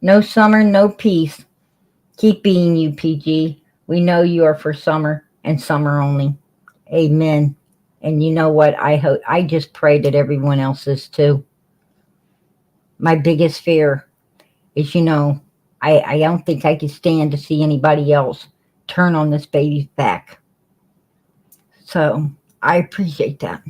No summer, no peace. Keep being you, PG. We know you are for summer and summer only. Amen. And you know what? I just pray that everyone else is too. My biggest fear is, I don't think I could stand to see anybody else turn on this baby's back. So I appreciate that.